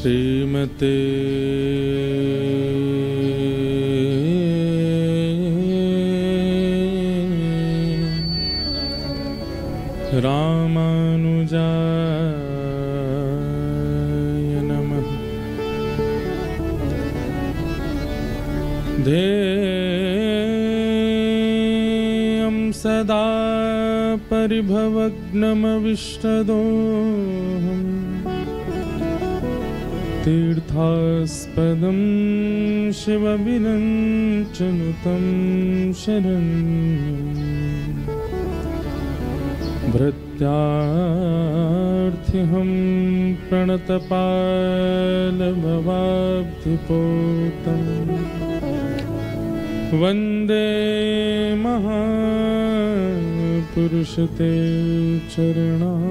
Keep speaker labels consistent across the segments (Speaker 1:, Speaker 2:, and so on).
Speaker 1: श्रीमते रामानुजाय नमः। ध्येयं सदा परिभवग्नमविष्टदोहम् तीर्थास्पदं शिवविरञ्चनुतं शरण्यम् भृत्यार्थिहं प्रणतपालभवाब्धिपोतं वन्दे महापुरुषते चरणारविन्दम्।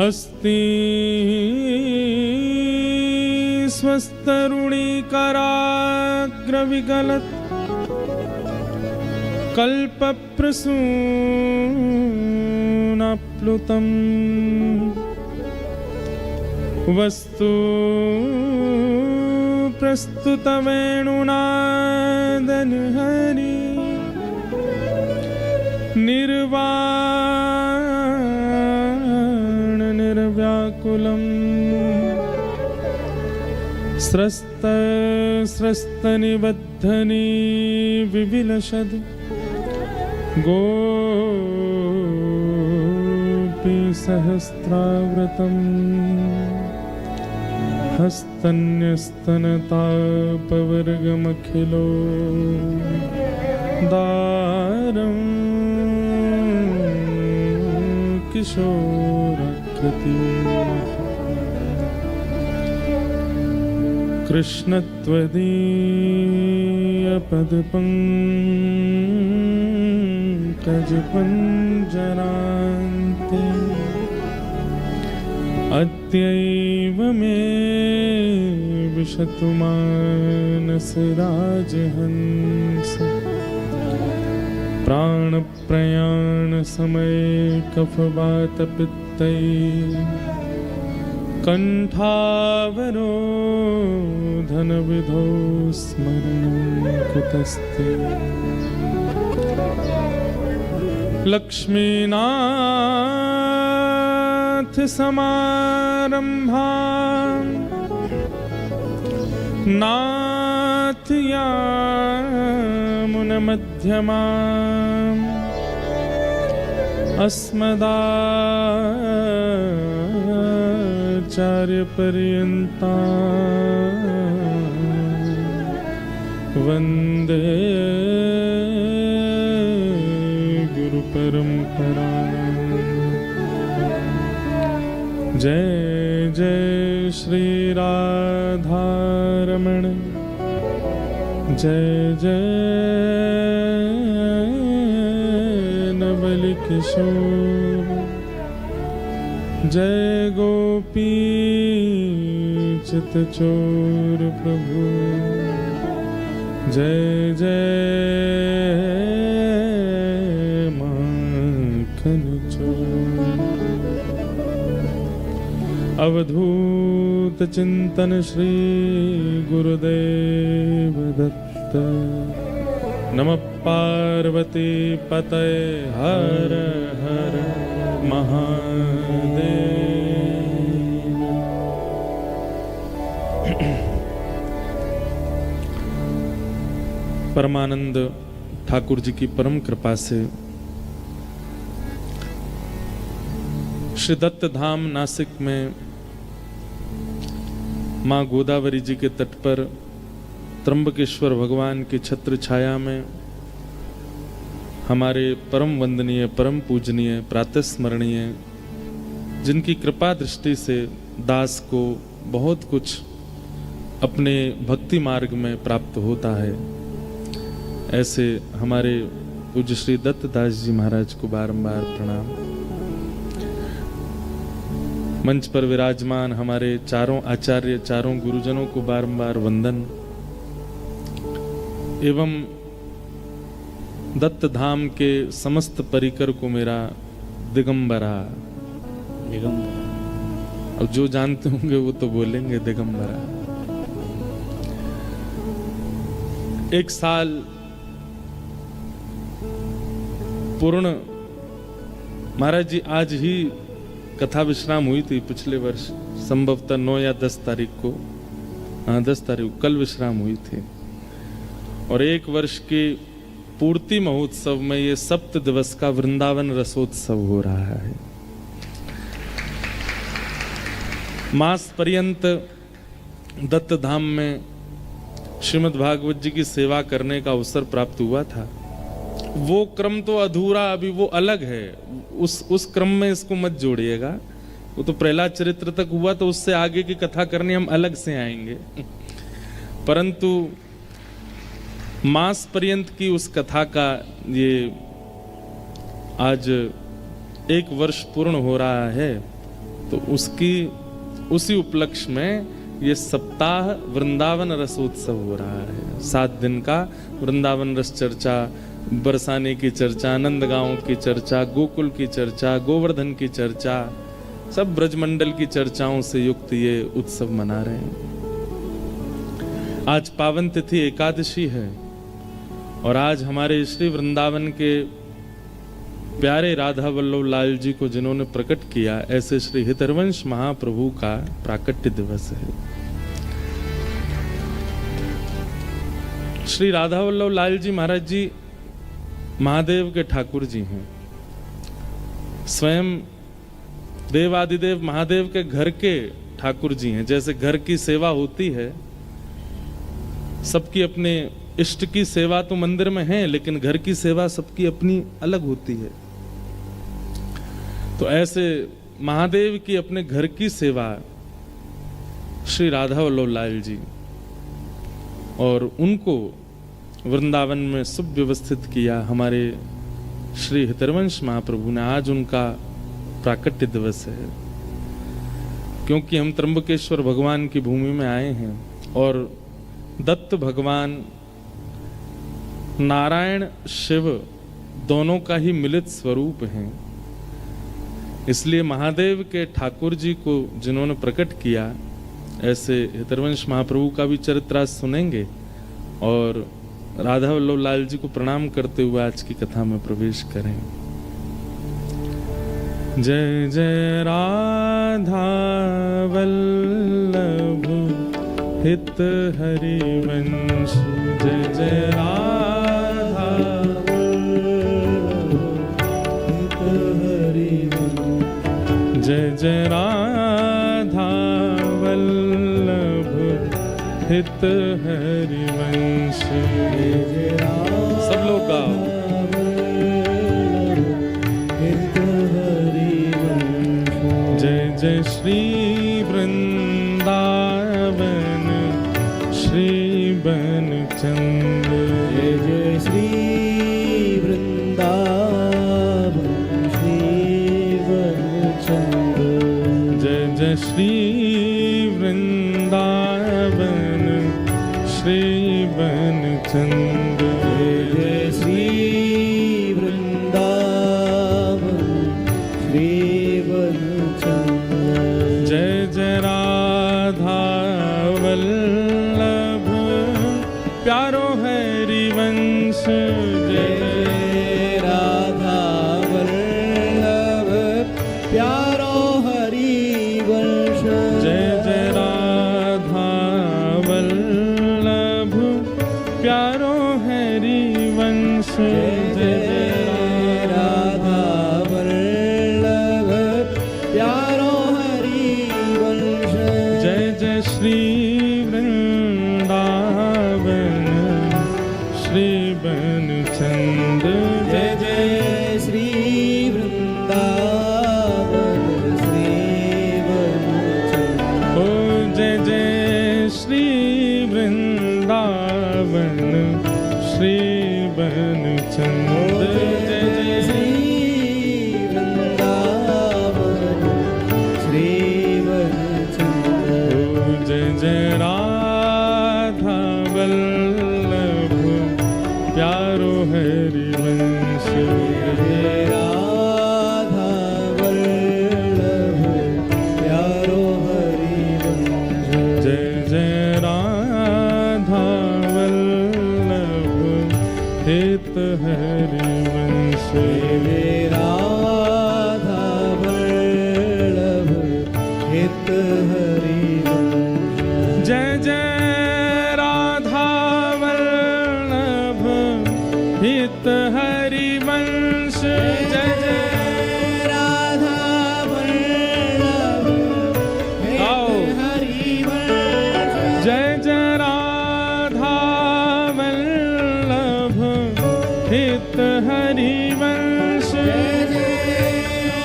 Speaker 1: अस्ति स्वस्तरुणीकराग्रविगलत् कल्पप्रसूनाप्लुतं वस्तु प्रस्तुतवेणुनादनहरि निर्वाण निर्व्याकुलम् स्रस्तनिबद्धनी विविलशद् गोपीसहस्राव्रतम् हस्तन्यस्तनतापवर्गमखिलो दारं किशोराकृति कृष्णत्वदीयपदपङ्कजपञ्जरान्ते अद्यैव मे विशतु मानसराजहंस प्राणप्रयाणसमये कफवातपित्तैः कण्ठावरोधनविधौ स्मरणं कुतस्ते लक्ष्मीनाथसमारम्भां नाथयामुनमध्यमाम् अस्मदाचार्यपर्यन्तां वन्दे गुरुपरम्परा। जय जय श्री राधारमण, जय जय नवलकिशोर, जय गोपी चितचोर प्रभु, जय जय माखन चोर। अवधूत चिंतन श्री गुरुदेव दत्त। नमः पार्वती पतये हर हर महादेव। परमानंद ठाकुर जी की परम कृपा से श्री दत्त धाम नासिक में माँ गोदावरी जी के तट पर त्र्यंबकेश्वर भगवान की छत्र छाया में हमारे परम वंदनीय परम पूजनीय प्रातस्मरणीय जिनकी कृपा दृष्टि से दास को बहुत कुछ अपने भक्ति मार्ग में प्राप्त होता है, ऐसे हमारे पूज्य श्री दत्तदास जी महाराज को बारंबार प्रणाम। मंच पर विराजमान हमारे चारों आचार्य चारों गुरुजनों को बारंबार वंदन एवं दत्त धाम के समस्त परिकर को मेरा दिगंबरा।
Speaker 2: दिगंबरा।
Speaker 1: अब जो जानते होंगे वो तो बोलेंगे दिगंबरा। एक साल पूर्ण महाराज जी, आज ही कथा विश्राम हुई थी पिछले वर्ष, संभवतः 9 या 10 तारीख को, हाँ 10 तारीख को, कल विश्राम हुई थी। और एक वर्ष के पूर्ति महोत्सव में ये 7 दिवस का वृंदावन रसोत्सव हो रहा है। मास पर्यंत दत्त धाम में श्रीमद् भागवत जी की सेवा करने का अवसर प्राप्त हुआ था। वो क्रम तो अधूरा, अभी वो अलग है, उस क्रम में इसको मत जोड़िएगा। वो तो प्रहलाद चरित्र तक हुआ, तो उससे आगे की कथा करनी हम अलग से आएंगे। परंतु मास पर्यंत की उस कथा का ये आज 1 वर्ष पूर्ण हो रहा है, तो उसी उपलक्ष्य में ये सप्ताह वृंदावन रसोत्सव हो रहा है। 7 दिन का वृंदावन रस चर्चा, बरसाने की चर्चा, नंदगांव की चर्चा, गोकुल की चर्चा, गोवर्धन की चर्चा, सब ब्रजमंडल की चर्चाओं से युक्त ये उत्सव मना रहे हैं। आज पावन तिथि एकादशी है और आज हमारे श्री वृंदावन के प्यारे राधा वल्लभ लाल जी को जिन्होंने प्रकट किया, ऐसे श्री हितरवंश महाप्रभु का प्राकट्य दिवस है। श्री राधा वल्लभ लाल जी महाराज जी महादेव के ठाकुर जी हैं। स्वयं देवादिदेव महादेव के घर के ठाकुर जी हैं। जैसे घर की सेवा होती है, सबकी अपने इष्ट की सेवा तो मंदिर में है, लेकिन घर की सेवा सबकी अपनी अलग होती है। तो ऐसे महादेव की अपने घर की सेवा श्री राधा वल्लभ लाल जी, और उनको वृंदावन में सुव्यवस्थित किया हमारे श्री हितरवंश महाप्रभु ने। आज उनका प्राकट्य दिवस है, क्योंकि हम त्र्यंबकेश्वर भगवान की भूमि में आए हैं और दत्त भगवान नारायण शिव दोनों का ही मिलित स्वरूप हैं। इसलिए महादेव के ठाकुर जी को जिन्होंने प्रकट किया, ऐसे हितरवंश महाप्रभु का भी चरित्र आज सुनेंगे और राधा वल्लभ लाल जी को प्रणाम करते हुए आज की कथा में प्रवेश करें। जय जय राधा वल्लभ हित हरिवंश, जय जय राधा हित हरिवंश, जय जय राधा वल्लभ हित हरिवंश। सब लोग गाओ। जय जय श्री वृंदावन श्री बनचंद,
Speaker 2: जय जय श्री वृंदावन श्री बनचंद,
Speaker 1: जय जय श्री वृंदावन श्री बनचंद,
Speaker 2: जय जय श्री वृंदावन श्री बनचंद,
Speaker 1: जय जय राधा वल्लभ प्यारो हरिवंश,
Speaker 2: जय जय राधा वल्लभ प्यारो हरिवंश,
Speaker 1: जय जय राधा वल्लभ प्यारो हरिवंश,
Speaker 2: जय जय राधा वल्लभ प्यारो हरिवंश,
Speaker 1: जय जय श्री वृंदावन श्री बनचंद,
Speaker 2: जय जय श्री वृंदावन श्री बनचंद,
Speaker 1: ओ जय जय श्री वृंदावन श्री बनचंद,
Speaker 2: जय जय श्री वृंदावन श्री बनचंद,
Speaker 1: ओ जय जय राधा वल्लभ प्यारो हरिवंश,
Speaker 2: जय राधा
Speaker 1: राधा वल्लभ हित हरिवंश।
Speaker 2: जय राधा वल्लभ हित हरिवंश।
Speaker 1: जय जय राधा वल्लभ हित हरिवंश। जय जय
Speaker 2: राधा वल्लभ हित हरिवंश।
Speaker 1: जय जय राधा वल्लभ हित हरिवंश।
Speaker 2: जय जय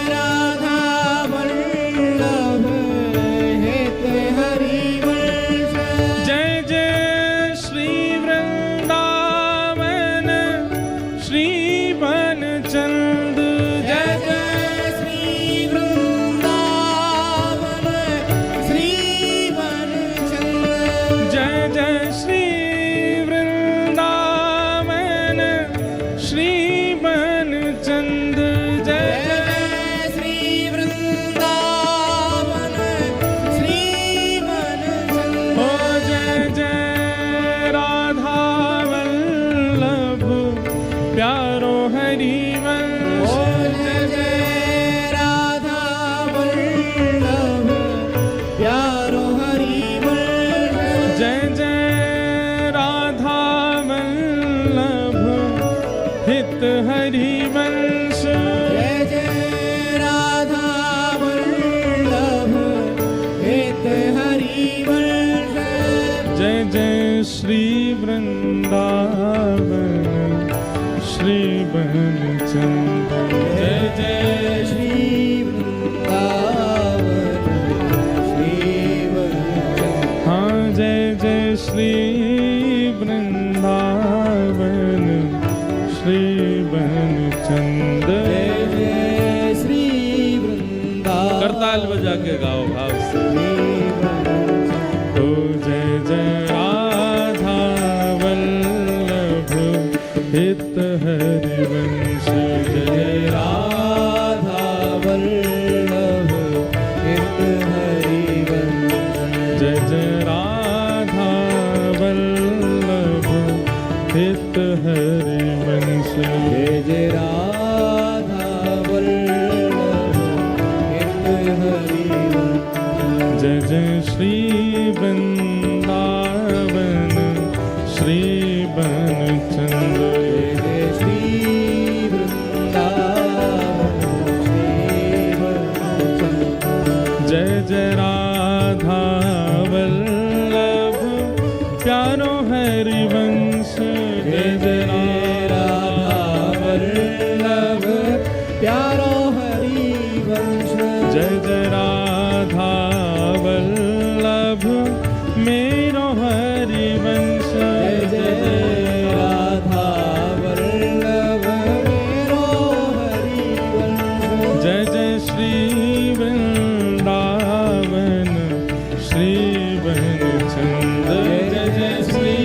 Speaker 2: राधा वल्लभ हित हरिवंश।
Speaker 1: जय जय श्री वृंदावन श्री बनचंद।
Speaker 2: जय जय श्री वृंदावन श्री बनचंद।
Speaker 1: जय जय श्री वृंदावन श्री बनचंद। जय
Speaker 2: जय जय श्री वृंदावन श्री बनचंद।
Speaker 1: ओ जय जय राधा वल्लभ प्यारो हरिवंश।
Speaker 2: ओ जय जय राधा वल्लभ प्यारो हरिवंश।
Speaker 1: जय जय राधा वल्लभ हित हरिवंश।
Speaker 2: जय जय राधा वल्लभ हित हरिवंश।
Speaker 1: जय जय श्री वृंदावन श्री बनचंद। जय जय
Speaker 2: श्री वृंदावन श्री बनचंद।
Speaker 1: हाँ जय जय श्री वृंदावन श्री बनचंद।
Speaker 2: जय जय श्री वृंदावन
Speaker 1: करताल बजा के गाओ भाव से।
Speaker 2: श्री बनचंद।
Speaker 1: ओ जय जय राधा वल्लभ हित हरिवंश। जय जय
Speaker 2: राधा वल्लभ हित हरिवंश।
Speaker 1: जय जय राधा वल्लभ हित हरिवंश।
Speaker 2: जय जय राधा वल्लभ हित हरिवंश।
Speaker 1: जय जय श्री वृंदावन श्री बनचंद।
Speaker 2: जय जय श्री वृंदावन श्री बनचंद।
Speaker 1: जय जय राधा वल्लभ प्यारो हरिवंश।
Speaker 2: जय जय राधा वल्लभ प्यारो हरिवंश।
Speaker 1: जय जय राधा वल्लभ मेरो हरिवंश।
Speaker 2: जय जय राधा वल्लभ मेरो हरिवंश।
Speaker 1: जय जय श्री वृंदावन श्री बनचंद।
Speaker 2: जय जय श्री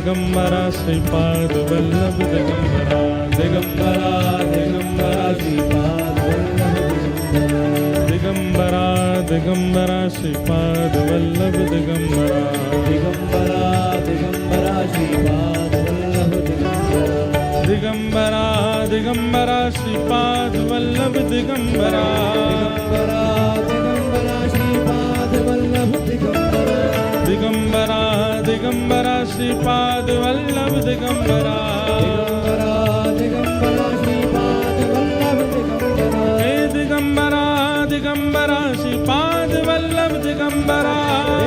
Speaker 1: दिगंबरा श्रीपाद वल्लभ दिगंबरा दिगंबरा दिगंबरा श्रीपाद दिगंबरा दिगंबरा श्रीपाद वल्लभ दिगंबरा
Speaker 2: दिगंबरा दिगंबरा श्रीपाद वल्लभ दिगंबरा
Speaker 1: दिगंबरा दिगंबरा श्रीपाद वल्लभ दिगंबरा
Speaker 2: दिगंबरा दिगंबरा श्रीपाद वल्लभ दिगंबरा
Speaker 1: दिगंबरा दिगंबरा दिगंबरा श्रीपाद वल्लभ दिगंबरा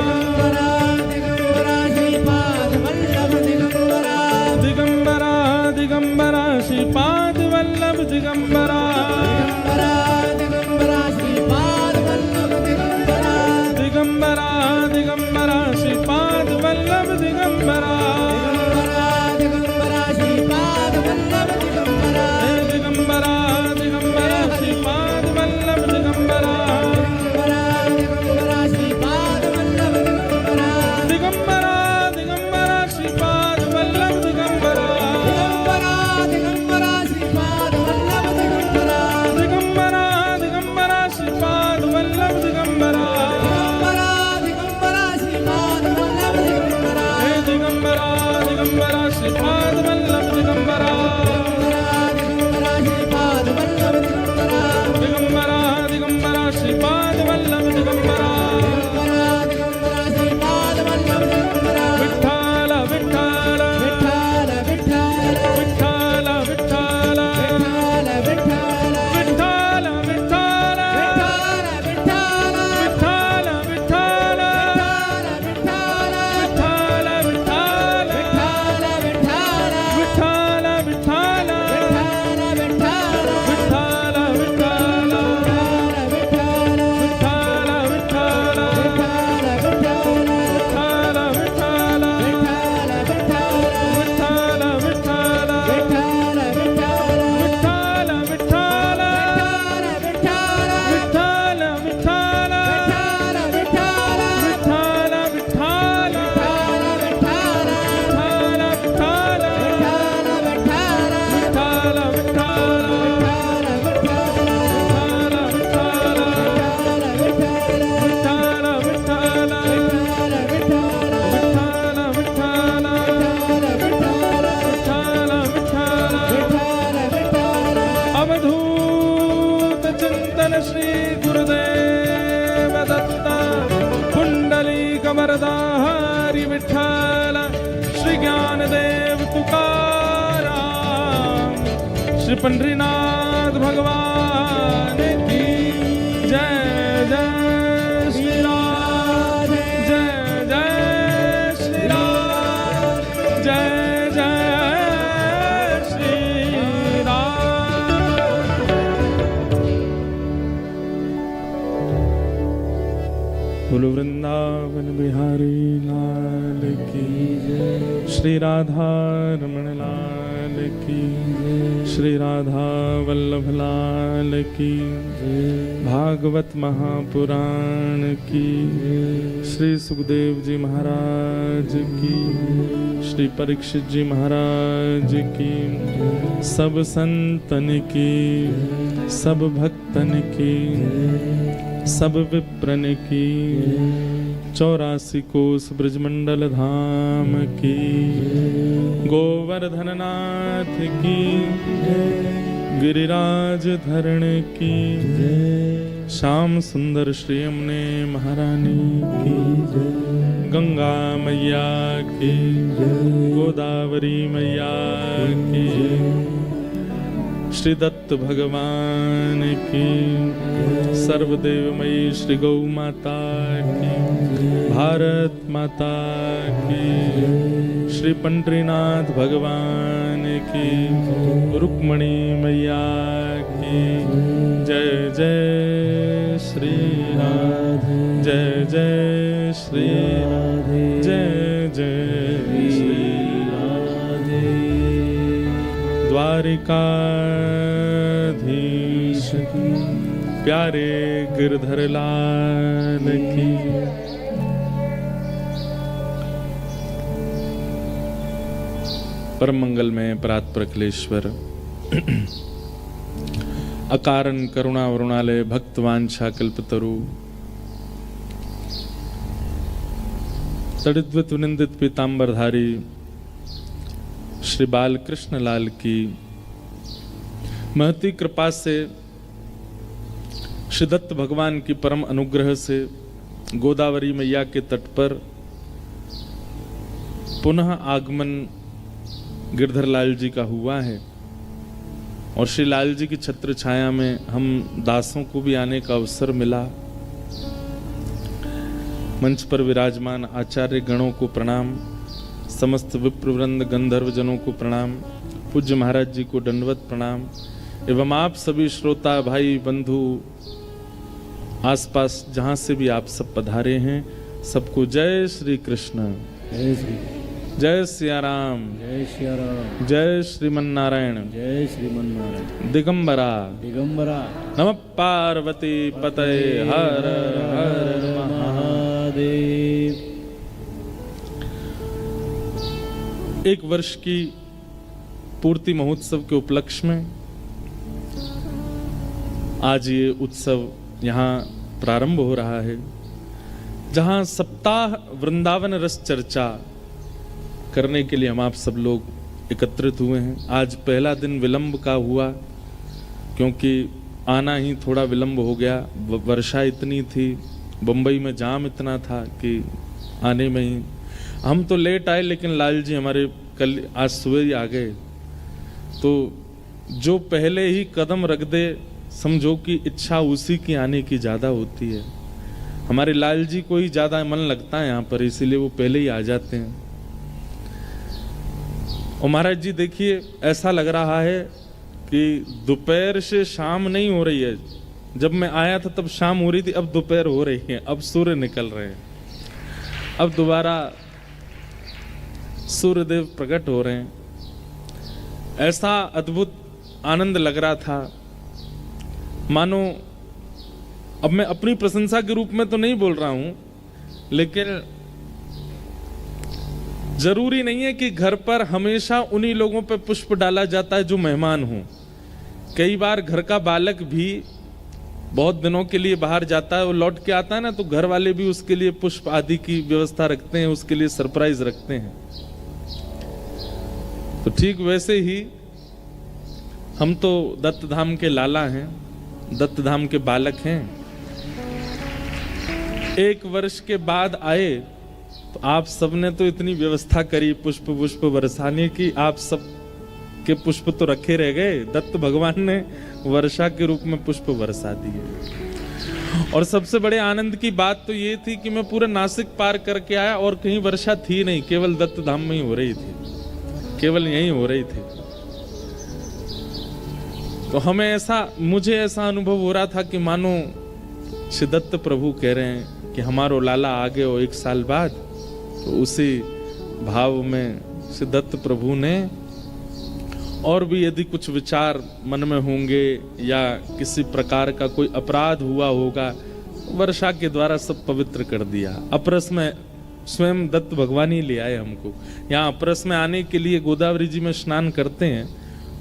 Speaker 2: दिगंबरा दिगंबरा श्रीपाद वल्लभ दिगंबरा
Speaker 1: दिगंबरा दिगंबरा श्रीपाद वल्लभ दिगंबरा
Speaker 2: दिगंबरा श्रीपाद वल्लभ दिगंबरा
Speaker 1: दिगंबरा दिगंबरा श्रीपाद वल्लभ दिगंबरा
Speaker 2: दिगंबरा श्रीपाद वल्लभ दिगंबरा
Speaker 1: दिगंबरा दिगंबरा श्रीपाद वल्लभ दिगंबरा
Speaker 2: दिगंबरा श्रीपाद वल्लभ दिगंबरा
Speaker 1: दिगंबरा दिगंबरा श्रीपाद वल्लभ दिगंबरा
Speaker 2: दिगंबरा श्रीपाद वल्लभ दिगंबरा
Speaker 1: दिगंबरा दिगंबरा श्रीपाद वल्लभ दिगंबरा दिगंबरा दिगंबरा श्रीपाद वल्लभ दिगंबरा विठ्ठल विठ्ठल
Speaker 2: विठ्ठल विठ्ठल
Speaker 1: विठ्ठल विठ्ठल
Speaker 2: विठ्ठल
Speaker 1: विठ्ठल विठ्ठल
Speaker 2: विठ्ठल
Speaker 1: विठ्ठल विठ्ठल श्री गुरुदेव दत्त पुंडलीकवरदा हरि विठ्ठल श्री ज्ञानदेव तुकाराम श्री पंढरीनाथ भगवान की जय जय श्री राम जय जय श्री राम जय जय श्री राम। बोलो वृंदावन बिहारी लाल की जय, श्री राधा रमण लाल की जय, श्री राधा वल्लभ लाल की जय, भागवत महापुराण की जय, श्री सुखदेव जी महाराज की, श्री परीक्षित जी महाराज की, सब संतन की, सब भक्तन की, सब विप्रन की, 84 कोस ब्रजमंडल धाम की, गोवर्धन नाथ की, गिरिराज धरण की, श्याम सुंदर श्री यमुने महारानी की, गंगा मैया की, गोदावरी मैया की, श्री दत्त भगवान की, सर्वदेवमयी श्री गौ माता की, भारत माता की, श्री पंढरीनाथ भगवान की, रुक्मणी मैया की, जय जय श्री राधे, जय जय श्री राधे, जय जय श्री राधे। द्वारिकाधीश की, प्यारे गिरधर लाल की। परम मंगलमय परात प्रकलेश्वर अकारण करुणा वरुणालय भक्तवांछा कल्पतरु तड़िद्वित विनिंदित पीतांबरधारी श्री बाल कृष्ण लाल की महती कृपा से श्री दत्त भगवान की परम अनुग्रह से गोदावरी मैया के तट पर पुनः आगमन गिरधर लाल जी का हुआ है और श्री लाल जी की छत्र छाया में हम दासों को भी आने का अवसर मिला। मंच पर विराजमान आचार्य गणों को प्रणाम, समस्त विप्रवृंद गंधर्व जनों को प्रणाम, पूज्य महाराज जी को दंडवत प्रणाम एवं आप सभी श्रोता भाई बंधु आसपास जहां से भी आप सब पधारे हैं सबको जय श्री कृष्ण,
Speaker 3: जय श्री
Speaker 1: जय सिया राम,
Speaker 3: जय सिया राम,
Speaker 1: जय श्रीमन नारायण,
Speaker 3: जय श्रीमन नारायण,
Speaker 1: दिगंबरा
Speaker 3: दिगंबरा
Speaker 1: नमः पार्वती पतये हर हर
Speaker 3: महादेव।
Speaker 1: एक वर्ष की पूर्ति महोत्सव के उपलक्ष्य में आज ये उत्सव यहाँ प्रारंभ हो रहा है, जहाँ सप्ताह वृंदावन रस चर्चा करने के लिए हम आप सब लोग एकत्रित हुए हैं। आज पहला दिन विलंब का हुआ क्योंकि आना ही थोड़ा विलंब हो गया, वर्षा इतनी थी, बम्बई में जाम इतना था कि आने में ही हम तो लेट आए, लेकिन लाल जी हमारे कल आज सुबह ही आ गए। तो जो पहले ही कदम रख दे समझो कि इच्छा उसी की आने की ज़्यादा होती है। हमारे लाल जी को ही ज़्यादा मन लगता है यहाँ पर, इसीलिए वो पहले ही आ जाते हैं। और महाराज जी देखिए ऐसा लग रहा है कि दोपहर से शाम नहीं हो रही है। जब मैं आया था तब शाम हो रही थी, अब दोपहर हो रही है, अब सूर्य निकल रहे हैं, अब दोबारा सूर्यदेव प्रकट हो रहे हैं। ऐसा अद्भुत आनंद लग रहा था मानो, अब मैं अपनी प्रशंसा के रूप में तो नहीं बोल रहा हूं, लेकिन जरूरी नहीं है कि घर पर हमेशा उन्हीं लोगों पर पुष्प डाला जाता है जो मेहमान हों। कई बार घर का बालक भी बहुत दिनों के लिए बाहर जाता है, वो लौट के आता है ना, तो घर वाले भी उसके लिए पुष्प आदि की व्यवस्था रखते हैं, उसके लिए सरप्राइज रखते हैं। तो ठीक वैसे ही हम तो दत्त धाम के लाला हैं, दत्त धाम के बालक हैं। एक वर्ष के बाद आए तो आप सबने तो इतनी व्यवस्था करी पुष्प पुष्प बरसाने की, आप सब के पुष्प तो रखे रह गए, दत्त भगवान ने वर्षा के रूप में पुष्प बरसा दिए। और सबसे बड़े आनंद की बात तो ये थी कि मैं पूरा नासिक पार करके आया और कहीं वर्षा थी नहीं, केवल दत्त धाम में ही हो रही थी, केवल यहीं हो रही थी। तो मुझे ऐसा अनुभव हो रहा था कि मानो श्री दत्त प्रभु कह रहे हैं कि हमारो लाला आ गए हो 1 साल बाद। तो उसी भाव में श्री दत्त प्रभु ने और भी यदि कुछ विचार मन में होंगे या किसी प्रकार का कोई अपराध हुआ होगा, वर्षा के द्वारा सब पवित्र कर दिया। अपरस में स्वयं दत्त भगवान ही ले आए हमको। यहाँ अपरस में आने के लिए गोदावरी जी में स्नान करते हैं,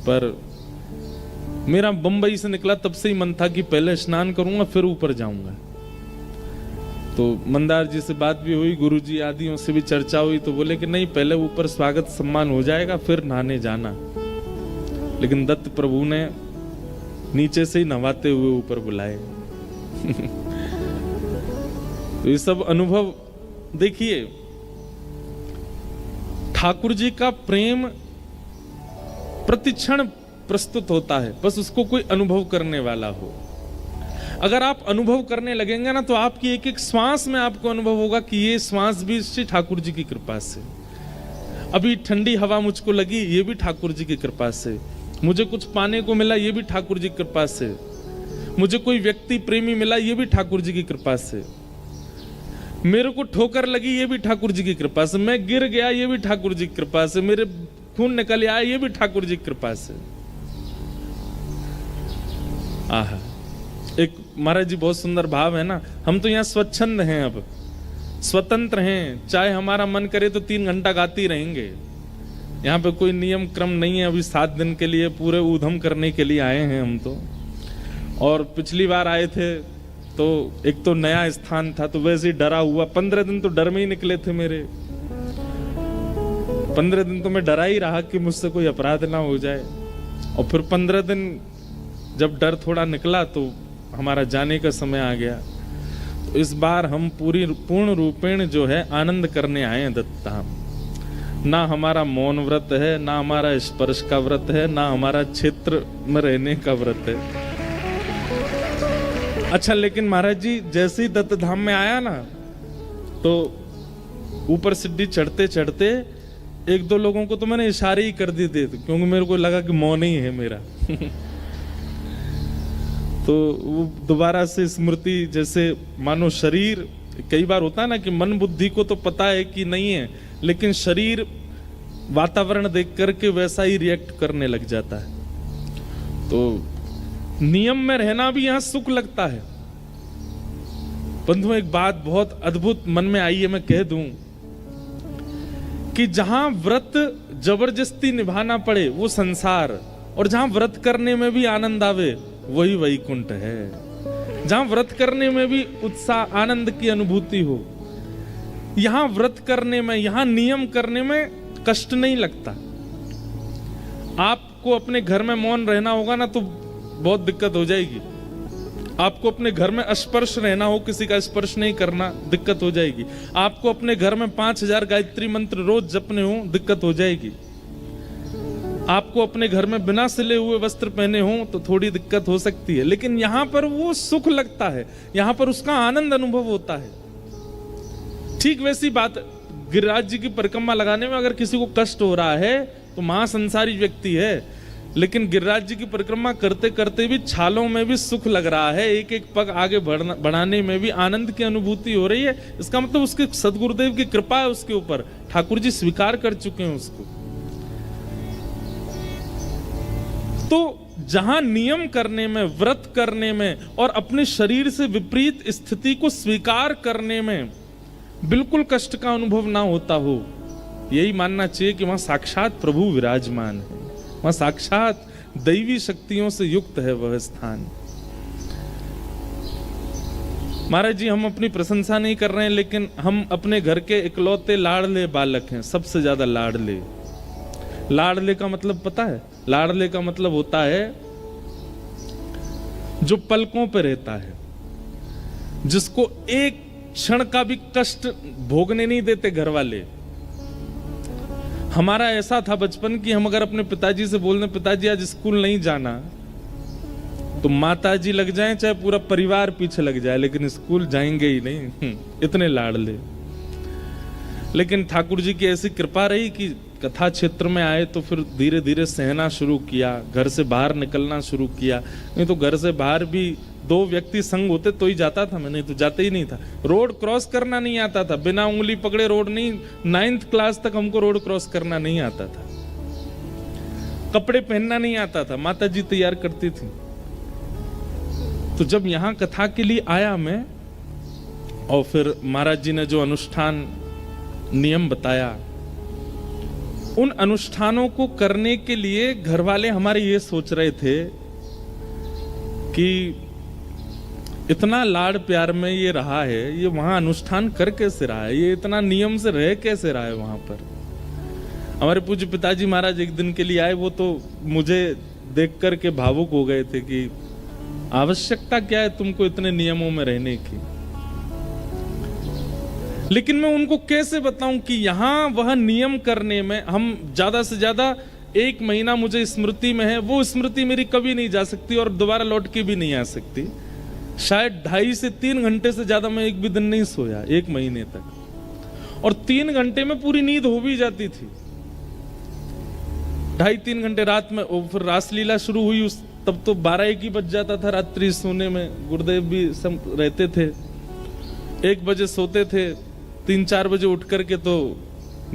Speaker 1: पर मेरा बंबई से निकला तब से ही मन था कि पहले स्नान करूंगा फिर ऊपर जाऊंगा। तो मंदार जी से बात भी हुई, गुरुजी आदियों से भी चर्चा हुई, तो बोले कि नहीं पहले ऊपर स्वागत सम्मान हो जाएगा फिर नहाने जाना। लेकिन दत्त प्रभु ने नीचे से ही नहाते हुए ऊपर बुलाए। तो ये सब अनुभव देखिए, ठाकुर जी का प्रेम प्रतिक्षण प्रस्तुत होता है, बस उसको कोई अनुभव करने वाला हो। अगर आप अनुभव करने लगेंगे ना तो आपकी एक एक श्वास में आपको अनुभव होगा कि ये श्वास भी श्री ठाकुर जी की कृपा से। अभी ठंडी हवा मुझको लगी, ये भी ठाकुर जी की कृपा से। मुझे कुछ पाने को मिला, ये भी ठाकुर जी की कृपा से। मुझे कोई व्यक्ति प्रेमी मिला, ये भी ठाकुर जी की कृपा से। मेरे को ठोकर लगी, ये भी ठाकुर जी की कृपा से। मैं गिर गया, ये भी ठाकुर जी की कृपा से। मेरे खून निकल आया, ये भी ठाकुर जी की कृपा से। आहा, एक महाराज जी बहुत सुंदर भाव है ना, हम तो यहाँ स्वच्छंद हैं, अब स्वतंत्र हैं, चाहे हमारा मन करे तो 3 घंटा गाती रहेंगे। यहाँ पे कोई नियम क्रम नहीं है। अभी 7 दिन के लिए पूरे ऊधम करने के लिए आए हैं हम तो। और पिछली बार आए थे तो एक तो नया स्थान था तो वैसे ही डरा हुआ, 15 दिन तो डर में ही निकले थे मेरे। 15 दिन तो मैं डरा ही रहा कि मुझसे कोई अपराध ना हो जाए। और फिर 15 दिन जब डर थोड़ा निकला तो हमारा जाने का समय आ गया। तो इस बार हम पूर्ण रूपेण जो है आनंद करने आए हैं दत्त धाम। ना हमारा मौन व्रत है, ना हमारा स्पर्श का व्रत है, ना हमारा क्षेत्र में रहने का व्रत है। अच्छा, लेकिन महाराज जी जैसे ही दत्त धाम में आया ना तो ऊपर सीढ़ी चढ़ते चढ़ते 1-2 लोगों को तो मैंने इशारे ही कर दिए थे, क्योंकि मेरे को लगा कि मौन ही है मेरा। तो वो दोबारा से स्मृति, जैसे मानो शरीर, कई बार होता है ना कि मन बुद्धि को तो पता है कि नहीं है, लेकिन शरीर वातावरण देख करके वैसा ही रिएक्ट करने लग जाता है। तो नियम में रहना भी यहां सुख लगता है। बंधु, एक बात बहुत अद्भुत मन में आई है, मैं कह दूं कि जहां व्रत जबरदस्ती निभाना पड़े वो संसार, और जहां व्रत करने में भी आनंद आवे वही वैकुंठ है। जहां व्रत करने में भी उत्साह आनंद की अनुभूति हो, यहां व्रत करने में, यहां नियम करने में कष्ट नहीं लगता। आपको अपने घर में मौन रहना होगा ना तो बहुत दिक्कत हो जाएगी। आपको अपने घर में अस्पर्श रहना हो, किसी का स्पर्श नहीं करना, दिक्कत हो जाएगी। आपको अपने घर में 5000 गायत्री मंत्र रोज जपने हो, दिक्कत हो जाएगी। आपको अपने घर में बिना सिले हुए वस्त्र पहने हो तो थोड़ी दिक्कत हो सकती है, लेकिन यहां पर वो सुख लगता है, यहां पर उसका आनंद अनुभव होता है। ठीक वैसी बात गिरिराज जी की परिक्रमा लगाने में अगर किसी को कष्ट हो रहा है तो महासंसारी व्यक्ति है, लेकिन गिरिराज जी की परिक्रमा करते करते भी छालों में भी सुख लग रहा है, एक एक पग आगे बढ़ाने में भी आनंद की अनुभूति हो रही है। इसका मतलब उसके सदगुरुदेव की कृपा है उसके ऊपर, ठाकुर जी स्वीकार कर चुके हैं उसको। तो जहां नियम करने में, व्रत करने में और अपने शरीर से विपरीत स्थिति को स्वीकार करने में बिल्कुल कष्ट का अनुभव ना होता हो, यही मानना चाहिए कि वहां साक्षात प्रभु विराजमान है, वहां साक्षात दैवी शक्तियों से युक्त है वह स्थान। महाराज जी, हम अपनी प्रशंसा नहीं कर रहे हैं, लेकिन हम अपने घर के इकलौते लाडले बालक हैं, सबसे ज्यादा लाडले। लाडले का मतलब पता है? लाडले का मतलब होता है जो पलकों पे रहता है, जिसको एक क्षण का भी कष्ट भोगने नहीं देते घर वाले। हमारा ऐसा था बचपन कि हम अगर अपने पिताजी से बोल दें पिताजी आज स्कूल नहीं जाना, तो माताजी लग जाएं चाहे पूरा परिवार पीछे लग जाए, लेकिन स्कूल जाएंगे ही नहीं, इतने लाडले। लेकिन ठाकुर जी की ऐसी कृपा रही कि कथा क्षेत्र में आए तो फिर धीरे धीरे सहना शुरू किया, घर से बाहर निकलना शुरू किया। नहीं तो घर से बाहर भी 2 व्यक्ति संग होते तो ही जाता था, मैं नहीं तो जाते ही नहीं था। रोड क्रॉस करना नहीं आता था, बिना उंगली पकड़े रोड नहीं, 9th क्लास तक हमको रोड क्रॉस करना नहीं आता था। कपड़े पहनना नहीं आता था, माता जी तैयार करती थी। तो जब यहां कथा के लिए आया मैं, और फिर महाराज जी ने जो अनुष्ठान नियम बताया, उन अनुष्ठानों को करने के लिए घर वाले हमारे ये सोच रहे थे कि इतना लाड़ प्यार में ये रहा है, ये वहां अनुष्ठान कर कैसे रहा है, ये इतना नियम से रह कैसे रहा है वहां पर। हमारे पूज्य पिताजी महाराज एक दिन के लिए आए, वो तो मुझे देख कर के भावुक हो गए थे कि आवश्यकता क्या है तुमको इतने नियमों में रहने की। लेकिन मैं उनको कैसे बताऊं कि यहां वह नियम करने में हम ज्यादा से ज्यादा 1 महीना मुझे स्मृति में है, वो स्मृति मेरी कभी नहीं जा सकती और दोबारा लौट के भी नहीं आ सकती। शायद 2.5 से 3 घंटे से ज्यादा मैं एक भी दिन नहीं सोया 1 महीने तक, और 3 घंटे में पूरी नींद हो भी जाती थी। 2.5-3 घंटे रात में, और फिर रासलीला शुरू हुई तब तो 12-1 ही बज जाता था रात्रि सोने में। गुरुदेव भी सब रहते थे, 1 बजे सोते थे, 3-4 बजे उठ करके तो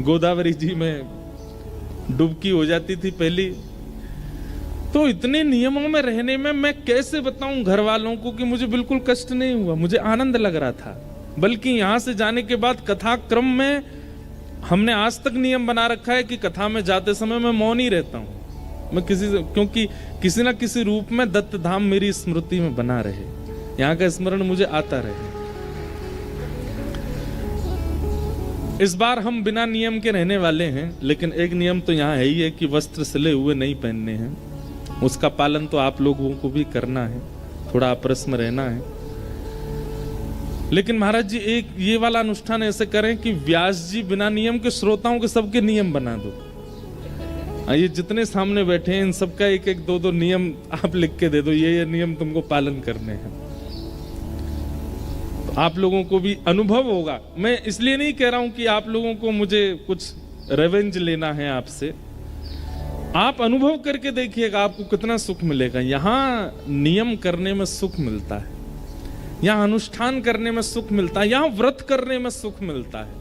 Speaker 1: गोदावरी जी में डुबकी हो जाती थी पहली। तो इतने नियमों में रहने में मैं कैसे बताऊं घर वालों को कि मुझे बिल्कुल कष्ट नहीं हुआ, मुझे आनंद लग रहा था। बल्कि यहां से जाने के बाद कथा क्रम में हमने आज तक नियम बना रखा है कि कथा में जाते समय मैं मौन ही रहता हूं, मैं किसी से, क्योंकि किसी ना किसी रूप में दत्त धाम मेरी स्मृति में बना रहे, यहाँ का स्मरण मुझे आता रहे। इस बार हम बिना नियम के रहने वाले हैं, लेकिन एक नियम तो यहाँ है ही है कि वस्त्र सिले हुए नहीं पहनने हैं। उसका पालन तो आप लोगों को भी करना है, थोड़ा आपस में रहना है। लेकिन महाराज जी एक ये वाला अनुष्ठान ऐसे करें कि व्यास जी बिना नियम के श्रोताओं के सबके नियम बना दो। ये जितने सामने बैठे हैं इन सबका एक एक दो दो नियम आप लिख के दे दो, ये नियम तुमको पालन करने हैं, तो आप लोगों को भी अनुभव होगा। मैं इसलिए नहीं कह रहा हूं कि आप लोगों को मुझे कुछ रेवेंज लेना है आपसे, आप अनुभव करके देखिएगा आपको कितना सुख मिलेगा। यहां नियम करने में सुख मिलता है, यहां अनुष्ठान करने में सुख मिलता है, यहां व्रत करने में सुख मिलता है,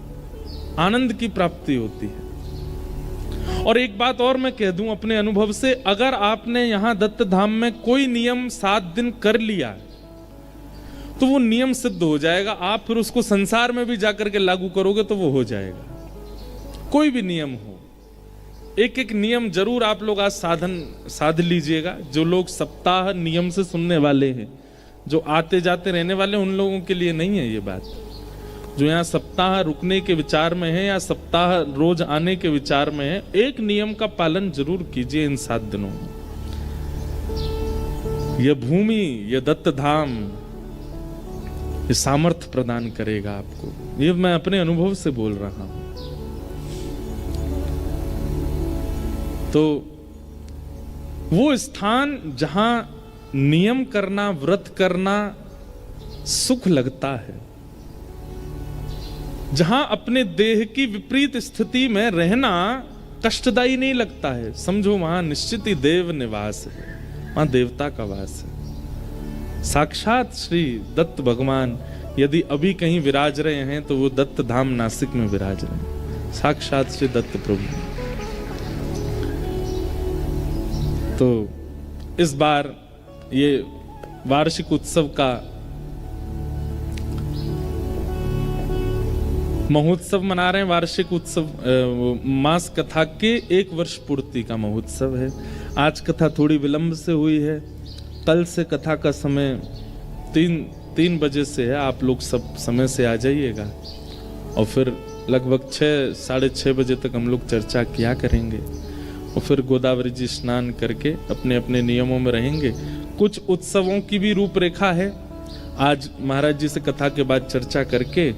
Speaker 1: आनंद की प्राप्ति होती है। और एक बात और मैं कह दूं अपने अनुभव से, अगर आपने यहां दत्त धाम में कोई नियम 7 दिन कर लिया तो वो नियम सिद्ध हो जाएगा। आप फिर उसको संसार में भी जाकर के लागू करोगे तो वो हो जाएगा। कोई भी नियम हो, एक एक नियम जरूर आप लोग आज साध लीजिएगा। जो लोग सप्ताह नियम से सुनने वाले हैं, जो आते जाते रहने वाले, उन लोगों के लिए नहीं है ये बात। जो यहाँ सप्ताह रुकने के विचार में है या सप्ताह रोज आने के विचार में है, एक नियम का पालन जरूर कीजिए इन 7 दिनों में। यह भूमि, यह दत्त धाम, ये सामर्थ्य प्रदान करेगा आपको। ये मैं अपने अनुभव से बोल रहा हूं। तो वो स्थान जहां नियम करना, व्रत करना सुख लगता है, जहां अपने देह की विपरीत स्थिति में रहना कष्टदायी नहीं लगता है, समझो वहां निश्चित ही देव निवास है, वहां देवता का वास है। साक्षात श्री दत्त भगवान यदि अभी कहीं विराज रहे हैं तो वो दत्त धाम नासिक में विराज रहे हैं, साक्षात श्री दत्त प्रभु। तो इस बार ये वार्षिक उत्सव का महोत्सव मना रहे हैं। वार्षिक उत्सव मास कथा के 1 वर्ष पूर्ति का महोत्सव है। आज कथा थोड़ी विलंब से हुई है, कल से कथा का समय 3 बजे से है। आप लोग सब समय से आ जाइएगा और फिर लगभग 6 साढ़े 6 बजे तक हम लोग चर्चा किया करेंगे और फिर गोदावरी जी स्नान करके अपने अपने नियमों में रहेंगे। कुछ उत्सवों की भी रूपरेखा है, आज महाराज जी से कथा के बाद चर्चा करके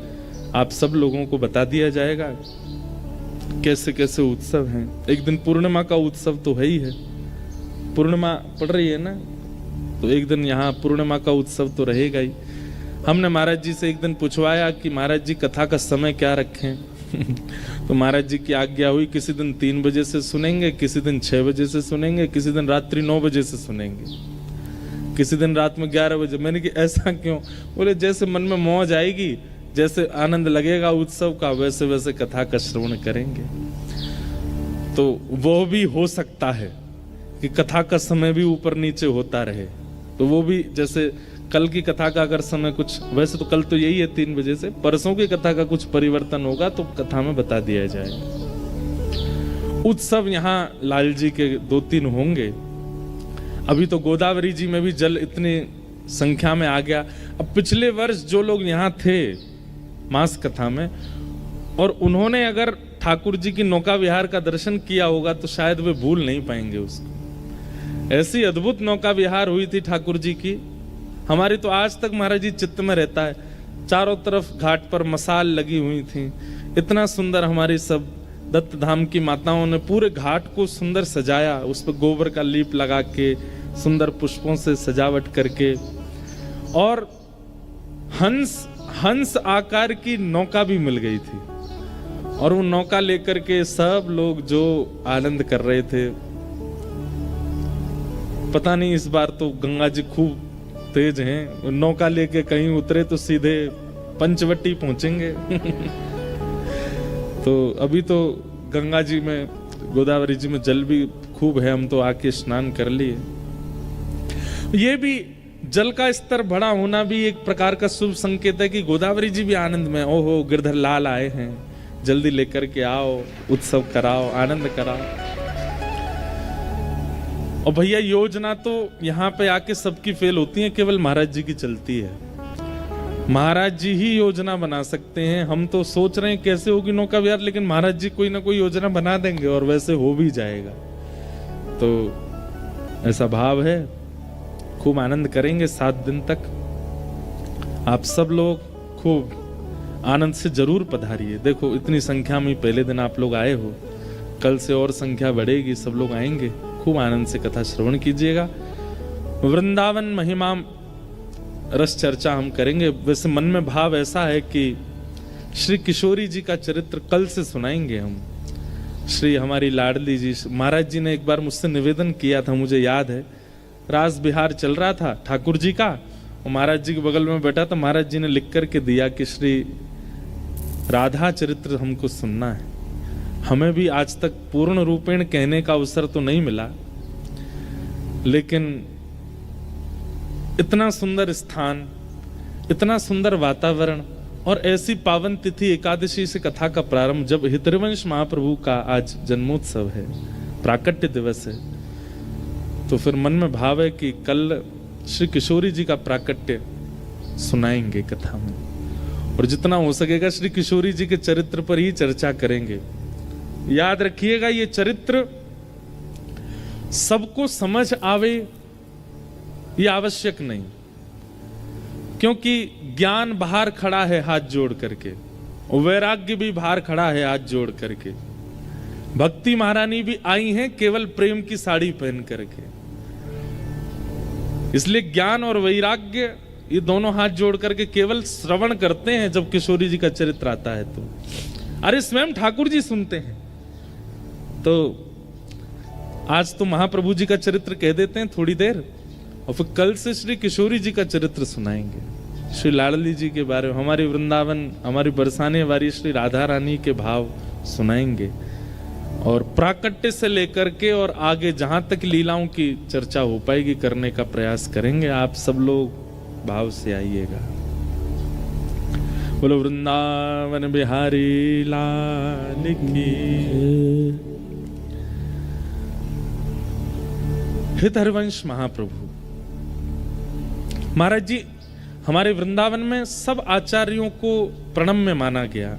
Speaker 1: आप सब लोगों को बता दिया जाएगा कैसे कैसे उत्सव हैं। एक दिन पूर्णिमा का उत्सव तो है ही है, पूर्णिमा पड़ रही है ना, तो एक दिन यहाँ पूर्णिमा का उत्सव तो रहेगा ही। हमने महाराज जी से एक दिन पूछवाया कि महाराज जी कथा का समय क्या रखें तो महाराज जी की आज्ञा हुई, किसी दिन 3 बजे से सुनेंगे, किसी दिन 6 बजे से सुनेंगे, किसी दिन रात्रि 9 बजे से सुनेंगे, किसी दिन रात में 11 बजे। मैंने कि ऐसा क्यों? बोले जैसे मन में मौज आएगी, जैसे आनंद लगेगा उत्सव का, वैसे वैसे कथा का श्रवण करेंगे। तो वो भी हो सकता है कि कथा का समय भी ऊपर नीचे होता रहे, तो वो भी जैसे कल की कथा का अगर समय कुछ, वैसे तो कल तो यही है 3 बजे से, परसों की कथा का कुछ परिवर्तन होगा तो कथा में बता दिया जाए। उत्सव यहाँ लाल जी के 2-3 होंगे। अभी तो गोदावरी जी में भी जल इतनी संख्या में आ गया। अब पिछले वर्ष जो लोग यहाँ थे मास कथा में और उन्होंने अगर ठाकुर जी की नौका विहार का दर्शन किया होगा तो शायद वे भूल नहीं पाएंगे उसको। ऐसी अद्भुत नौका विहार हुई थी ठाकुर जी की, हमारी तो आज तक महाराज जी चित्त में रहता है। चारों तरफ घाट पर मसाल लगी हुई थी, इतना सुंदर हमारी सब दत्त धाम की माताओं ने पूरे घाट को सुंदर सजाया, उस पर गोबर का लीप लगा के सुंदर पुष्पों से सजावट करके, और हंस आकार की नौका भी मिल गई थी और वो नौका लेकर के सब लोग जो आनंद कर रहे थे। पता नहीं इस बार तो गंगा जी खूब तेज हैं, नौका लेके कहीं उतरे तो सीधे पंचवटी पहुंचेंगे तो अभी तो गंगा जी में, गोदावरी जी में जल भी खूब है, हम तो आके स्नान कर लिए। ये भी जल का स्तर बड़ा होना भी एक प्रकार का शुभ संकेत है कि गोदावरी जी भी आनंद में, ओहो गिरधर लाल आए हैं, जल्दी लेकर के आओ, उत्सव कराओ, आनंद कराओ। और भैया योजना तो यहाँ पे आके सबकी फेल होती है, केवल महाराज जी की चलती है। महाराज जी ही योजना बना सकते हैं। हम तो सोच रहे हैं कैसे होगी नौका विहार, लेकिन महाराज जी कोई ना कोई योजना बना देंगे और वैसे हो भी जाएगा। तो ऐसा भाव है, खूब आनंद करेंगे 7 दिन तक। आप सब लोग खूब आनंद से जरूर पधारिए। देखो इतनी संख्या में पहले दिन आप लोग आए हो, कल से और संख्या बढ़ेगी, सब लोग आएंगे। खूब आनंद से कथा श्रवण कीजिएगा। वृंदावन महिमा रस चर्चा हम करेंगे। वैसे मन में भाव ऐसा है कि श्री किशोरी जी का चरित्र कल से सुनाएंगे हम। श्री हमारी लाडली जी, महाराज जी ने एक बार मुझसे निवेदन किया था, मुझे याद है, रास बिहार चल रहा था ठाकुर जी का, और महाराज जी के बगल में बैठा था। महाराज जी ने लिख करके दिया कि श्री राधा चरित्र हमको सुनना है। हमें भी आज तक पूर्ण रूपेण कहने का अवसर तो नहीं मिला, लेकिन इतना सुंदर स्थान, इतना सुंदर वातावरण और ऐसी पावन तिथि एकादशी से कथा का प्रारंभ, जब हितरिवंश महाप्रभु का आज जन्मोत्सव है, प्राकट्य दिवस है, तो फिर मन में भाव है कि कल श्री किशोरी जी का प्राकट्य सुनाएंगे कथा में, और जितना हो सकेगा श्री किशोरी जी के चरित्र पर ही चर्चा करेंगे। याद रखिएगा, ये चरित्र सबको समझ आवे ये आवश्यक नहीं, क्योंकि ज्ञान बाहर खड़ा है हाथ जोड़ करके, और वैराग्य भी बाहर खड़ा है हाथ जोड़ करके। भक्ति महारानी भी आई हैं केवल प्रेम की साड़ी पहन करके। इसलिए ज्ञान और वैराग्य ये दोनों हाथ जोड़ करके केवल श्रवण करते हैं जब किशोरी जी का चरित्र आता है तो। अरे स्वयं ठाकुर जी सुनते हैं। तो आज तो महाप्रभु जी का चरित्र कह देते हैं थोड़ी देर, और फिर कल से श्री किशोरी जी का चरित्र सुनाएंगे, श्री लाडली जी के बारे में, हमारी वृंदावन, हमारी बरसाने वाली श्री राधा रानी के भाव सुनाएंगे, और प्राकट्य से लेकर के और आगे जहां तक लीलाओं की चर्चा हो पाएगी करने का प्रयास करेंगे। आप सब लोग भाव से आइएगा। बोलो वृंदावन बिहारी लाल की। हित हरिवंश महाप्रभु महाराज जी, हमारे वृंदावन में सब आचार्यों को प्रणम्य माना गया।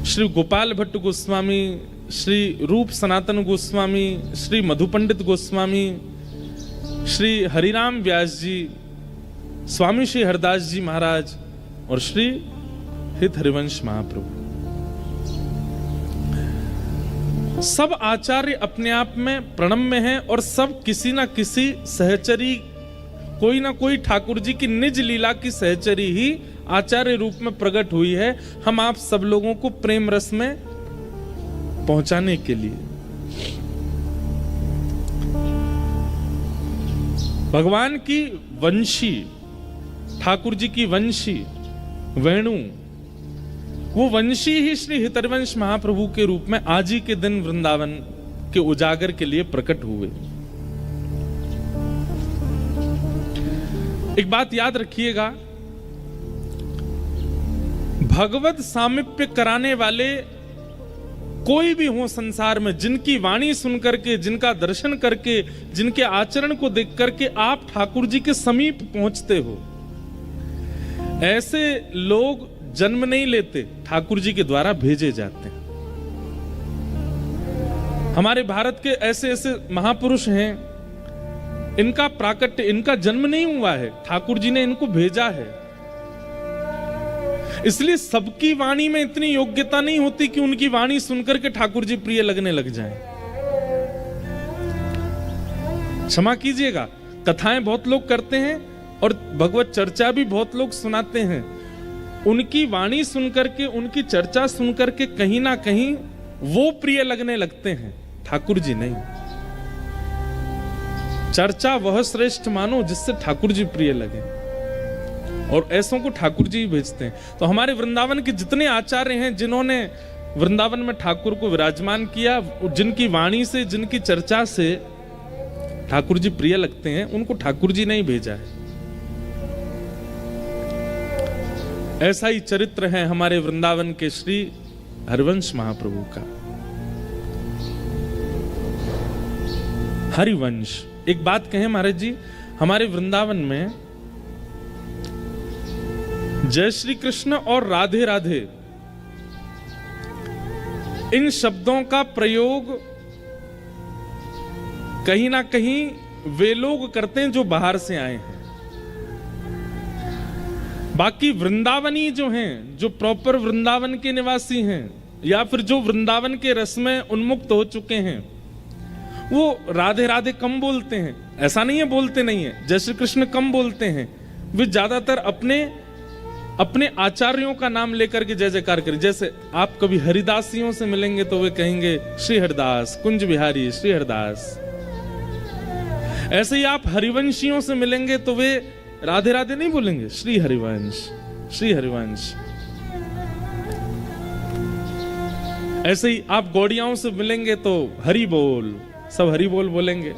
Speaker 1: श्री गोपाल भट्ट गोस्वामी, श्री रूप सनातन गोस्वामी, श्री मधु पंडित गोस्वामी, श्री हरिराम व्यास जी, स्वामी श्री हरदास जी महाराज और श्री हित हरिवंश महाप्रभु, सब आचार्य अपने आप में प्रणम्य हैं, और सब किसी ना किसी सहचरी, कोई ना कोई ठाकुर जी की निज लीला की सहचरी ही आचार्य रूप में प्रकट हुई है, हम आप सब लोगों को प्रेम रस में पहुंचाने के लिए। भगवान की वंशी, ठाकुर जी की वंशी वेणु, वो वंशी ही श्री हितरवंश महाप्रभु के रूप में आज ही के दिन वृंदावन के उजागर के लिए प्रकट हुए। एक बात याद रखिएगा, भगवत सामिप्य कराने वाले कोई भी हो संसार में, जिनकी वाणी सुन करके, जिनका दर्शन करके, जिनके आचरण को देख करके आप ठाकुर जी के समीप पहुंचते हो, ऐसे लोग जन्म नहीं लेते, ठाकुर जी के द्वारा भेजे जाते हैं। हमारे भारत के ऐसे ऐसे महापुरुष हैं, इनका प्राकट्य, इनका जन्म नहीं हुआ है, ठाकुर जी ने इनको भेजा है। इसलिए सबकी वाणी में इतनी योग्यता नहीं होती कि उनकी वाणी सुनकर के ठाकुर जी प्रिय लगने लग जाएं। क्षमा कीजिएगा, कथाएं बहुत लोग करते हैं और भगवत चर्चा भी बहुत लोग सुनाते हैं। उनकी वाणी सुनकर के, उनकी चर्चा सुनकर के कहीं ना कहीं वो प्रिय लगने लगते हैं, ठाकुर जी नहीं। चर्चा वह श्रेष्ठ मानो जिससे ठाकुर जी प्रिय लगे, और ऐसों को ठाकुर जी भेजते हैं। तो हमारे वृंदावन के जितने आचार्य हैं, जिन्होंने वृंदावन में ठाकुर को विराजमान किया, जिनकी वाणी से, जिनकी चर्चा से ठाकुर जी प्रिय लगते हैं, उनको ठाकुर जी ने ही भेजा है। ऐसा ही चरित्र है हमारे वृंदावन के श्री हरिवंश महाप्रभु का। हरिवंश, एक बात कहें महाराज जी, हमारे वृंदावन में जय श्री कृष्ण और राधे राधे इन शब्दों का प्रयोग कहीं ना कहीं वे लोग करते हैं जो बाहर से आए हैं। बाकी वृंदावनी जो हैं, जो प्रॉपर वृंदावन के निवासी हैं, या फिर जो वृंदावन के रस में उन्मुक्त हो चुके हैं, वो राधे राधे कम बोलते हैं। ऐसा नहीं है बोलते नहीं है, जय श्री कृष्ण कम बोलते हैं। वे ज्यादातर अपने आचार्यों का नाम लेकर के जय जयकार करें। जैसे आप कभी हरिदासियों से मिलेंगे तो वे कहेंगे श्री हरिदास, कुंज बिहारी श्री हरिदास। ऐसे ही आप हरिवंशियों से मिलेंगे तो वे राधे राधे नहीं बोलेंगे, श्री हरिवंश श्री हरिवंश। ऐसे ही आप गौड़ियाओं से मिलेंगे तो हरि बोल, सब हरि बोल बोलेंगे।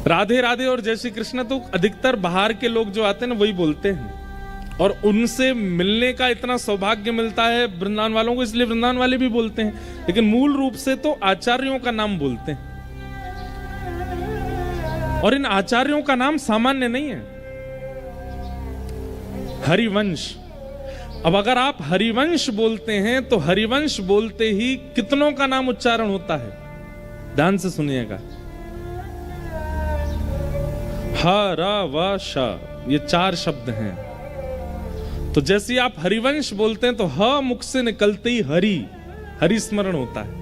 Speaker 1: राधे राधे और जय श्री कृष्ण तो अधिकतर बाहर के लोग जो आते हैं ना वही बोलते हैं, और उनसे मिलने का इतना सौभाग्य मिलता है वृंदावन वालों को, इसलिए वृंदावन वाले भी बोलते हैं। लेकिन मूल रूप से तो आचार्यों का नाम बोलते हैं, और इन आचार्यों का नाम सामान्य नहीं है, हरिवंश। अब अगर आप हरिवंश बोलते हैं तो हरिवंश बोलते ही कितनों का नाम उच्चारण होता है, ध्यान से सुनिएगा। ह र व श, ये 4 शब्द हैं। तो जैसे आप हरिवंश बोलते हैं तो ह मुख से निकलते ही हरि स्मरण होता है।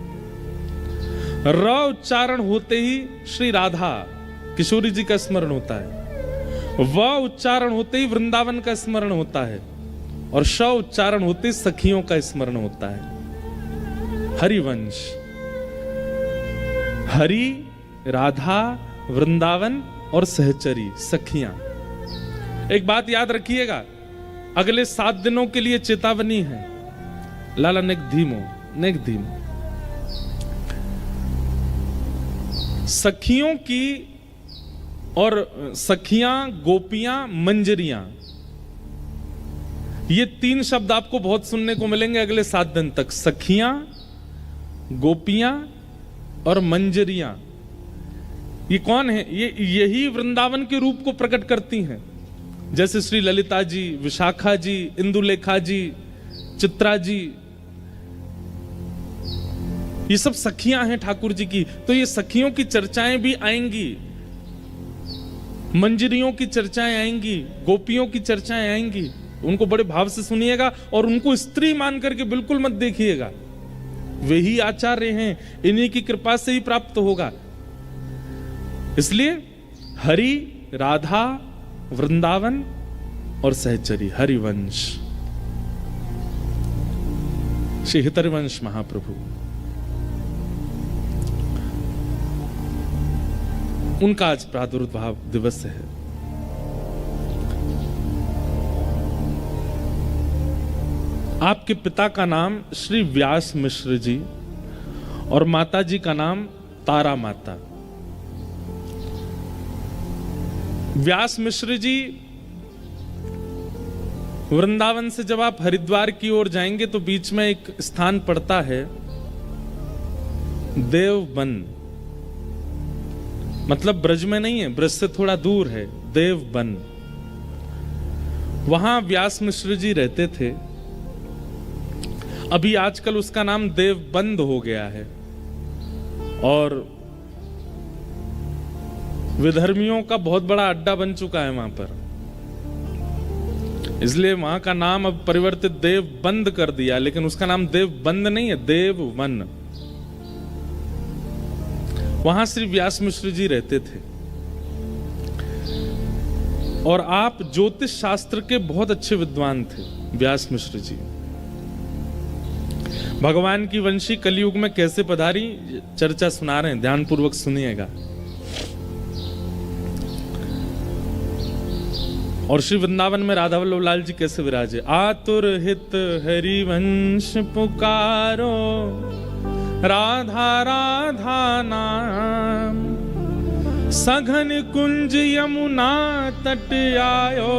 Speaker 1: र उच्चारण होते ही श्री राधा किशोरी जी का स्मरण होता है। व उच्चारण होते ही वृंदावन का स्मरण होता है, और श उच्चारण होते ही सखियों का स्मरण होता है। हरिवंश, हरि, राधा, वृंदावन और सहचरी, सखियां। एक बात याद रखिएगा, अगले 7 दिनों के लिए चेतावनी है। लाला नेक धीमो। सखियों की, और सखियां, गोपियां, मंजरियां, ये 3 शब्द आपको बहुत सुनने को मिलेंगे अगले 7 दिन तक। सखियां, गोपियां और मंजरियां, ये कौन है? यही वृंदावन के रूप को प्रकट करती हैं। जैसे श्री ललिता जी, विशाखा जी, इंदुलेखा जी, चित्रा जी, ये सब सखियां हैं ठाकुर जी की। तो ये सखियों की चर्चाएं भी आएंगी, मंजरियों की चर्चाएं आएंगी, गोपियों की चर्चाएं आएंगी। उनको बड़े भाव से सुनिएगा और उनको स्त्री मान करके बिल्कुल मत देखिएगा। वे ही आचार्य हैं, इन्हीं की कृपा से ही प्राप्त होगा। इसलिए हरि, राधा, वृंदावन और सहचरी, हरिवंश, श्री हितरिवंश महाप्रभु, उनका आज प्रादुर्भाव दिवस है। आपके पिता का नाम श्री व्यास मिश्र जी और माता जी का नाम तारा माता। व्यास मिश्र जी वृंदावन से जब आप हरिद्वार की ओर जाएंगे तो बीच में एक स्थान पड़ता है देवबन, मतलब ब्रज में नहीं है, ब्रज से थोड़ा दूर है, देवबन। वहां व्यास मिश्र जी रहते थे। अभी आजकल उसका नाम देवबंद हो गया है और विधर्मियों का बहुत बड़ा अड्डा बन चुका है वहां पर, इसलिए वहां का नाम अब परिवर्तित देवबंद कर दिया। लेकिन उसका नाम देवबंद नहीं है, देववन। वहां श्री व्यास मिश्र जी रहते थे और आप ज्योतिष शास्त्र के बहुत अच्छे विद्वान थे व्यास मिश्र जी। भगवान की वंशी कलयुग में कैसे पधारी चर्चा सुना रहे हैं, ध्यान पूर्वक सुनिएगा। और श्री वृंदावन में राधा वल्लभ लाल जी कैसे विराजे। आतुर हित हरिवंश पुकारो, राधा राधा नाम, सघन कुंज यमुना तट आयो,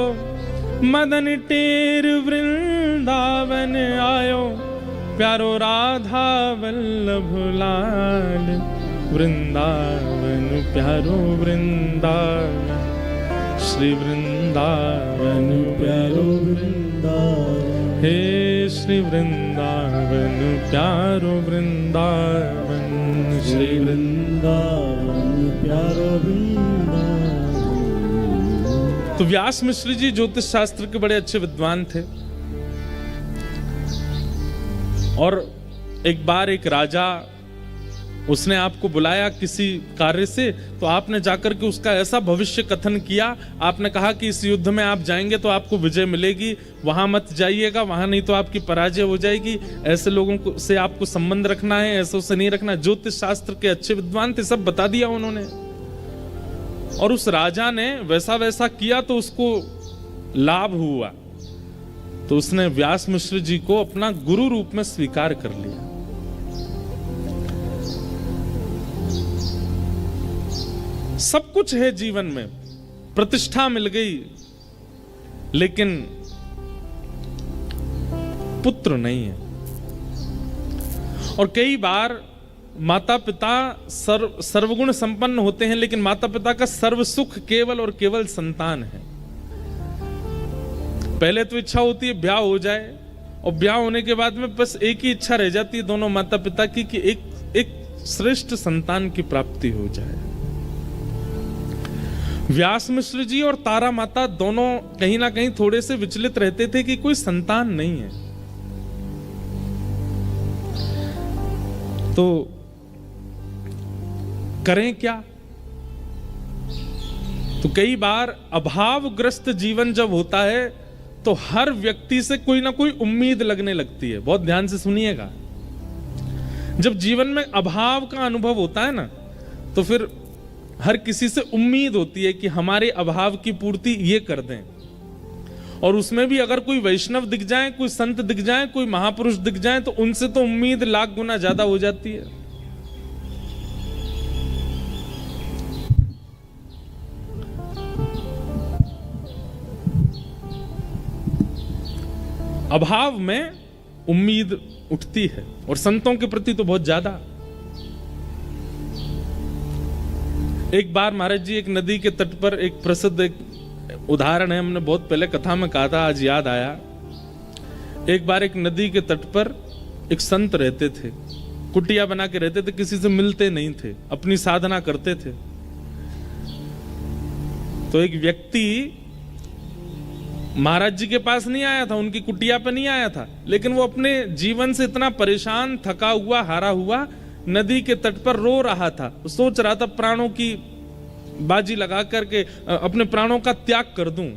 Speaker 1: मदन टेर वृंदावन वृंदावन आयो प्यारो राधा वल्लभ लाल। वृंदावन प्यारो वृंदावन, श्री वृंदावन प्यारो
Speaker 3: वृंदावन,
Speaker 1: हे श्री वृंदावन प्यारो वृंदावन, श्री
Speaker 3: वृंदावन प्यारो वृंदावन।
Speaker 1: तो व्यास मिश्र जी ज्योतिष शास्त्र के बड़े अच्छे विद्वान थे। और एक बार एक राजा, उसने आपको बुलाया किसी कार्य से, तो आपने जाकर के उसका ऐसा भविष्य कथन किया। आपने कहा कि इस युद्ध में आप जाएंगे तो आपको विजय मिलेगी, वहां मत जाइएगा, वहां नहीं तो आपकी पराजय हो जाएगी। ऐसे लोगों को से आपको संबंध रखना है, ऐसे से नहीं रखना। ज्योतिष शास्त्र के अच्छे विद्वान थे, सब बता दिया उन्होंने। और उस राजा ने वैसा वैसा किया तो उसको लाभ हुआ। तो उसने व्यास मिश्र जी को अपना गुरु रूप में स्वीकार कर लिया। सब कुछ है जीवन में, प्रतिष्ठा मिल गई, लेकिन पुत्र नहीं है। और कई बार माता पिता सर्वगुण संपन्न होते हैं, लेकिन माता पिता का सर्व सुख केवल और केवल संतान है। पहले तो इच्छा होती है ब्याह हो जाए, और ब्याह होने के बाद में बस एक ही इच्छा रह जाती है दोनों माता पिता की कि एक श्रेष्ठ संतान की प्राप्ति हो जाए। व्यास मिश्र जी और तारा माता दोनों कहीं ना कहीं थोड़े से विचलित रहते थे कि कोई संतान नहीं है। तो करें क्या? तो कई बार अभावग्रस्त जीवन जब होता है तो हर व्यक्ति से कोई ना कोई उम्मीद लगने लगती है। बहुत ध्यान से सुनिएगा। जब जीवन में अभाव का अनुभव होता है ना, तो फिर हर किसी से उम्मीद होती है कि हमारे अभाव की पूर्ति ये कर दें। और उसमें भी अगर कोई वैष्णव दिख जाए, कोई संत दिख जाए, कोई महापुरुष दिख जाए, तो उनसे तो उम्मीद लाख गुना ज्यादा हो जाती है। अभाव में उम्मीद उठती है, और संतों के प्रति तो बहुत ज्यादा। एक बार महाराज जी एक नदी के तट पर, एक प्रसिद्ध एक उदाहरण है, हमने बहुत पहले कथा में कहा था, आज याद आया। एक बार एक नदी के तट पर एक संत रहते थे, कुटिया बना के रहते थे, किसी से मिलते नहीं थे, अपनी साधना करते थे। तो एक व्यक्ति महाराज जी के पास नहीं आया था, उनकी कुटिया पे नहीं आया था, लेकिन वो अपने जीवन से इतना परेशान, थका हुआ, हारा हुआ नदी के तट पर रो रहा था। सोच रहा था प्राणों की बाजी लगा करके अपने प्राणों का त्याग कर दूं।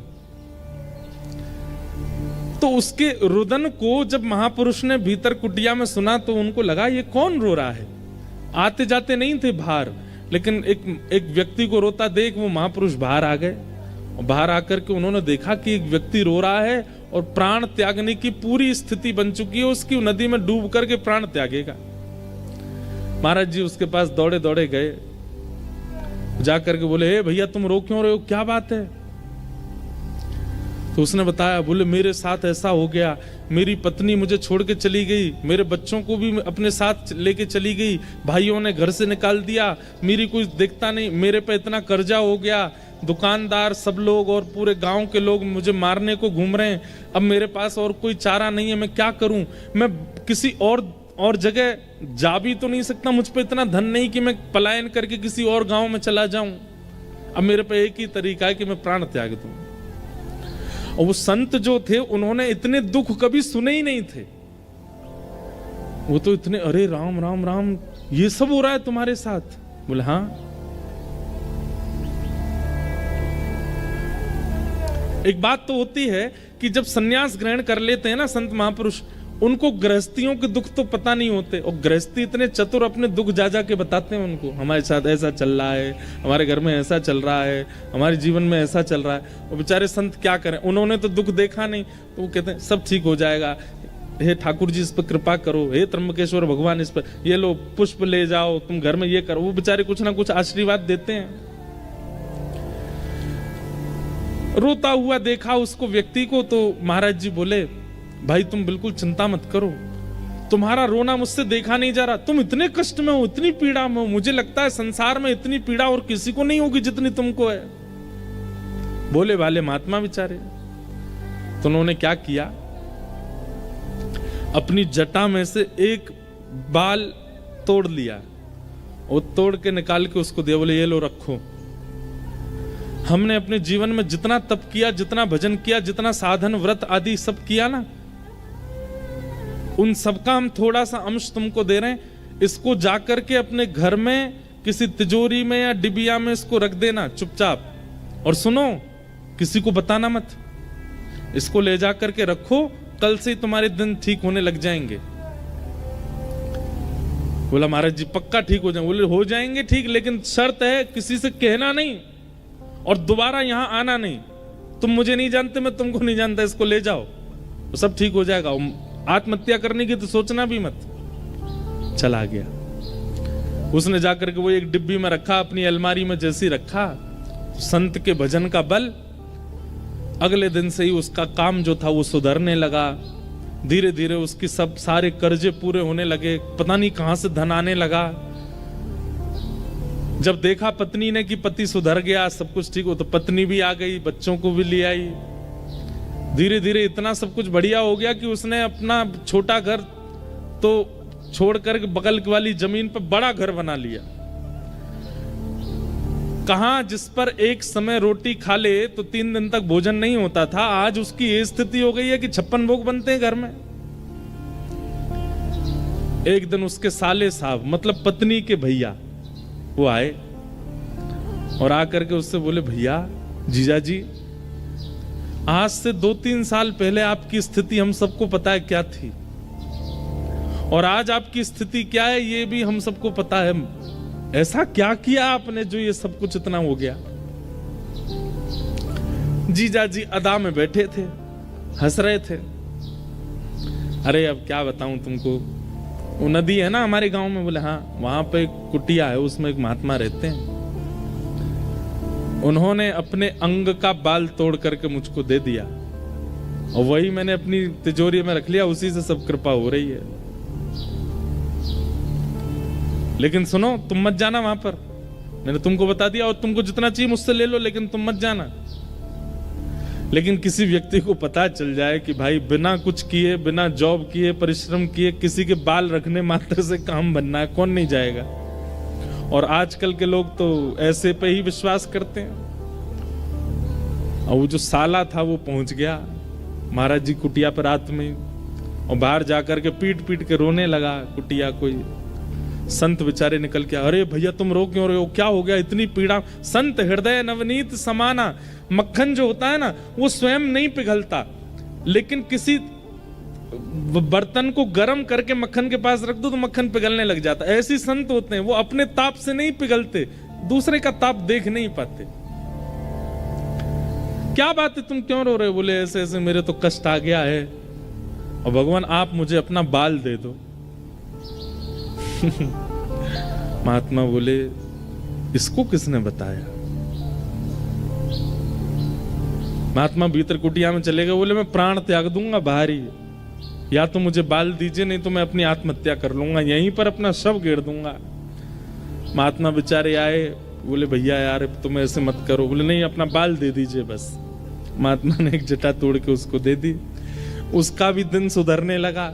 Speaker 1: तो उसके रुदन को जब महापुरुष ने भीतर कुटिया में सुना, तो उनको लगा ये कौन रो रहा है। आते जाते नहीं थे बाहर, लेकिन एक व्यक्ति को रोता देख वो महापुरुष बाहर आ गए। बाहर आकर के उन्होंने देखा कि एक व्यक्ति रो रहा है और प्राण त्यागने की पूरी स्थिति बन चुकी है उसकी, नदी में डूब करके प्राण त्यागेगा। महाराज जी उसके पास दौड़े दौड़े गए, जाकर के बोले, हे भैया तुम रो क्यों रहे हो, क्या बात है? तो उसने बताया, बोले मेरे साथ ऐसा हो गया, मेरी पत्नी मुझे छोड़ के चली गई, मेरे बच्चों को भी अपने साथ लेके चली गई, भाइयों ने घर से निकाल दिया, मेरी कोई देखता नहीं, मेरे पे इतना कर्जा हो गया, दुकानदार सब लोग और पूरे गांव के लोग मुझे मारने को घूम रहे हैं, अब मेरे पास और कोई चारा नहीं है, मैं क्या करूं? मैं किसी और जगह जा भी तो नहीं सकता, मुझ पे इतना धन नहीं कि मैं पलायन करके किसी और गांव में चला जाऊं। अब मेरे पे एक ही तरीका है कि मैं प्राण त्याग दूं। और वो संत जो थे, उन्होंने इतने दुख कभी सुने ही नहीं थे। वो तो इतने, अरे राम राम राम, ये सब हो रहा है तुम्हारे साथ? बोले हाँ। एक बात तो होती है कि जब सन्यास ग्रहण कर लेते हैं ना संत महापुरुष, उनको गृहस्थियों के दुख तो पता नहीं होते, और गृहस्थी इतने चतुर अपने दुख जा जा के बताते हैं उनको, हमारे साथ ऐसा चल रहा है, हमारे घर में ऐसा चल रहा है, हमारे जीवन में ऐसा चल रहा है। और बेचारे संत क्या करें, उन्होंने तो दुख देखा नहीं, तो वो कहते हैं सब ठीक हो जाएगा, हे ठाकुर जी इस पर कृपा करो, हे त्र्यंबकेश्वर भगवान इस पर ये लो पुष्प ले जाओ, तुम घर में ये करो। वो बेचारे कुछ ना कुछ आशीर्वाद देते हैं। रोता हुआ देखा उसको व्यक्ति को, तो महाराज जी बोले भाई तुम बिल्कुल चिंता मत करो, तुम्हारा रोना मुझसे देखा नहीं जा रहा, तुम इतने कष्ट में हो, इतनी पीड़ा में हो, मुझे लगता है संसार में इतनी पीड़ा और किसी को नहीं होगी जितनी तुमको है। बोले वाले महात्मा बेचारे। तो उन्होंने क्या किया, अपनी जटा में से एक बाल तोड़ लिया और तोड़ के निकाल के उसको दिया, बोले ये लो रखो। हमने अपने जीवन में जितना तप किया, जितना भजन किया, जितना साधन व्रत आदि सब किया ना, उन सबका हम थोड़ा सा अंश तुमको दे रहे हैं। इसको जाकर के अपने घर में किसी तिजोरी में या डिबिया में इसको रख देना चुपचाप, और सुनो किसी को बताना मत, इसको ले जाकर के रखो, कल से ही तुम्हारे दिन ठीक होने लग जाएंगे। बोला महाराज जी पक्का ठीक हो जाएंगे? बोले हो जाएंगे ठीक, लेकिन शर्त है किसी से कहना नहीं और दोबारा यहां आना नहीं। तुम मुझे नहीं जानते, मैं तुमको नहीं जानता, इसको ले जाओ तो सब ठीक हो जाएगा। आत्महत्या करने की तो सोचना भी मत। चला गया, उसने जाकर के वो एक डिब्बी में रखा, अपनी अलमारी में जैसी रखा, संत के भजन का बल, अगले दिन से ही उसका काम जो था वो सुधरने लगा। धीरे धीरे उसकी सब सारे कर्जे पूरे होने लगे, पता नहीं कहां से धन आने लगा। जब देखा पत्नी ने कि पति सुधर गया, सब कुछ ठीक हो, तो पत्नी भी आ गई, बच्चों को भी ले आई। धीरे धीरे इतना सब कुछ बढ़िया हो गया कि उसने अपना छोटा घर तो छोड़कर बगल वाली जमीन पर बड़ा घर बना लिया। कहां जिस पर एक समय रोटी खा ले तो 3 दिन तक भोजन नहीं होता था, आज उसकी ये स्थिति हो गई है कि 56 भोग बनते हैं घर में। एक दिन उसके साले साहब, मतलब पत्नी के भैया, वो आए और आकर के उससे बोले, भैया जीजा जी, आज से 2-3 साल पहले आपकी स्थिति हम सबको पता है क्या थी, और आज आपकी स्थिति क्या है ये भी हम सबको पता है। ऐसा क्या किया आपने जो ये सब कुछ इतना हो गया? जीजा जी अदा में बैठे थे, हंस रहे थे। अरे अब क्या बताऊं तुमको, वो नदी है ना हमारे गांव में। बोले हाँ, वहां पे एक कुटिया है, उसमें एक महात्मा रहते हैं। उन्होंने अपने अंग का बाल तोड़ करके मुझको दे दिया और वही मैंने अपनी तिजोरी में रख लिया, उसी से सब कृपा हो रही है। लेकिन सुनो, तुम मत जाना वहां पर, मैंने तुमको बता दिया, और तुमको जितना चाहिए मुझसे ले लो, लेकिन तुम मत जाना। लेकिन किसी व्यक्ति को पता चल जाए कि भाई बिना कुछ किए, बिना जॉब किए, परिश्रम किए, किसी के बाल रखने मात्र से काम बनना है, कौन नहीं जाएगा? और आजकल के लोग तो ऐसे पे ही विश्वास करते हैं। और वो जो साला था वो पहुंच गया महाराज जी कुटिया पर रात में, और बाहर जाकर के पीट पीट के रोने लगा कुटिया। कोई संत बेचारे निकल के, अरे भैया तुम रो क्यों रहे हो, क्या हो गया, इतनी पीड़ा? संत हृदय नवनीत समाना, मक्खन जो होता है ना वो स्वयं नहीं पिघलता, लेकिन किसी बर्तन को गर्म करके मक्खन के पास रख दो तो मक्खन पिघलने लग जाता। ऐसे संत होते हैं, वो अपने ताप से नहीं पिघलते, दूसरे का ताप देख नहीं पाते। क्या बात है, तुम क्यों रो रहे हो? बोले ऐसे ऐसे मेरे तो कष्ट आ गया है और भगवान आप मुझे अपना बाल दे दो। महात्मा बोले इसको किसने बताया? महात्मा भीतर कुटिया में चले गए, बोले मैं प्राण त्याग दूंगा बाहर ही, या तो मुझे बाल दीजिए, नहीं तो मैं अपनी आत्महत्या कर लूंगा, यहीं पर अपना शव गेड़ दूंगा। महात्मा बेचारे आए, बोले भैया यार तुम ऐसे मत करो। बोले नहीं, अपना बाल दे दीजिए बस। महात्मा ने एक जटा तोड़ के उसको दे दी। उसका भी दिन सुधरने लगा।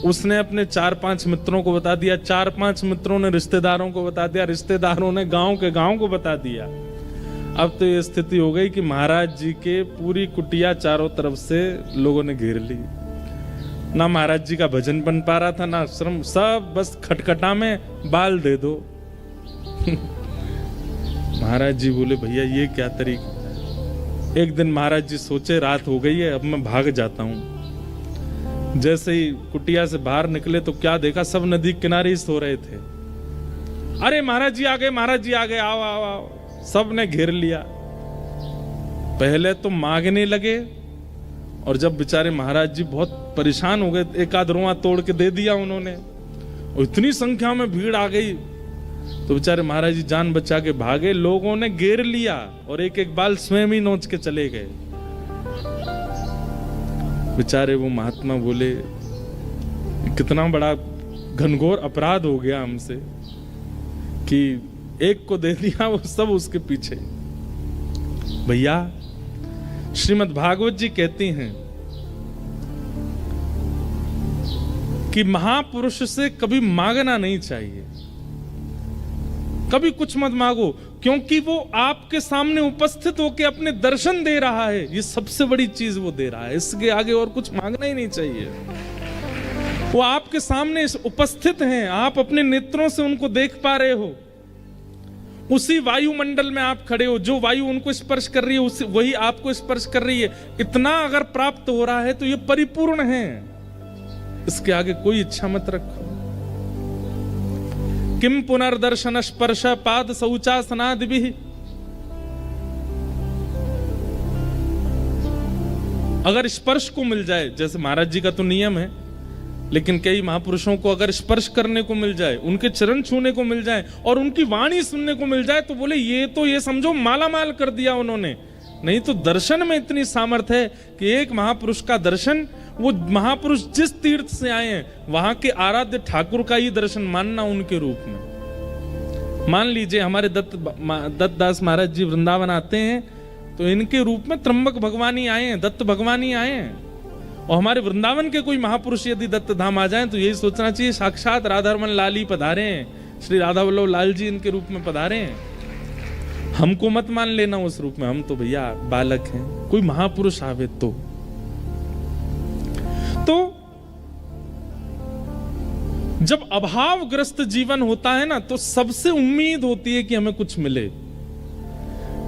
Speaker 1: उसने अपने 4-5 मित्रों को बता दिया, 4-5 मित्रों ने रिश्तेदारों को बता दिया, रिश्तेदारों ने गांव के गांव को बता दिया। अब तो ये स्थिति हो गई कि महाराज जी के पूरी कुटिया चारों तरफ से लोगों ने घेर ली। ना महाराज जी का भजन बन पा रहा था, ना श्रम, सब बस खटखटा में बाल दे दो। महाराज जी बोले भैया ये क्या तरीका? एक दिन महाराज जी सोचे रात हो गई है, अब मैं भाग जाता हूं। जैसे ही कुटिया से बाहर निकले तो क्या देखा, सब नदी किनारे ही सो रहे थे। अरे महाराज जी आ गए, महाराज जी आ गए, आओ आओ आओ। सब ने घेर लिया। पहले तो मांगने लगे, और जब बेचारे महाराज जी बहुत परेशान हो गए, एक आध रोआ तोड़ के दे दिया उन्होंने, और इतनी संख्या में भीड़ आ गई तो बेचारे महाराज जी जान बचा के भागे। लोगों ने घेर लिया और एक एक बाल स्वयं ही नोच के चले गए। बेचारे वो महात्मा बोले, कितना बड़ा घनघोर अपराध हो गया हमसे कि एक को दे दिया, वो सब उसके पीछे। भैया, श्रीमद् भागवत जी कहती हैं कि महापुरुष से कभी मांगना नहीं चाहिए, कभी कुछ मत मांगो, क्योंकि वो आपके सामने उपस्थित होकर अपने दर्शन दे रहा है। ये सबसे बड़ी चीज वो दे रहा है, इसके आगे और कुछ मांगना ही नहीं चाहिए। वो आपके सामने उपस्थित हैं, आप अपने नेत्रों से उनको देख पा रहे हो। उसी वायुमंडल में आप खड़े हो, जो वायु उनको स्पर्श कर रही है उसी वही आपको स्पर्श कर रही है। इतना अगर प्राप्त हो रहा है तो ये परिपूर्ण है, इसके आगे कोई इच्छा मत रखो। किम पुनर्दर्शन स्पर्श पाद शौचासनादिभिः। अगर स्पर्श को मिल जाए, जैसे महाराज जी का तो नियम है, लेकिन कई महापुरुषों को अगर स्पर्श करने को मिल जाए, उनके चरण छूने को मिल जाए और उनकी वाणी सुनने को मिल जाए, तो बोले ये समझो माला माल कर दिया उन्होंने। नहीं तो दर्शन में इतनी सामर्थ्य है कि एक महापुरुष का दर्शन, वो महापुरुष जिस तीर्थ से आए हैं वहां के आराध्य ठाकुर का ही दर्शन मानना उनके रूप में। मान लीजिए हमारे दत्त दास महाराज जी वृंदावन आते हैं तो इनके रूप में त्र्यंबक भगवान ही आए हैं, दत्त भगवान ही आए हैं। और हमारे वृंदावन के कोई महापुरुष यदि दत्त धाम आ जाएं तो यही सोचना चाहिए साक्षात राधारमन लाल ही पधारे हैं, श्री राधा वल्लभ लाल जी इनके रूप में पधारे हैं। हमको मत मान लेना उस रूप में, हम तो भैया बालक हैं। कोई महापुरुष आवे तो जब अभावग्रस्त जीवन होता है ना, तो सबसे उम्मीद होती है कि हमें कुछ मिले।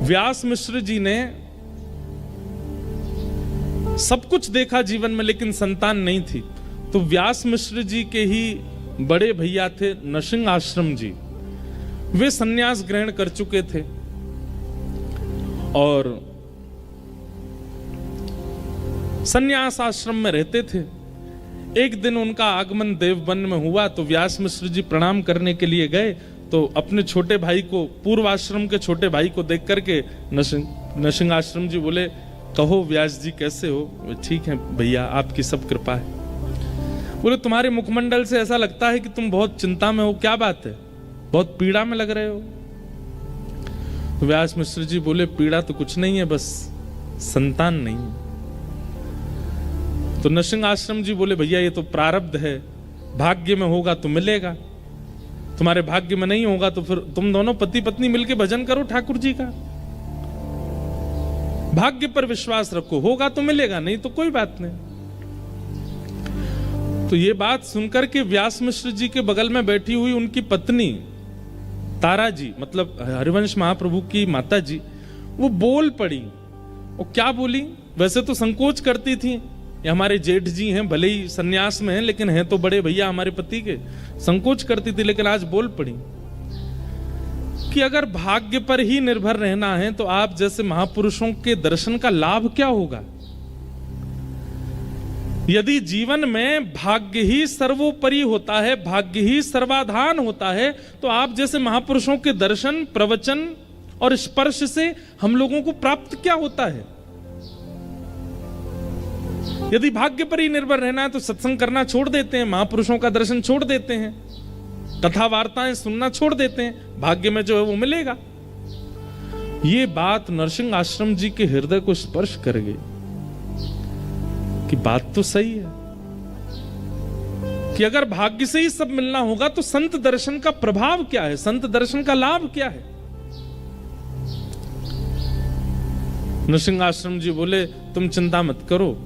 Speaker 1: व्यास मिश्र जी ने सब कुछ देखा जीवन में, लेकिन संतान नहीं थी। तो व्यास मिश्र जी के ही बड़े भैया थे नृसिंह आश्रम जी, वे सन्यास ग्रहण कर चुके थे और सन्यास आश्रम में रहते थे। एक दिन उनका आगमन देवबन में हुआ तो व्यास मिश्र जी प्रणाम करने के लिए गए, तो अपने छोटे भाई को, पूर्व आश्रम के छोटे भाई को देख करके नृसिंह आश्रम जी बोले, कहो व्यास जी कैसे हो? ठीक है भैया, आपकी सब कृपा है। बोले तुम्हारे मुखमंडल से ऐसा लगता है कि तुम बहुत चिंता में हो, क्या बात है, बहुत पीड़ा में लग रहे हो? तो व्यास मिश्र जी बोले, पीड़ा तो कुछ नहीं है, बस संतान नहीं है। तो नृसिंह आश्रम जी बोले, भैया ये तो प्रारब्ध है, भाग्य में होगा तो मिलेगा, तुम्हारे भाग्य में नहीं होगा तो फिर तुम दोनों पति पत्नी मिलके भजन करो ठाकुर जी का। भाग्य पर विश्वास रखो, होगा तो मिलेगा, नहीं तो कोई बात नहीं। तो ये बात सुनकर के व्यास मिश्र जी के बगल में बैठी हुई उनकी पत्नी तारा जी, मतलब हरिवंश महाप्रभु की माता जी, वो बोल पड़ी। वो क्या बोली? वैसे तो संकोच करती थी, ये हमारे जेठ जी हैं, भले ही सन्यास में हैं, लेकिन हैं तो बड़े भैया हमारे पति के, संकोच करती थी, लेकिन आज बोल पड़ी कि अगर भाग्य पर ही निर्भर रहना है तो आप जैसे महापुरुषों के दर्शन का लाभ क्या होगा? यदि जीवन में भाग्य ही सर्वोपरि होता है, भाग्य ही सर्वाधान होता है, तो आप जैसे महापुरुषों के दर्शन, प्रवचन और स्पर्श से हम लोगों को प्राप्त क्या होता है? यदि भाग्य पर ही निर्भर रहना है तो सत्संग करना छोड़ देते हैं, महापुरुषों का दर्शन छोड़ देते हैं, कथा वार्ताएं सुनना छोड़ देते हैं, भाग्य में जो है वो मिलेगा। ये बात नृसिंह आश्रम जी के हृदय को स्पर्श कर गई कि बात तो सही है कि अगर भाग्य से ही सब मिलना होगा तो संत दर्शन का प्रभाव क्या है, संत दर्शन का लाभ क्या है? नृसिंह आश्रम जी बोले, तुम चिंता मत करो,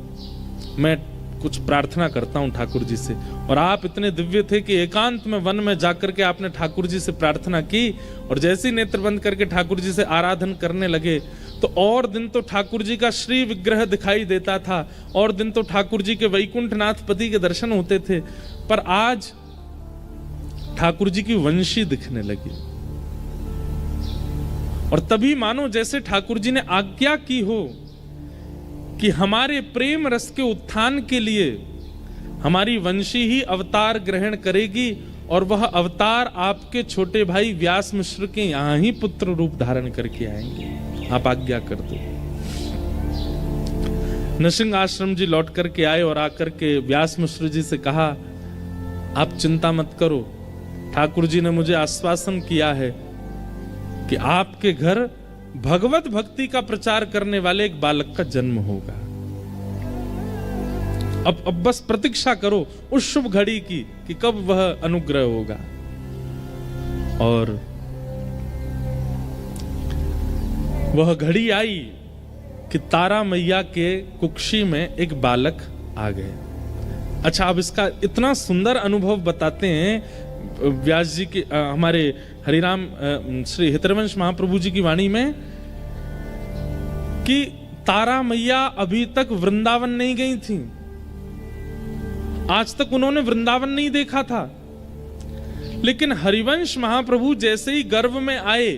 Speaker 1: मैं कुछ प्रार्थना करता हूं ठाकुर जी से। और आप इतने दिव्य थे कि एकांत में वन में जाकर के आपने ठाकुर जी से प्रार्थना की, और जैसे ही नेत्र बंद करके ठाकुर जी से आराधन करने लगे तो और दिन तो ठाकुर जी का श्री विग्रह दिखाई देता था, और दिन तो ठाकुर जी के वैकुंठनाथ पति के दर्शन होते थे, पर आज ठाकुर जी की वंशी दिखने लगी। और तभी मानो जैसे ठाकुर जी ने आज्ञा की हो कि हमारे प्रेम रस के उत्थान के लिए हमारी वंशी ही अवतार ग्रहण करेगी, और वह अवतार आपके छोटे भाई व्यास मिश्र के यहां ही पुत्र रूप धारण करके आएंगे, आप आज्ञा कर दो। नृसिंह आश्रम जी लौट करके आए और आकर के व्यास मिश्र जी से कहा, आप चिंता मत करो, ठाकुर जी ने मुझे आश्वासन किया है कि आपके घर भगवत भक्ति का प्रचार करने वाले एक बालक का जन्म होगा। अब बस प्रतीक्षा करो उस शुभ घड़ी की कि कब वह अनुग्रह होगा। और वह घड़ी आई कि तारा मैया के कुक्षी में एक बालक आ गए। अच्छा, अब इसका इतना सुंदर अनुभव बताते हैं व्यास जी के हमारे हरिराम श्री हितरवंश महाप्रभु जी की वाणी में कि तारा मैया अभी तक वृंदावन नहीं गई थी, आज तक उन्होंने वृंदावन नहीं देखा था। लेकिन हरिवंश महाप्रभु जैसे ही गर्भ में आए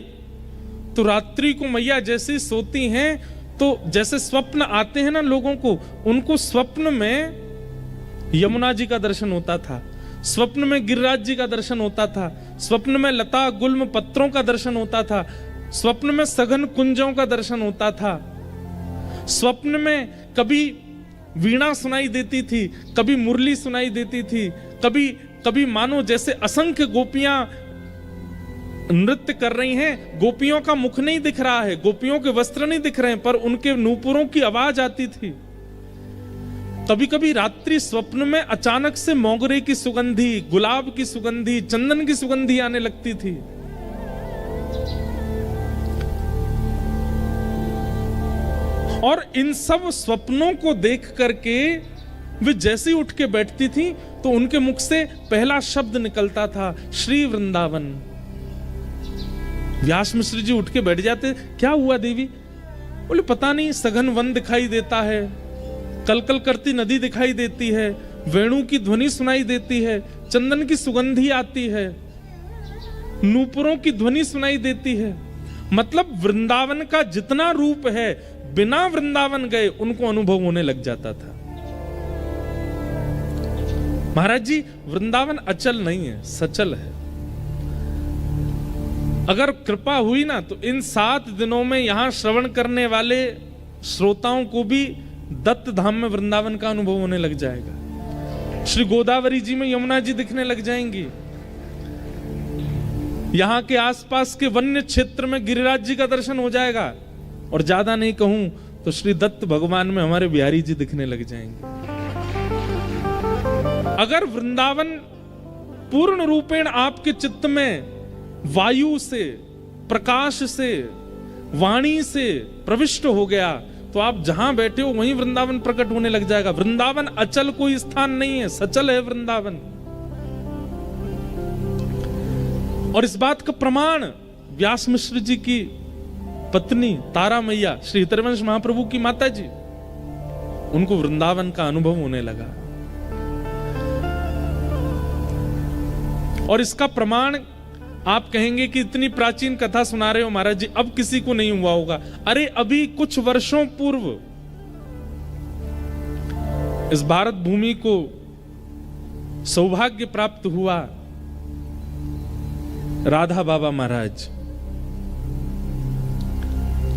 Speaker 1: तो रात्रि को मैया जैसे ही सोती हैं तो जैसे स्वप्न आते हैं ना लोगों को, उनको स्वप्न में यमुना जी का दर्शन होता था, स्वप्न में गिरिराज जी का दर्शन होता था, स्वप्न में लता गुल्म पत्रों का दर्शन होता था, स्वप्न में सघन कुंजों का दर्शन होता था, स्वप्न में कभी वीणा सुनाई देती थी, कभी मुरली सुनाई देती थी, कभी कभी मानो जैसे असंख्य गोपियां नृत्य कर रही हैं, गोपियों का मुख नहीं दिख रहा है, गोपियों के वस्त्र नहीं दिख रहे हैं, पर उनके नूपुरों की आवाज आती थी। कभी कभी रात्रि स्वप्न में अचानक से मोगरे की सुगंधी, गुलाब की सुगंधी, चंदन की सुगंधी आने लगती थी। और इन सब स्वप्नों को देख करके वे जैसे उठ के बैठती थी तो उनके मुख से पहला शब्द निकलता था, श्री वृंदावन। व्यास मिश्र जी उठ के बैठ जाते, क्या हुआ देवी? बोले पता नहीं, सघन वन दिखाई देता है, कलकल करती नदी दिखाई देती है, वेणु की ध्वनि सुनाई देती है, चंदन की सुगंधी आती है, नूपुरों की ध्वनि सुनाई देती है। मतलब वृंदावन का जितना रूप है बिना वृंदावन गए उनको अनुभव होने लग जाता था। महाराज जी, वृंदावन अचल नहीं है, सचल है। अगर कृपा हुई ना तो इन 7 दिनों में यहां श्रवण करने वाले श्रोताओं को भी दत्त धाम में वृंदावन का अनुभव होने लग जाएगा। श्री गोदावरी जी में यमुना जी दिखने लग जाएंगी, यहां के आसपास के वन्य क्षेत्र में गिरिराज जी का दर्शन हो जाएगा, और ज्यादा नहीं कहूं तो श्री दत्त भगवान में हमारे बिहारी जी दिखने लग जाएंगे। अगर वृंदावन पूर्ण रूपेण आपके चित्त में वायु से, प्रकाश से, वाणी से प्रविष्ट हो गया तो आप जहां बैठे हो वहीं वृंदावन प्रकट होने लग जाएगा। वृंदावन अचल कोई स्थान नहीं है, सचल है वृंदावन। और इस बात का प्रमाण व्यास मिश्र जी की पत्नी तारा मैया, श्री हितरवंश महाप्रभु की माता जी, उनको वृंदावन का अनुभव होने लगा। और इसका प्रमाण आप कहेंगे कि इतनी प्राचीन कथा सुना रहे हो महाराज जी, अब किसी को नहीं हुआ होगा। अरे अभी कुछ वर्षों पूर्व इस भारत भूमि को सौभाग्य प्राप्त हुआ राधा बाबा महाराज,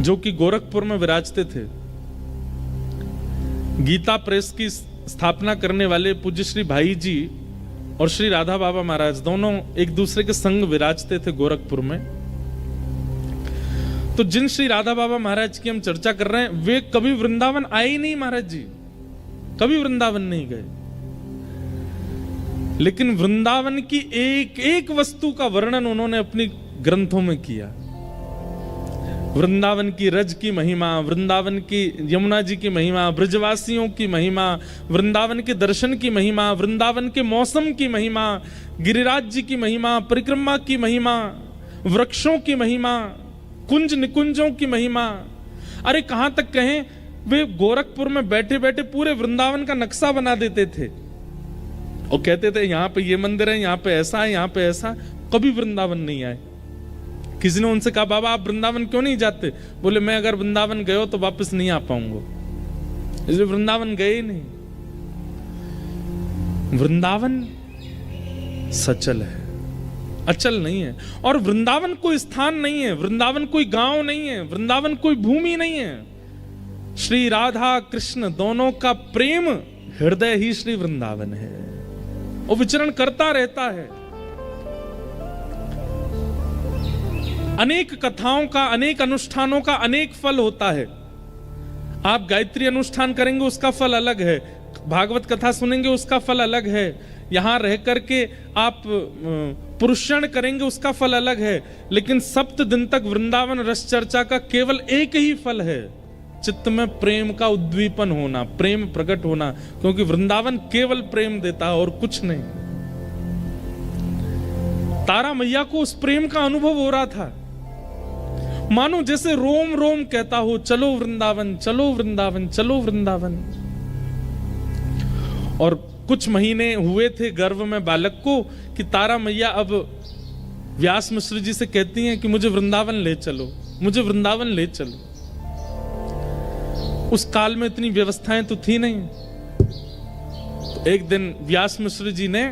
Speaker 1: जो कि गोरखपुर में विराजते थे। गीता प्रेस की स्थापना करने वाले पूज्य श्री भाई जी और श्री राधा बाबा महाराज दोनों एक दूसरे के संग विराजते थे गोरखपुर में। तो जिन श्री राधा बाबा महाराज की हम चर्चा कर रहे हैं वे कभी वृंदावन आए ही नहीं महाराज जी, कभी वृंदावन नहीं गए। लेकिन वृंदावन की एक एक वस्तु का वर्णन उन्होंने अपनी ग्रंथों में किया। वृंदावन की रज की महिमा, वृंदावन की यमुना जी की महिमा, ब्रजवासियों की महिमा, वृंदावन के दर्शन की महिमा, वृंदावन के मौसम की महिमा, गिरिराज जी की महिमा, परिक्रमा की महिमा, वृक्षों की महिमा, कुंज निकुंजों की महिमा। अरे कहां तक कहें, वे गोरखपुर में बैठे बैठे पूरे वृंदावन का नक्शा बना देते थे और कहते थे यहां पे ये मंदिर है, यहां पे ऐसा है, यहां पे ऐसा। कभी वृंदावन नहीं आए। किसी ने उनसे कहा बाबा आप वृंदावन क्यों नहीं जाते? बोले मैं अगर वृंदावन गए हो तो वापस नहीं आ पाऊंगा, इसलिए वृंदावन गए ही नहीं। वृंदावन सचल है, अचल नहीं है। और वृंदावन कोई स्थान नहीं है, वृंदावन कोई गांव नहीं है, वृंदावन कोई भूमि नहीं है। श्री राधा कृष्ण दोनों का प्रेम हृदय ही श्री वृंदावन है, वो विचरण करता रहता है। अनेक कथाओं का, अनेक अनुष्ठानों का अनेक फल होता है। आप गायत्री अनुष्ठान करेंगे उसका फल अलग है, भागवत कथा सुनेंगे उसका फल अलग है, यहां रह करके आप पुरुषण करेंगे उसका फल अलग है, लेकिन 7 दिन तक वृंदावन रस चर्चा का केवल एक ही फल है, चित्त में प्रेम का उद्दीपन होना, प्रेम प्रकट होना, क्योंकि वृंदावन केवल प्रेम देता है और कुछ नहीं। तारा मैया को उस प्रेम का अनुभव हो रहा था, मानो जैसे रोम रोम कहता हो, चलो वृंदावन, चलो वृंदावन, चलो वृंदावन। और कुछ महीने हुए थे गर्भ में बालक को कि तारा मैया अब व्यास मिश्र जी से कहती हैं कि मुझे वृंदावन ले चलो, मुझे वृंदावन ले चलो। उस काल में इतनी व्यवस्थाएं तो थी नहीं। तो एक दिन व्यास मिश्र जी ने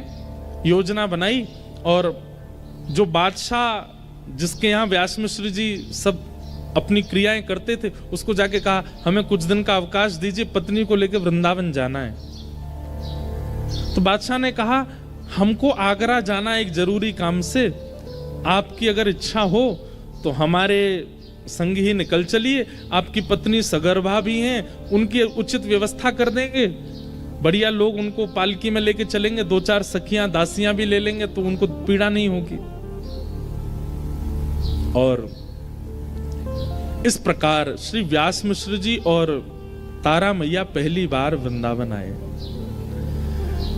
Speaker 1: योजना बनाई और जो बादशाह जिसके यहाँ व्यास मिश्र जी सब अपनी क्रियाएं करते थे, उसको जाके कहा हमें कुछ दिन का अवकाश दीजिए, पत्नी को लेकर वृंदावन जाना है। तो बादशाह ने कहा हमको आगरा जाना एक जरूरी काम से, आपकी अगर इच्छा हो तो हमारे संग ही निकल चलिए, आपकी पत्नी सगर्भा भी हैं, उनकी उचित व्यवस्था कर देंगे, बढ़िया लोग उनको पालकी में लेके चलेंगे, 2-4 सखियां दासियां भी ले लेंगे तो उनको पीड़ा नहीं होगी। और इस प्रकार श्री व्यास मिश्र जी और तारा मैया पहली बार वृंदावन आए।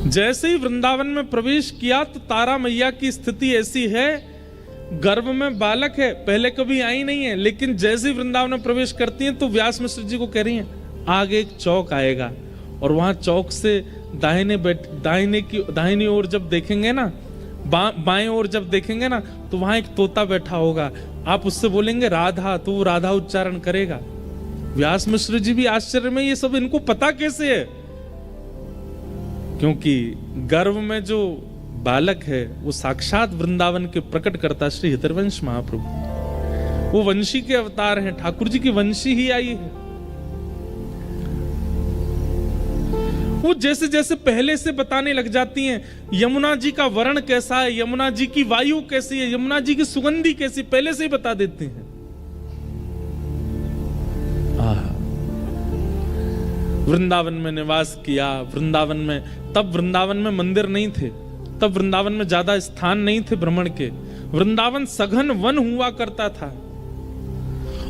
Speaker 1: जैसे ही वृंदावन में प्रवेश किया तो तारा मैया की स्थिति ऐसी है, गर्भ में बालक है, पहले कभी आई नहीं है, लेकिन जैसे ही वृंदावन में प्रवेश करती हैं तो व्यास मिश्र जी को कह रही हैं आगे एक चौक आएगा और वहां चौक से दाहिनी ओर जब देखेंगे ना, बाएं ओर जब देखेंगे ना तो वहां एक तोता बैठा होगा, आप उससे बोलेंगे राधा, तो वो राधा उच्चारण करेगा। व्यास मिश्र जी भी आश्चर्य में, ये सब इनको पता कैसे है? क्योंकि गर्भ में जो बालक है वो साक्षात वृंदावन के प्रकट करता श्री हितरवंश महाप्रभु, वो वंशी के अवतार हैं, ठाकुर जी की वंशी ही आई है। वो जैसे जैसे पहले से बताने लग जाती हैं, यमुना जी का वर्ण कैसा है, यमुना जी की वायु कैसी है, यमुना जी की सुगंधी कैसी, पहले से ही बता देती हैं। वृंदावन में निवास किया, वृंदावन में, तब वृंदावन में मंदिर नहीं थे, तब वृंदावन में ज्यादा स्थान नहीं थे भ्रमण के, वृंदावन सघन वन हुआ करता था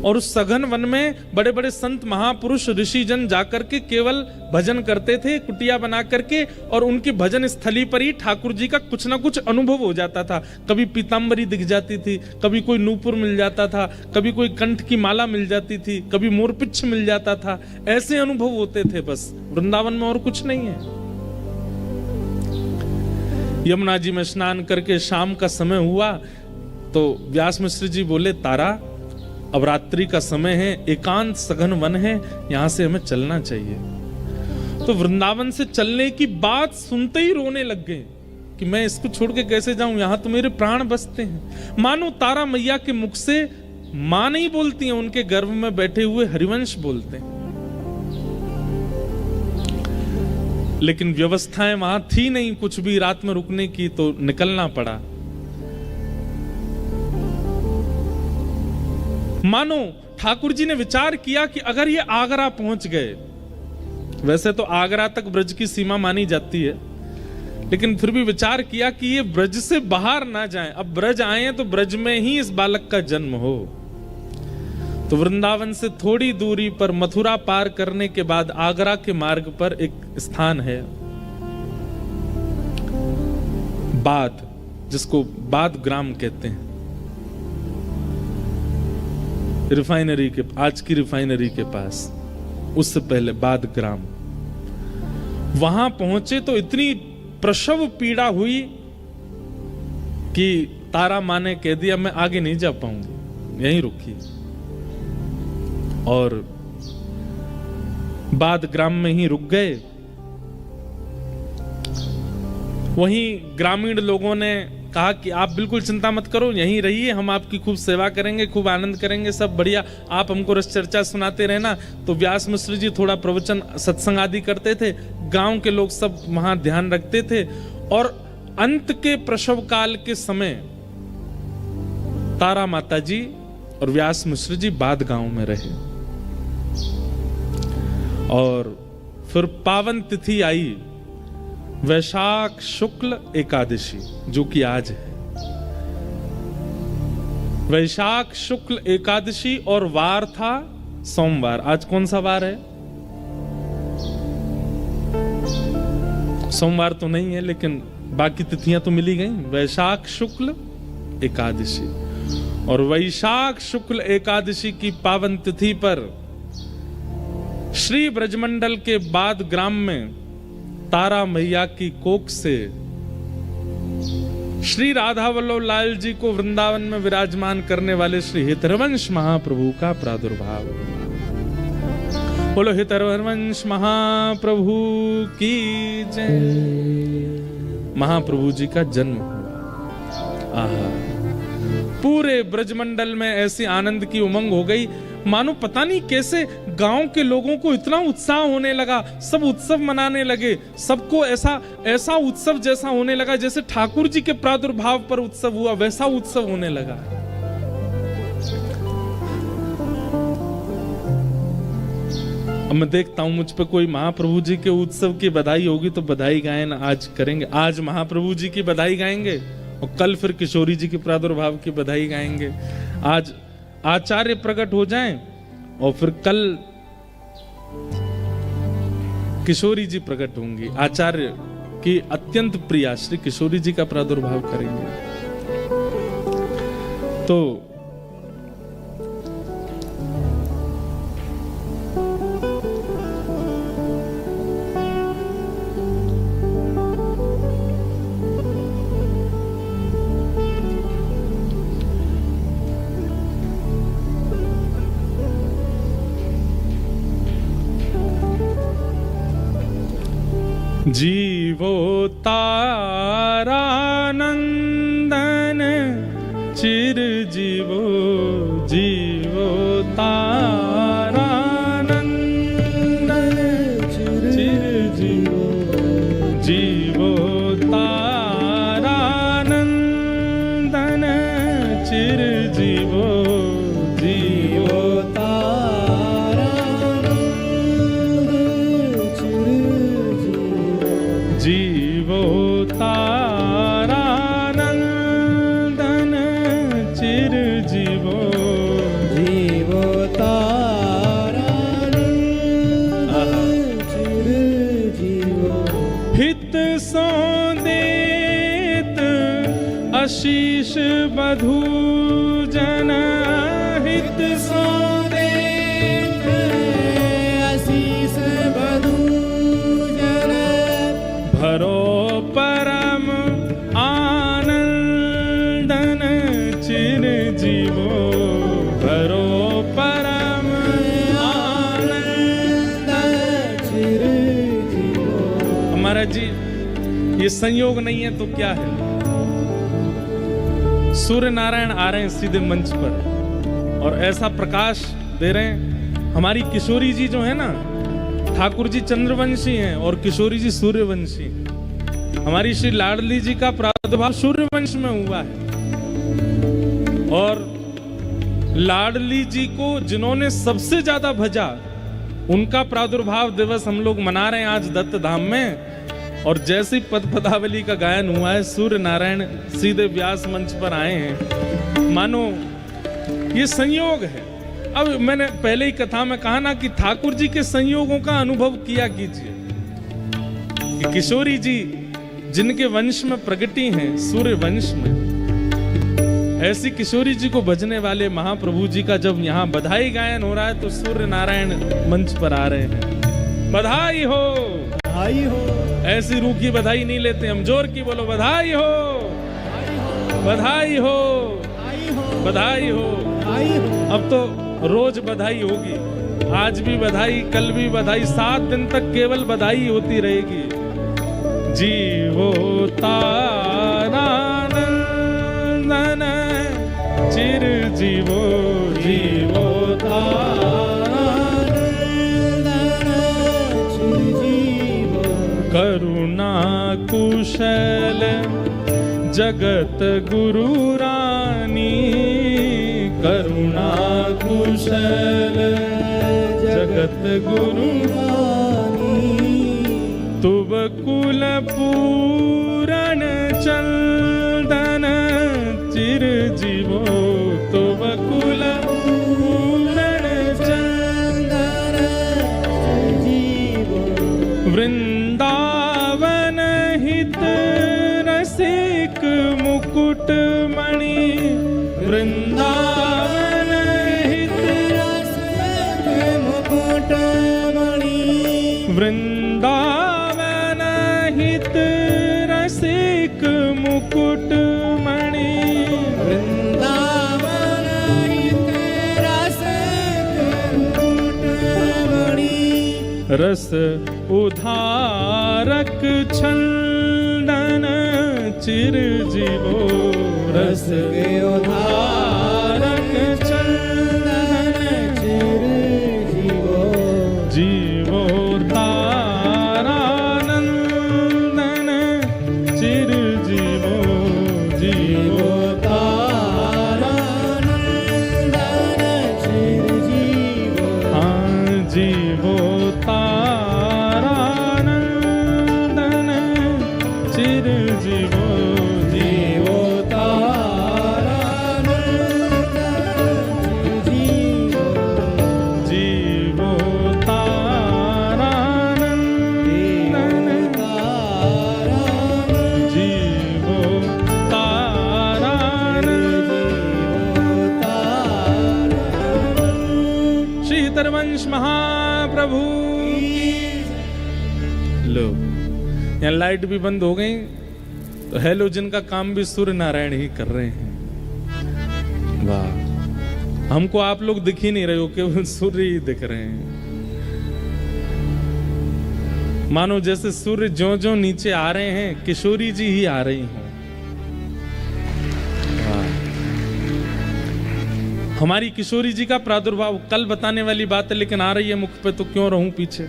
Speaker 1: और उस सघन वन में बड़े बड़े संत महापुरुष ऋषिजन जाकर के केवल भजन करते थे, कुटिया बना करके, और उनकी भजन स्थली पर ही ठाकुर जी का कुछ ना कुछ अनुभव हो जाता था। कभी पीताम्बरी दिख जाती थी, कभी कोई नूपुर मिल जाता था, कभी कोई कंठ की माला मिल जाती थी, कभी मोरपिच्छ मिल जाता था, ऐसे अनुभव होते थे बस वृंदावन में, और कुछ नहीं है। यमुना जी में स्नान करके शाम का समय हुआ तो व्यास मिश्र जी बोले तारा अब रात्रि का समय है, एकांत सघन वन है, यहां से हमें चलना चाहिए। तो वृंदावन से चलने की बात सुनते ही रोने लग गए कि मैं इसको छोड़ के कैसे जाऊं, यहां तो मेरे प्राण बसते हैं। मानो तारा मैया के मुख से मां नहीं बोलती हैं, उनके गर्भ में बैठे हुए हरिवंश बोलते हैं। लेकिन व्यवस्थाएं वहां थी नहीं कुछ भी रात में रुकने की, तो निकलना पड़ा। मानो ठाकुर जी ने विचार किया कि अगर ये आगरा पहुंच गए, वैसे तो आगरा तक ब्रज की सीमा मानी जाती है, लेकिन फिर भी विचार किया कि ये ब्रज से बाहर ना जाएं, अब ब्रज आए हैं तो ब्रज में ही इस बालक का जन्म हो। तो वृंदावन से थोड़ी दूरी पर मथुरा पार करने के बाद आगरा के मार्ग पर एक स्थान है बाद, जिसको बाद ग्राम कहते हैं, रिफाइनरी के, आज की रिफाइनरी के पास, उससे पहले बाद ग्राम। वहां पहुंचे तो इतनी प्रसव पीड़ा हुई कि तारा माँ ने कह दिया मैं आगे नहीं जा पाऊंगी, यहीं रुकी। और बाद ग्राम में ही रुक गए। वहीं ग्रामीण लोगों ने कहा कि आप बिल्कुल चिंता मत करो, यहीं रहिए, हम आपकी खूब सेवा करेंगे, खूब आनंद करेंगे, सब बढ़िया, आप हमको रस चर्चा सुनाते रहना। तो व्यास मिश्र जी थोड़ा प्रवचन सत्संग आदि करते थे, गांव के लोग सब वहां ध्यान रखते थे। और अंत के प्रसव काल के समय तारा माता जी और व्यास मिश्र जी बाद गांव में रहे। और फिर पावन तिथि आई वैशाख शुक्ल एकादशी, जो कि आज है। वैशाख शुक्ल एकादशी और वार था सोमवार। आज कौन सा वार है? सोमवार तो नहीं है, लेकिन बाकी तिथियां तो मिली गई। वैशाख शुक्ल एकादशी और वैशाख शुक्ल एकादशी की पावन तिथि पर श्री ब्रजमंडल के बाद ग्राम में तारा मैया की कोख से श्री राधा वल्लभ लाल जी को वृंदावन में विराजमान करने वाले श्री हितरवंश महाप्रभु का प्रादुर्भाव। बोलो हितरवंश महाप्रभु की जय। महाप्रभु जी का जन्म हुआ। आहा, पूरे ब्रजमंडल में ऐसी आनंद की उमंग हो गई, मानो पता नहीं कैसे गांव के लोगों को इतना उत्साह होने लगा, सब उत्सव मनाने लगे, सबको ऐसा उत्सव जैसा होने लगा जैसे ठाकुर जी के प्रादुर्भाव पर उत्सव हुआ, वैसा उत्सव होने लगा। अब मैं देखता हूं मुझ पे कोई महाप्रभु जी के उत्सव की बधाई होगी तो बधाई गायन आज करेंगे। आज महाप्रभु जी की बधाई गाएंगे और कल फिर किशोरी जी के प्रादुर्भाव की बधाई गाएंगे। आज आचार्य प्रकट हो जाएं और फिर कल किशोरी जी प्रकट होंगी। आचार्य की अत्यंत प्रिया श्री किशोरी जी का प्रादुर्भाव करेंगे। तो जीवो तारानंदन चिर जीवो, जीवो तारानंदन चिर जीवो, जीवो तारानंदन चिर जीवो, जीवो जीवो तारानंदन चिर जीवो,
Speaker 2: जीवो तारानंदन चिर जीवो।
Speaker 1: हित सो देत आशीष बधू जन, हित सो
Speaker 2: देत आशीष बधू जन।
Speaker 1: भरो परम आनंदन चिर जीवो, भरो परम
Speaker 2: आनंदन चिर जीवो।
Speaker 1: हमारा जी ये संयोग नहीं है तो क्या है? सूर्य नारायण आ रहे हैं सीधे मंच पर और ऐसा प्रकाश दे रहे हैं। हमारी किशोरी जी जो है ना, ठाकुर जी चंद्रवंशी हैं और किशोरी जी सूर्यवंशी। हमारी श्री लाडली जी का प्रादुर्भाव सूर्यवंश में हुआ है और लाडली जी को जिन्होंने सबसे ज्यादा भजा, उनका प्रादुर्भाव दिवस हम लोग मना रहे हैं आज दत्त धाम में। और जैसे ही पद पदावली का गायन हुआ है, सूर्य नारायण सीधे व्यास मंच पर आए हैं। मानो ये संयोग है। अब मैंने पहले ही कथा में कहा ना कि ठाकुर जी के संयोगों का अनुभव किया कीजिए कि किशोरी जी जिनके वंश में प्रगटी हैं, सूर्य वंश में, ऐसी किशोरी जी को भजने वाले महाप्रभु जी का जब यहाँ बधाई गायन हो रहा है तो सूर्य नारायण मंच पर आ रहे हैं। बधाई हो,
Speaker 3: बधाई हो।
Speaker 1: ऐसी रूखी बधाई नहीं लेते हम, जोर की बोलो बधाई हो, बधाई हो, बधाई हो। अब तो रोज बधाई होगी, आज भी बधाई, कल भी बधाई, 7 दिन तक केवल बधाई होती रहेगी। जीवो तारानंदन चिर जीवो जीवो करुणा कुशल जगत गुरु रानी करुणा कुशल जगत गुरु तुब कुल पूरण चंदन चिर जीवो तुब कुल पूरण चंदन वृंदावन हित रसिक मुकुट मणि वृंदावन हित रसिक मुकुट मणि वृंदावन हित रसिक मुकुट मणि
Speaker 2: वृंदावन हित रसिक मुकुट मणि
Speaker 1: रस उधारक छंदन चिर जीवो रस
Speaker 2: के उधारक चंदन चिर जीवो
Speaker 1: जीवो तारानंदन चिर जीवो जीवो
Speaker 2: तारानंदन चिर जीवो
Speaker 1: हाँ जीवो तारानंदन चिर जीवो
Speaker 2: जीवो तारानंदन जीवो
Speaker 1: जीवो तारानंदन जीवो तारानंद श्री तरवंश महाप्रभु लो यहाँ लाइट भी बंद हो गई तो हेलोजन का काम भी सूर्य नारायण ही कर रहे हैं। वाह हमको आप लोग दिख ही नहीं रहे हो केवल सूर्य ही दिख रहे हैं। मानो जैसे सूर्य ज्यों ज्यों नीचे आ रहे हैं किशोरी जी ही आ रही हों। वाह हमारी किशोरी जी का प्रादुर्भाव कल बताने वाली बात है लेकिन आ रही है मुख पे तो क्यों रहूं पीछे।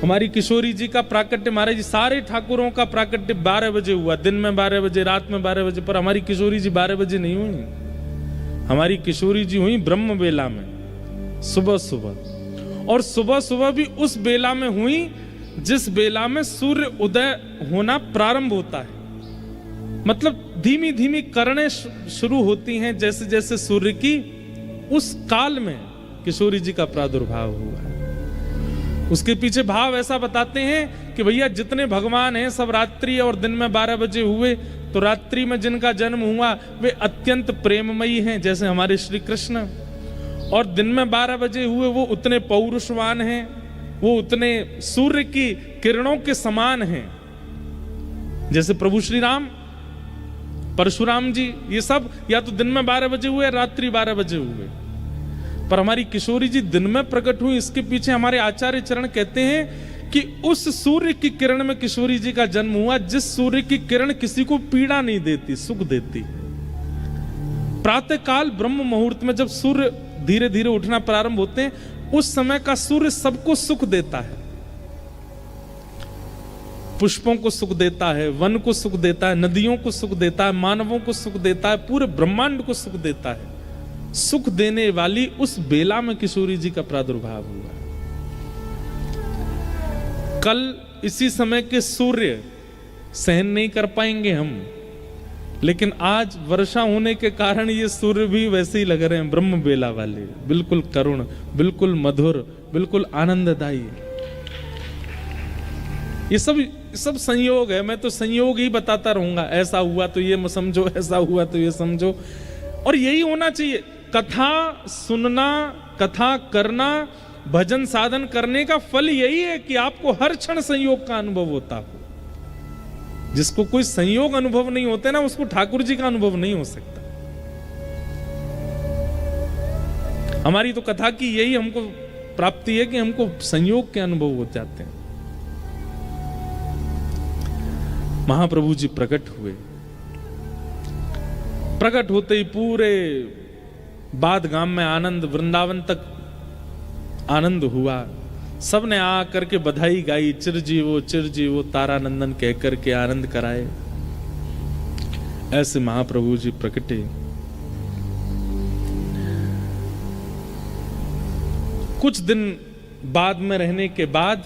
Speaker 1: हमारी किशोरी जी का प्राकट्य महाराज जी सारे ठाकुरों का प्राकट्य 12 बजे हुआ, दिन में 12 बजे, रात में 12 बजे, पर हमारी किशोरी जी 12 बजे नहीं हुई। हमारी किशोरी जी हुई ब्रह्म बेला में सुबह सुबह, और सुबह सुबह भी उस बेला में हुई जिस बेला में सूर्य उदय होना प्रारंभ होता है। मतलब धीमी धीमी करने शुरू होती हैं जैसे जैसे सूर्य की, उस काल में किशोरी जी का प्रादुर्भाव हुआ है। उसके पीछे भाव ऐसा बताते हैं कि भैया जितने भगवान हैं सब रात्रि और दिन में 12 बजे हुए, तो रात्रि में जिनका जन्म हुआ वे अत्यंत प्रेममयी हैं जैसे हमारे श्री कृष्ण, और दिन में 12 बजे हुए वो उतने पौरुषवान हैं, वो उतने सूर्य की किरणों के समान हैं जैसे प्रभु श्री राम, परशुराम जी, ये सब या तो दिन में 12 बजे हुए रात्रि 12 बजे हुए। पर हमारी किशोरी जी दिन में प्रकट हुई, इसके पीछे हमारे आचार्य चरण कहते हैं कि उस सूर्य की किरण में किशोरी जी का जन्म हुआ जिस सूर्य की किरण किसी को पीड़ा नहीं देती, सुख देती। प्रातः काल ब्रह्म मुहूर्त में जब सूर्य धीरे धीरे उठना प्रारंभ होते हैं, उस समय का सूर्य सबको सुख देता है। पुष्पों को सुख देता है, वन को सुख देता है, नदियों को सुख देता है, मानवों को सुख देता है, पूरे ब्रह्मांड को सुख देता है। सुख देने वाली उस बेला में किशोरी जी का प्रादुर्भाव हुआ। कल इसी समय के सूर्य सहन नहीं कर पाएंगे हम, लेकिन आज वर्षा होने के कारण ये सूर्य भी वैसे ही लग रहे हैं, ब्रह्म बेला वाले, बिल्कुल करुण, बिल्कुल मधुर, बिल्कुल आनंददायी। ये सब संयोग है। मैं तो संयोग ही बताता रहूंगा, ऐसा हुआ तो ये समझो, ऐसा हुआ तो ये समझो, और यही होना चाहिए। कथा सुनना, कथा करना, भजन साधन करने का फल यही है कि आपको हर क्षण संयोग का अनुभव होता हो। जिसको कोई संयोग अनुभव नहीं होते ना, उसको ठाकुर जी का अनुभव नहीं हो सकता। हमारी तो कथा की यही हमको प्राप्ति है कि हमको संयोग के अनुभव हो जाते हैं। महाप्रभु जी प्रकट हुए प्रकट होते ही पूरे बाद गांव में आनंद, वृंदावन तक आनंद हुआ। सबने आ करके बधाई गाई, चिरजीवो तारानंदन कह करके आनंद कराए। ऐसे महाप्रभु जी प्रकटे। कुछ दिन बाद में रहने के बाद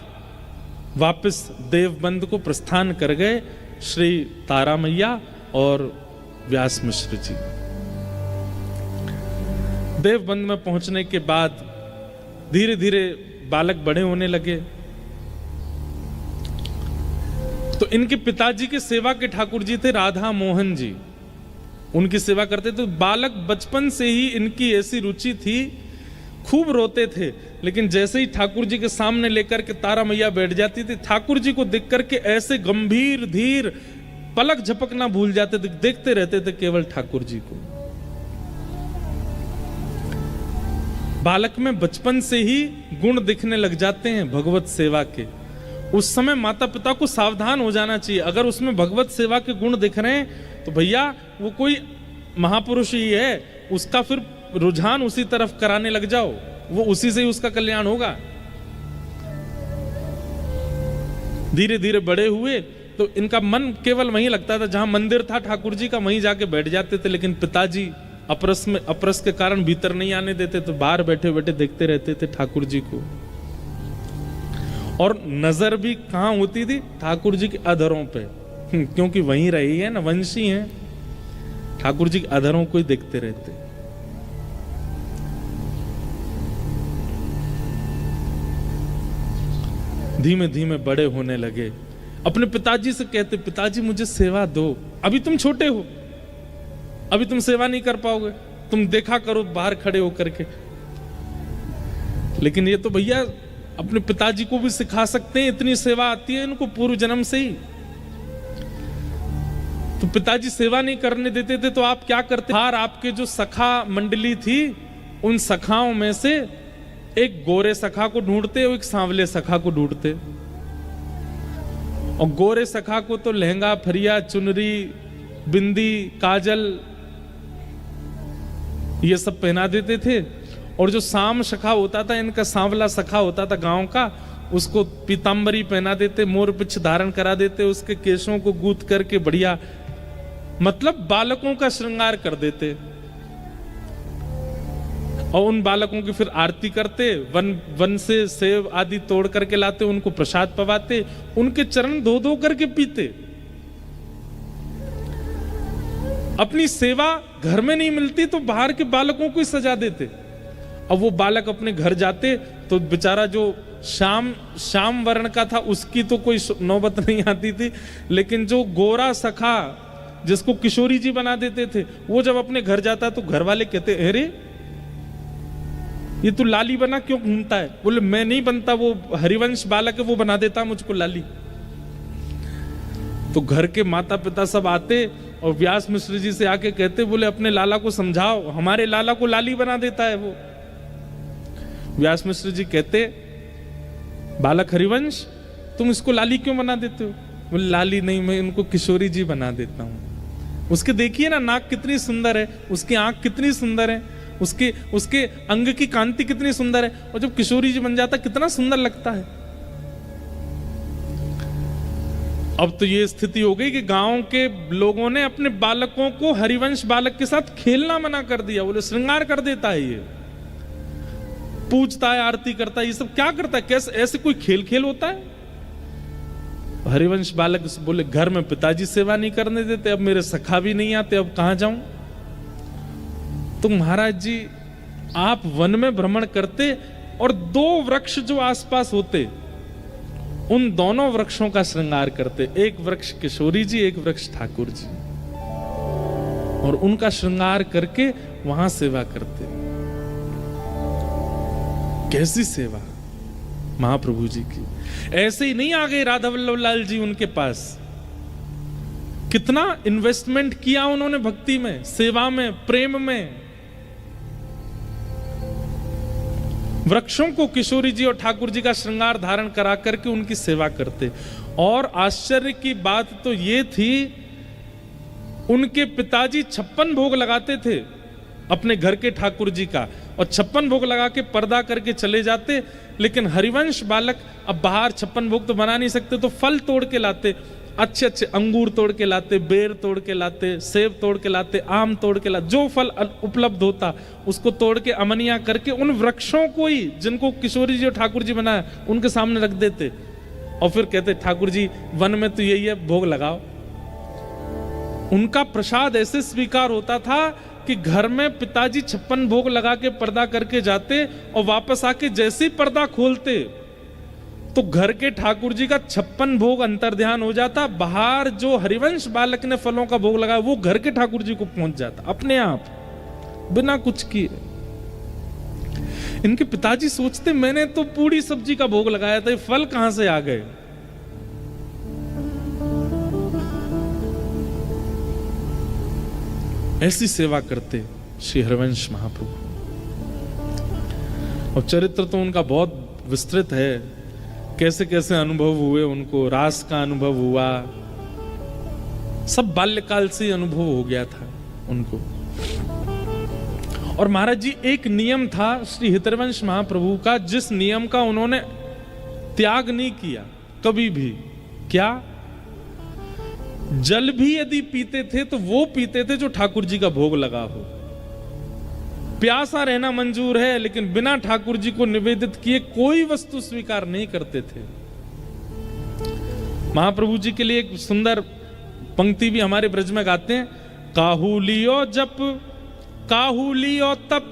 Speaker 1: वापस देवबंद को प्रस्थान कर गए श्री तारा मैया और व्यास मिश्र जी। देवबंद में पहुंचने के बाद धीरे धीरे बालक बड़े होने लगे। तो इनके पिताजी के सेवा के ठाकुर जी थे राधा मोहन जी, उनकी सेवा करते। तो बालक बचपन से ही इनकी ऐसी रुचि थी, खूब रोते थे, लेकिन जैसे ही ठाकुर जी के सामने लेकर के तारा मैया बैठ जाती थी, ठाकुर जी को देख करके ऐसे गंभीर धीर पलक झपकना भूल जाते थे, देखते रहते थे केवल ठाकुर जी को। बालक में बचपन से ही गुण दिखने लग जाते हैं भगवत सेवा के। उस समय माता पिता को सावधान हो जाना चाहिए। अगर उसमें भगवत सेवा के गुण दिख रहे हैं तो भैया वो कोई महापुरुष ही है, उसका फिर रुझान उसी तरफ कराने लग जाओ, वो उसी से ही उसका कल्याण होगा। धीरे धीरे बड़े हुए तो इनका मन केवल वहीं लगता था जहां मंदिर था ठाकुर जी का, वहीं जाके बैठ जाते थे। लेकिन पिताजी अपरस के कारण भीतर नहीं आने देते, तो बाहर बैठे बैठे देखते रहते थे ठाकुर जी को। और नजर भी कहां होती थी? ठाकुर जी के अधरों पे, क्योंकि वहीं रही है ना, वंशी हैं, ठाकुर जी के अधरों को ही देखते रहते। धीमे धीमे बड़े होने लगे। अपने पिताजी से कहते, पिताजी मुझे सेवा दो, अभी तुम छोटे हो, अभी तुम सेवा नहीं कर पाओगे, तुम देखा करो बाहर खड़े होकर के। लेकिन ये तो भैया अपने पिताजी को भी सिखा सकते हैं, इतनी सेवा आती है इनको पूर्व जन्म से ही। तो पिताजी सेवा नहीं करने देते थे, तो आप क्या करते? हार आपके जो सखा मंडली थी, उन सखाओं में से एक गोरे सखा को ढूंढते और एक सांवले सखा को ढूंढते। और गोरे सखा को तो लहंगा, फरिया, चुनरी, बिंदी, काजल ये सब पहना देते थे। और जो साम सखा होता था, इनका सांवला सखा होता था गांव का, उसको पीतांबरी पहना देते, मोर पिछ धारण करा देते, उसके केशों को गूंथ करके बढ़िया, मतलब बालकों का श्रृंगार कर देते। और उन बालकों की फिर आरती करते, वन से सेव आदि तोड़ करके लाते, उनको प्रसाद पवाते, उनके चरण धो धो करके पीते। अपनी सेवा घर में नहीं मिलती तो बाहर के बालकों को ही सजा देते। अब वो बालक अपने घर जाते तो बेचारा जो श्याम वर्ण का था उसकी तो कोई नौबत नहीं आती थी, लेकिन जो गोरा सखा जिसको किशोरी जी बना देते थे, वो जब अपने घर जाता तो घर वाले कहते, अरे ये तू लाली बना क्यों घूमता है? बोले मैं नहीं बनता, वो हरिवंश बालक है, वो बना देता मुझको लाली। तो घर के माता पिता सब आते और व्यास मिश्र जी से आके कहते, बोले अपने लाला को समझाओ, हमारे लाला को लाली बना देता है वो। व्यास मिश्र जी कहते, बालक हरिवंश तुम इसको लाली क्यों बना देते हो? बोले लाली नहीं, मैं इनको किशोरी जी बना देता हूं। उसके देखिए ना नाक कितनी सुंदर है, उसकी आंख कितनी सुंदर है, उसके अंग की कांति कितनी सुंदर है, और जब किशोरी जी बन जाता कितना सुंदर लगता है। अब तो ये स्थिति हो गई कि गांव के लोगों ने अपने बालकों को हरिवंश बालक के साथ खेलना मना कर दिया। बोले श्रृंगार कर देता है, ये पूजता है, आरती करता है, ये सब क्या करता है? कैसे ऐसे कोई खेल होता है? हरिवंश बालक बोले घर में पिताजी सेवा नहीं करने देते, अब मेरे सखा भी नहीं आते, अब कहां जाऊं? तो महाराज जी आप वन में भ्रमण करते और दो वृक्ष जो आसपास होते, उन दोनों वृक्षों का श्रृंगार करते। एक वृक्ष किशोरी जी, एक वृक्ष ठाकुर जी, और उनका श्रृंगार करके वहां सेवा करते। कैसी सेवा महाप्रभु जी की! ऐसे ही नहीं आ गए राधा वल्लभ लाल जी उनके पास। कितना इन्वेस्टमेंट किया उन्होंने भक्ति में, सेवा में, प्रेम में। वृक्षों को किशोरी जी और ठाकुर जी का श्रृंगार धारण करा करके उनकी सेवा करते। और आश्चर्य की बात तो ये थी उनके पिताजी 56 भोग लगाते थे अपने घर के ठाकुर जी का, और 56 भोग लगा के पर्दा करके चले जाते। लेकिन हरिवंश बालक अब बाहर 56 भोग तो बना नहीं सकते, तो फल तोड़ के लाते, अच्छे अच्छे अंगूर तोड़ के लाते, बेर तोड़ के लाते, सेब तोड़ के लाते, आम तोड़ के लाते, जो फल उपलब्ध होता उसको तोड़ के अमनिया करके उन वृक्षों को ही जिनको किशोरी जी और ठाकुर जी बनाया उनके सामने रख देते, और फिर कहते ठाकुर जी वन में तो यही है, भोग लगाओ। उनका प्रसाद ऐसे स्वीकार होता था कि घर में पिताजी 56 भोग लगा के पर्दा करके जाते, और वापस आके जैसे ही पर्दा खोलते तो घर के ठाकुर जी का 56 भोग अंतर्ध्यान हो जाता। बाहर जो हरिवंश बालक ने फलों का भोग लगाया वो घर के ठाकुर जी को पहुंच जाता अपने आप, बिना कुछ किए। इनके पिताजी सोचते मैंने तो पूरी सब्जी का भोग लगाया था, ये फल कहां से आ गए। ऐसी सेवा करते श्री हरिवंश महाप्रभु। और चरित्र तो उनका बहुत विस्तृत है, कैसे कैसे अनुभव हुए उनको, रास का अनुभव हुआ, सब बाल्यकाल से अनुभव हो गया था उनको। और महाराज जी एक नियम था श्री हितवंश महाप्रभु का, जिस नियम का उन्होंने त्याग नहीं किया कभी भी। क्या? जल भी यदि पीते थे तो वो पीते थे जो ठाकुर जी का भोग लगा हो। प्यासा रहना मंजूर है, लेकिन बिना ठाकुर जी को निवेदित किए कोई वस्तु स्वीकार नहीं करते थे। महाप्रभु जी के लिए एक सुंदर पंक्ति भी हमारे ब्रज में गाते हैं, काहू लियो जप काहू लियो तप।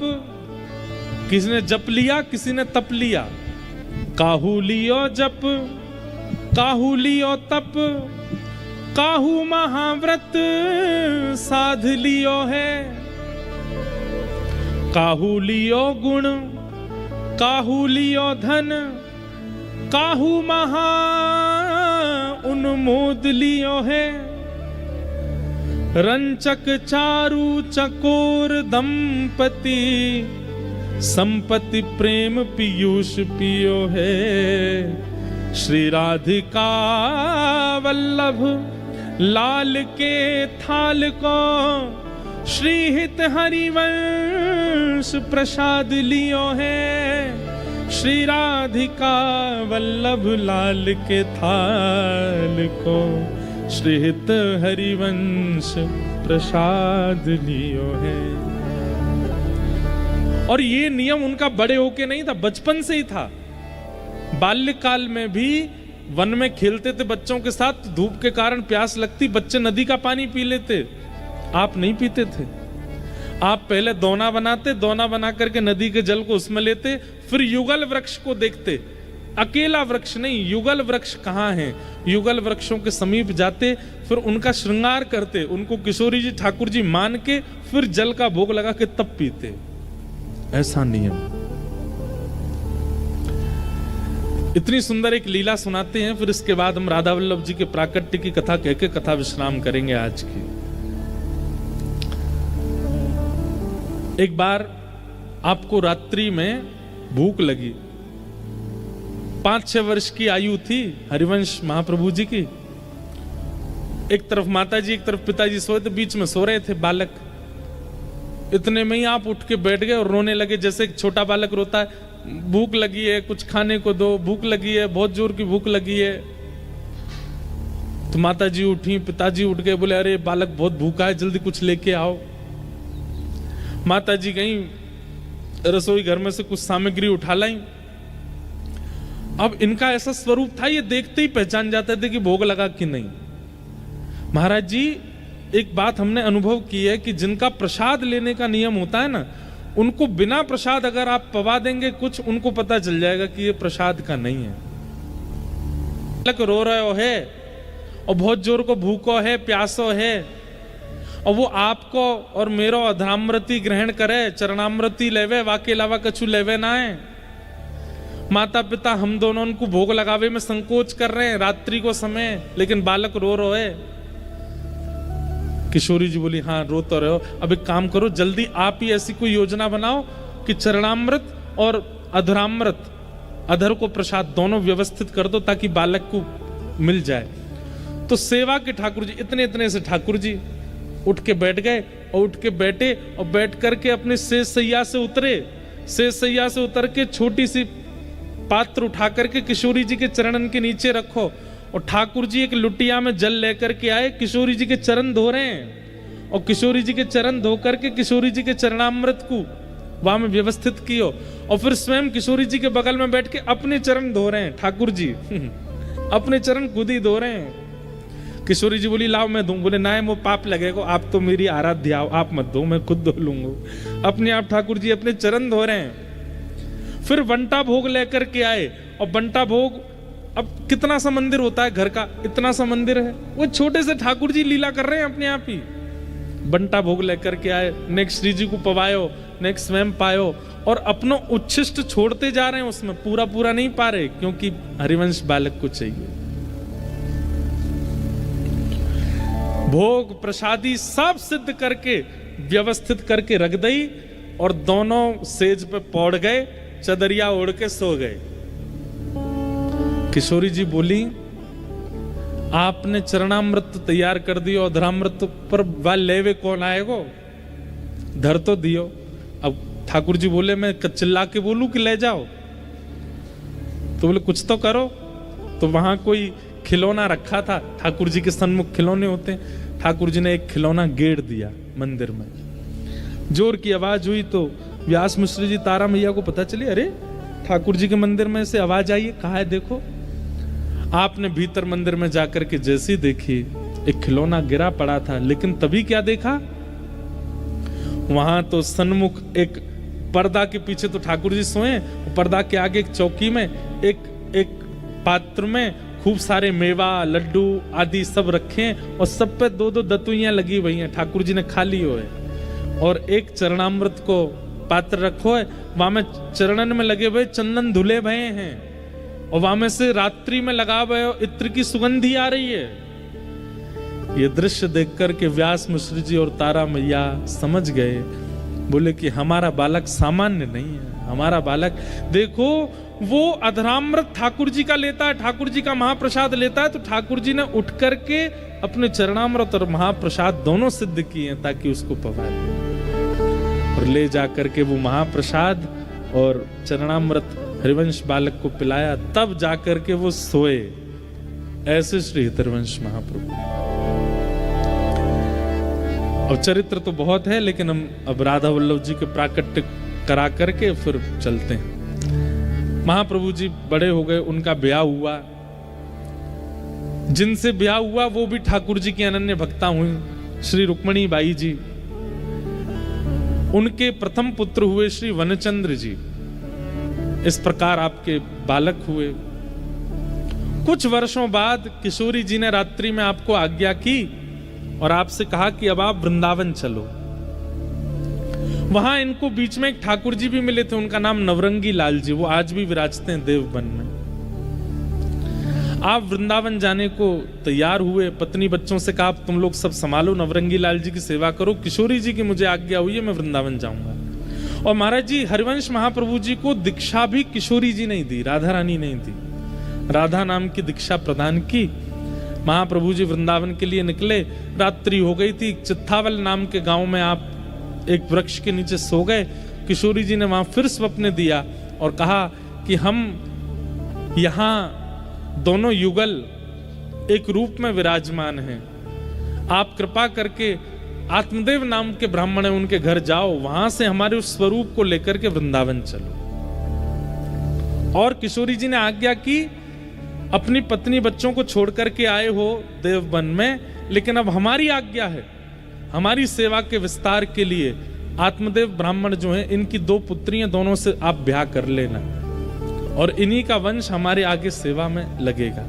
Speaker 1: किसी ने जप लिया, किसी ने तप लिया। काहू लियो जप काहू लियो तप, काहू महाव्रत साध लियो है। काहू लियो गुण काहू लियो धन, काहू महा उन्मोद लियो है। रंचक चारु चकोर दंपति, संपत्ति प्रेम पीयूष पियो है। श्री राधिका वल्लभ लाल के थाल को, श्री हित हरिवंश प्रसाद लियो है। श्री राधिका वल्लभ लाल के थाल को, श्री हित हरिवंश प्रसाद लियो है। और ये नियम उनका बड़े होके नहीं था, बचपन से ही था। बाल्यकाल में भी वन में खेलते थे बच्चों के साथ, धूप के कारण प्यास लगती, बच्चे नदी का पानी पी लेते, आप नहीं पीते थे। आप पहले दोना बनाते, दोना बना करके नदी के जल को उसमें लेते, फिर युगल वृक्ष को देखते, अकेला वृक्ष नहीं, युगल वृक्ष कहाँ है, युगल वृक्षों के समीप जाते, फिर उनका श्रृंगार करते, उनको किशोरी जी ठाकुर जी मान के फिर जल का भोग लगा के तब पीते। ऐसा नियम। इतनी सुंदर एक लीला सुनाते हैं, फिर इसके बाद हम राधा वल्लभ जी के प्राकट्य की कथा कह के कथा विश्राम करेंगे आज की। एक बार आपको रात्रि में भूख लगी, 5-6 वर्ष की आयु थी हरिवंश महाप्रभु जी की। एक तरफ माता जी, एक तरफ पिताजी सोए थे, बीच में सो रहे थे बालक। इतने में ही आप उठ के बैठ गए और रोने लगे, जैसे एक छोटा बालक रोता है, भूख लगी है, कुछ खाने को दो, भूख लगी है, बहुत जोर की भूख लगी है। तो माता जी उठी, पिताजी उठ गए, बोले अरे बालक बहुत भूखा है, जल्दी कुछ लेके आओ। माता जी गई रसोई घर में से कुछ सामग्री उठा लाई। अब इनका ऐसा स्वरूप था, ये देखते ही पहचान जाते थे कि भोग लगा कि नहीं। महाराज जी एक बात हमने अनुभव की है कि जिनका प्रसाद लेने का नियम होता है ना, उनको बिना प्रसाद अगर आप पवा देंगे कुछ, उनको पता चल जाएगा कि ये प्रसाद का नहीं है। बालक रो रहे हो है और बहुत जोर को भूखो है, प्यासो है, और वो आपको और मेरो अधरामृति ग्रहण करे, चरणामृति लेवे, वाके अलावा कछु लेवे ना है। माता पिता हम दोनों उनको भोग लगावे में संकोच कर रहे हैं रात्रि को समय, लेकिन बालक रो रो है। किशोरी जी बोली हाँ रो तो रहे हो, अब एक काम करो, जल्दी आप ही ऐसी कोई योजना बनाओ कि चरणामृत और अधरामृत, अधर को प्रसाद दोनों व्यवस्थित कर दो ताकि बालक को मिल जाए। तो सेवा के ठाकुर जी, इतने इतने से ठाकुर जी, उठ के बैठ गए और उठ के बैठे और बैठ करके अपने शेष सैया से उतरे। शेष सैया से उतर के छोटी सी पात्र उठा करके किशोरी जी के चरणन के नीचे रखो और ठाकुर जी एक लुटिया में जल लेकर के आए, किशोरी जी के चरण धो रहे हैं और किशोरी जी के चरण धो करके किशोरी जी के चरणामृत को वहां में व्यवस्थित कियो और फिर स्वयं किशोरी जी के बगल में बैठ के अपने चरण धो रहे हैं ठाकुर जी अपने चरण खुद ही धो रहे हैं। किशोरी जी बोली लाओ मैं दूं, बोले ना वो पाप लगेगा, आप तो मेरी आराध्या हो, आप मत दो, मैं खुद धो लूंगा। अपने आप ठाकुर जी अपने चरण धो रहे हैं। फिर बंटा भोग लेकर के आए और बंटा भोग, अब कितना सा मंदिर होता है घर का, इतना सा मंदिर है, वो छोटे से ठाकुर जी लीला कर रहे हैं अपने आप ही। बंटा भोग लेकर के आए, नेक श्री जी को पवायो, नेक स्वयं पायो और अपनो उच्छिष्ट छोड़ते जा रहे हैं, उसमें पूरा पूरा नहीं पा रहे क्योंकि हरिवंश बालक को चाहिए। भोग प्रसादी सब सिद्ध करके व्यवस्थित करके रख दई और दोनों सेज पे पौड़ गए, चदरिया ओढ़ के सो गए। किशोरी जी बोली आपने चरणामृत तैयार कर दियो, अधरामृत पर वाल लेवे कौन आएगो, धर तो दियो। अब ठाकुर जी बोले मैं चिल्ला के बोलूं कि ले जाओ, तो बोले कुछ तो करो। तो वहां कोई खिलौना रखा था, ठाकुर जी के सन्मुख खिलौने होते हैं, ठाकुर जी ने एक खिलौना गेड़ दिया मंदिर में। जोर की आवाज हुई तो व्यास मिश्र जी तारा मैया को पता चली, अरे ठाकुर जी के मंदिर में से आवाज आई है, कहा है देखो। आपने भीतर मंदिर में जाकर के जैसी देखी, एक खिलौना गिरा पड़ा था, लेकिन तभी क्या देखा, वहां तो सन्मुख एक पर्दा के पीछे तो ठाकुर जी सोए, पर्दा के आगे एक चौकी में एक पात्र में खूब सारे मेवा लड्डू आदि सब रखे हैं और सब पे दो दो दतुइयां लगी हुई हैं, ठाकुर जी ने खा ली हो है। और एक चरणामृत को पात्र रखो है, वहां में चरणन में लगे हुए चंदन धुले भये हैं और वहां में से रात्रि में लगा हुए इत्र की सुगंधी आ रही है। ये दृश्य देख करके व्यास मिश्र जी और तारा मैया समझ गए, बोले कि हमारा बालक सामान्य नहीं है, हमारा बालक देखो वो अधरामृत ठाकुर जी का लेता है, ठाकुर जी का महाप्रसाद लेता है, तो ठाकुर जी ने उठ करके अपने चरणामृत और महाप्रसाद दोनों सिद्ध किए ताकि उसको पवा दे और ले जाकर के वो महाप्रसाद और चरणामृत हरिवंश बालक को पिलाया, तब जाकर के वो सोए। ऐसे श्री हरिवंश महाप्रभु। और चरित्र तो बहुत है, लेकिन हम अब राधा वल्लभ जी के प्राकट्य करा करके फिर चलते हैं। महाप्रभु जी बड़े हो गए, उनका ब्याह हुआ, जिनसे ब्याह हुआ वो भी ठाकुर जी की अनन्य भक्ता हुई, श्री रुक्मणी बाई जी। उनके प्रथम पुत्र हुए श्री वनचंद्र जी। इस प्रकार आपके बालक हुए। कुछ वर्षों बाद किशोरी जी ने रात्रि में आपको आज्ञा की और आपसे कहा कि अब आप वृंदावन चलो। वहां इनको बीच में एक ठाकुर जी भी मिले थे, उनका नाम नवरंगी लाल जी, वो आज भी विराजते हैं देवबन में। आप वृंदावन जाने को तैयार हुए, पत्नी बच्चों से कहा तुम लोग सब संभालो, नवरंगी लाल जी की सेवा करो, किशोरी जी की मुझे आज्ञा हुई है, मैं वृंदावन जाऊंगा। और महाराज जी हरिवंश महाप्रभु जी को दीक्षा भी किशोरी जी नहीं दी, राधा रानी नहीं दी, राधा नाम की दीक्षा प्रदान की। महाप्रभु जी वृंदावन के लिए निकले, रात्रि हो गई थी, चित्थावल नाम के गांव में आप एक वृक्ष के नीचे सो गए। किशोरी जी ने वहां फिर स्वप्न दिया और कहा कि हम यहां दोनों युगल एक रूप में विराजमान हैं, आप कृपा करके आत्मदेव नाम के ब्राह्मण है उनके घर जाओ, वहां से हमारे उस स्वरूप को लेकर के वृंदावन चलो। और किशोरी जी ने आज्ञा की, अपनी पत्नी बच्चों को छोड़ करके आए हो देवबन में, लेकिन अब हमारी आज्ञा है, हमारी सेवा के विस्तार के लिए आत्मदेव ब्राह्मण जो हैं, इनकी 2 पुत्रियां, दोनों से आप ब्याह कर लेना और इन्हीं का वंश हमारे आगे सेवा में लगेगा।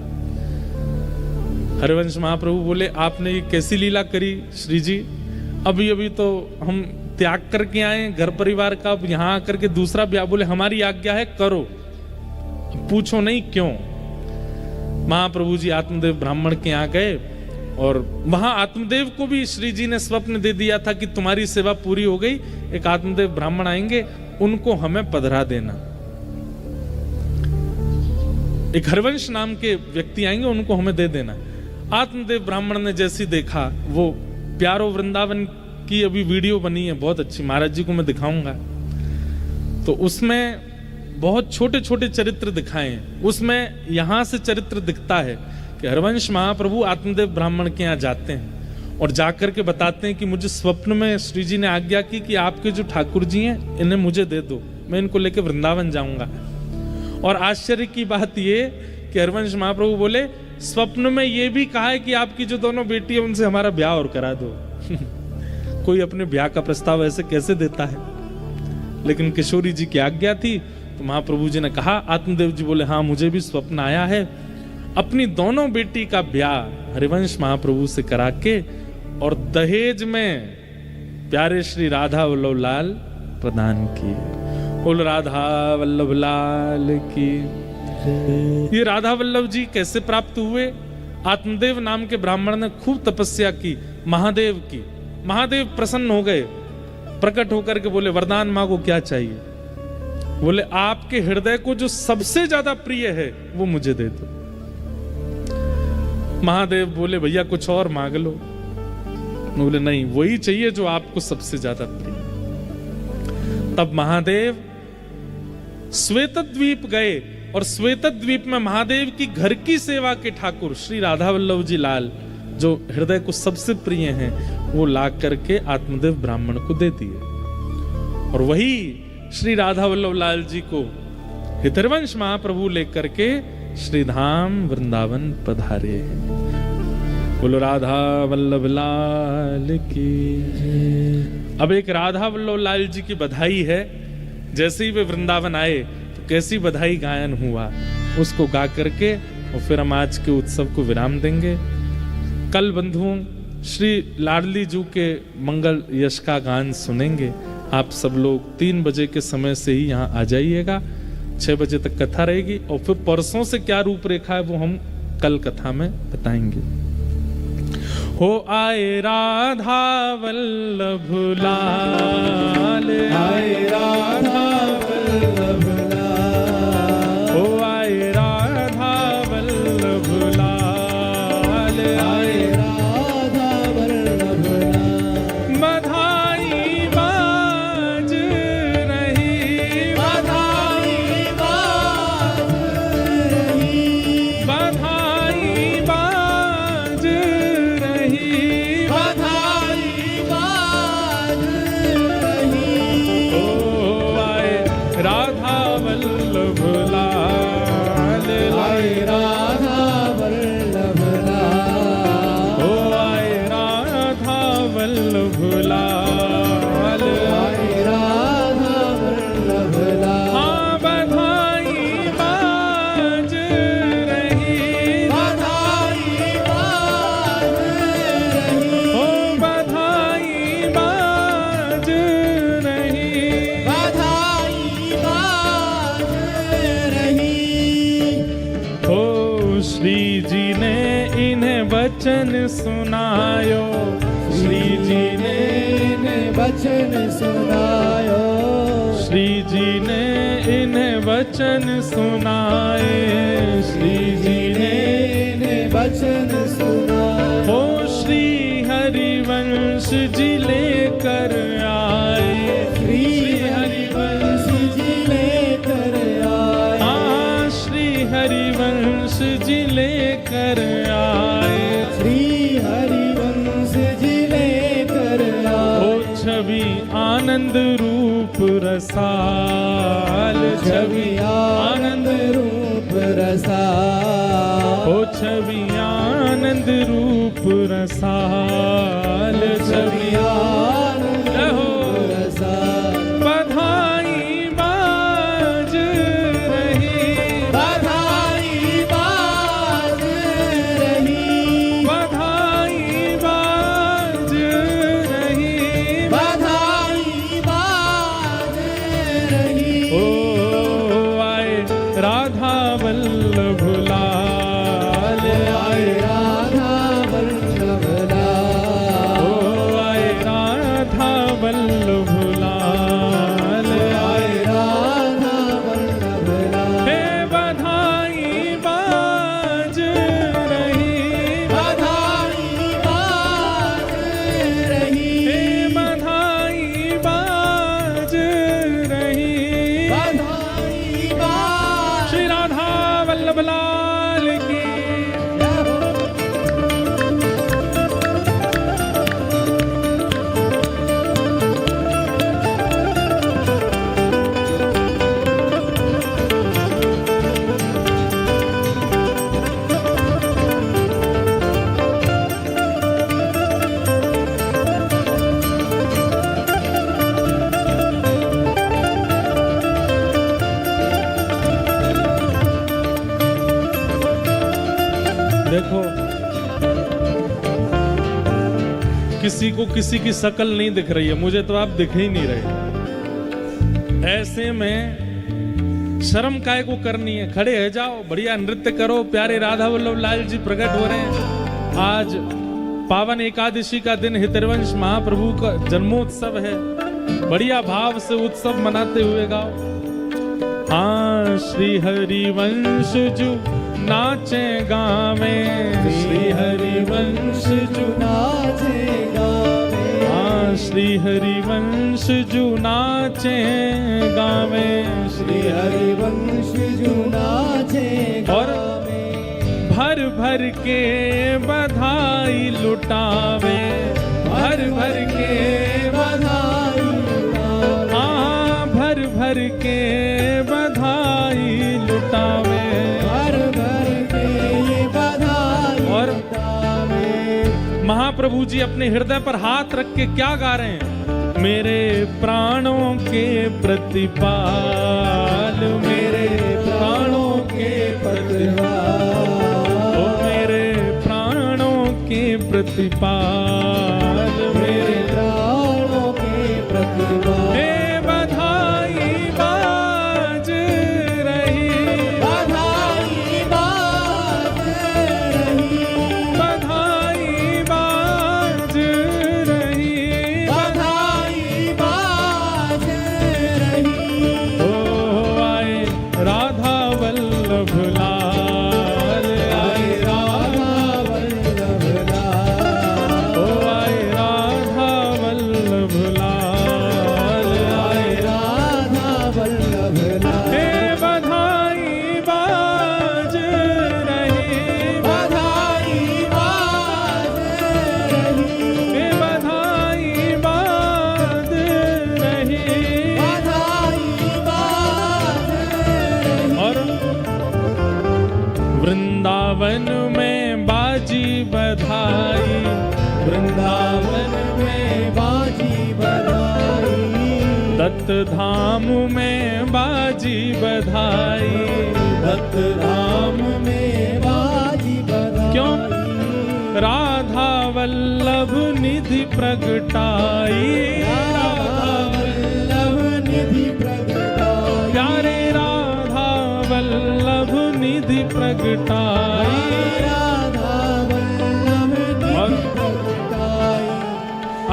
Speaker 1: हरिवंश महाप्रभु बोले आपने ये कैसी लीला करी श्री जी, अभी अभी तो हम त्याग करके आए घर परिवार का, अब यहां आकर के दूसरा ब्याह। बोले हमारी आज्ञा है करो, पूछो नहीं क्यों। महाप्रभु जी आत्मदेव ब्राह्मण के यहाँ गए और वहां आत्मदेव को भी श्री जी ने स्वप्न दे दिया था कि तुम्हारी सेवा पूरी हो गई, एक आत्मदेव ब्राह्मण आएंगे, उनको हमें पधरा देना। एक हरिवंश नाम के व्यक्ति आएंगे, उनको हमें दे देना। आत्मदेव ब्राह्मण ने जैसी देखा, वो प्यारो वृंदावन की अभी वीडियो बनी है बहुत अच्छी, महाराज जी को मैं दिखाऊंगा। तो उसमें बहुत छोटे छोटे चरित्र दिखाए हैं। उसमें यहां से चरित्र दिखता है कि हरवंश महाप्रभु आत्मदेव ब्राह्मण के यहाँ जाते हैं और जाकर के बताते हैं कि मुझे स्वप्न में श्री जी ने आज्ञा की कि आपके जो ठाकुर जी हैं इन्हें मुझे दे दो, मैं इनको लेकर वृंदावन जाऊंगा। और आश्चर्य की बात ये कि हरवंश महाप्रभु बोले स्वप्न में ये भी कहा है कि आपकी जो दोनों बेटी है उनसे हमारा ब्याह और करा दो। कोई अपने ब्याह का प्रस्ताव ऐसे कैसे देता है? लेकिन किशोरी जी की आज्ञा थी तो महाप्रभु जी ने कहा, आत्मदेव जी बोले हाँ मुझे भी स्वप्न आया है, अपनी दोनों बेटी का ब्याह हरिवंश महाप्रभु से करा के और दहेज में प्यारे श्री राधा वल्लभ लाल प्रदान किए। बोल राधा वल्लभ लाल की। ये राधा वल्लभ जी कैसे प्राप्त हुए? आत्मदेव नाम के ब्राह्मण ने खूब तपस्या की महादेव की। महादेव प्रसन्न हो गए, प्रकट होकर के बोले वरदान मांगो क्या चाहिए? बोले आपके हृदय को जो सबसे ज्यादा प्रिय है वो मुझे दे दो। महादेव बोले भैया कुछ और मांग लो। बोले नहीं वही चाहिए जो आपको सबसे ज्यादा प्रिय। तब महादेव श्वेतद्वीप गए और श्वेतद्वीप में महादेव की घर की सेवा के ठाकुर श्री राधा वल्लभ जी लाल जो हृदय को सबसे प्रिय हैं वो ला करके आत्मदेव ब्राह्मण को दे दिए। और वही श्री राधा वल्लभ लाल जी को हितरवंश महाप्रभु लेकर के श्रीधाम वृंदावन पधारे हैं। बोलो राधा वल्लभ लाल की। अब एक राधा वल्लभ लाल जी की बधाई है। जैसे ही वे वृंदावन आए तो कैसी बधाई गायन हुआ उसको गा करके और फिर हम आज के उत्सव को विराम देंगे। कल बंधुओं श्री लाडली जी के मंगल यश का गान सुनेंगे। आप सब लोग 3 बजे के समय से ही यहाँ आ जाइएगा। 6 बजे तक कथा रहेगी और फिर परसों से क्या रूपरेखा है वो हम कल कथा में बताएंगे। हो आए राधा वल्लभ लाल,
Speaker 2: आए राधा वल्लभ लाल,
Speaker 1: हो आए राधा वल्लभ लाल,
Speaker 2: आए राधा वल्लभ लाल।
Speaker 1: बधाई बाज रही,
Speaker 2: बधाई बाज रही,
Speaker 1: बधाई बाज रही,
Speaker 2: बधाई बाज रही।
Speaker 1: ओ आए राधा वल्लभ लाल,
Speaker 2: आए राधा वल्लभ लाल,
Speaker 1: ओ आए राधा वल्लभ लाल,
Speaker 2: आए राधा वल्लभ लाल।
Speaker 1: हाँ बधाई बाज रही,
Speaker 2: बधाई बाज रही,
Speaker 1: ओ बधाई बाज रही,
Speaker 2: बधाई बाज रही।
Speaker 1: ओ श्री जी ने इन्हें वचन सुनायो, श्री जी ने
Speaker 2: इन्हें वचन सुनायो,
Speaker 1: श्री जी ने इन्हें वचन सुनाए, श्री जी ने
Speaker 2: इन्हें वचन सुनायो।
Speaker 1: ओ श्री हरिवंश जी लेकर आए,
Speaker 2: श्री हरिवंश जी लेकर आए,
Speaker 1: हाँ श्री हरिवंश जी लेकर आए,
Speaker 2: श्री हरिवंश जी लेकर आए।
Speaker 1: ओ छवि आनंद रूप रसाल,
Speaker 2: छवि आनंद रूप रसाल,
Speaker 1: ओ छवि आनंद रूप रसाल,
Speaker 2: छवि आनंद रूप रसाल।
Speaker 1: बधाई बाज रही,
Speaker 2: बधाई बाज रही,
Speaker 1: बधाई बाज रही,
Speaker 2: बधाई बाज रही।
Speaker 1: ओ आए राधा वल्लभ लाल,
Speaker 2: आए राधा वल्लभ लाल,
Speaker 1: ओ आए राधा वल्लभ किसी को किसी की शकल नहीं दिख रही है, मुझे तो आप दिख ही नहीं रहे। ऐसे में शर्म काय को करनी है, खड़े हो जाओ, बढ़िया नृत्य करो। प्यारे राधा वल्लभ लाल जी प्रकट हो रहे हैं। आज पावन एकादशी का दिन हितरवंश महाप्रभु का जन्मोत्सव है। बढ़िया भाव से उत्सव मनाते हुए गाओ। हाँ, श्री हरिवंश जू नाचे गावे, श्री हरिवंश जू
Speaker 2: नाचे गावे,
Speaker 1: हाँ, श्री हरिवंश जू नाचे गावे,
Speaker 2: श्री हरिवंश जू नाचे
Speaker 1: और
Speaker 2: गावे,
Speaker 1: भर भर के बधाई लुटावे, भर भर के
Speaker 2: बधाई लुटावे,
Speaker 1: हाँ, भर भर के बधाई लुटावे,
Speaker 2: भर भर के बधाई
Speaker 1: और
Speaker 2: लुटावे।
Speaker 1: महाप्रभु जी अपने हृदय पर हाथ रख के क्या गा रहे हैं? मेरे प्राणों के प्रतिपाल, मेरे प्राणों के प्रतिपाल, ओ मेरे प्राणों के प्रतिपाल, मेरे
Speaker 2: प्राणों के प्रतिपाल।
Speaker 1: हे बधाई बाज रही,
Speaker 2: बधाई बाज रही,
Speaker 1: बधाई बाज रही,
Speaker 2: बधाई बाज रही।
Speaker 1: ओ आए राधा वल्लभ लाल, आए
Speaker 2: राधा वल्लभ लाल,
Speaker 1: ओ आए राधा वल्लभ लाल, आए
Speaker 2: राधा वल्लभ लाल।
Speaker 1: हे बधाई बाज रही,
Speaker 2: बधाई बाज रही,
Speaker 1: हे बधाई बाज रही।
Speaker 2: बधाई बाज रही।
Speaker 1: और वृंदावन में बाजी बधाई,
Speaker 2: वृंदावन में बाजी बधाई,
Speaker 1: दत्त धाम में बाजी बधाई,
Speaker 2: दत्त धाम में बाजी बधाई।
Speaker 1: क्यों? राधा वल्लभ निधि प्रगटाई,
Speaker 2: राधा वल्लभ निधि प्रगटाई,
Speaker 1: प्यारे राधा वल्लभ निधि प्रगटाई।
Speaker 2: राधा वल्लभ
Speaker 1: और
Speaker 2: निधि प्रगटाई।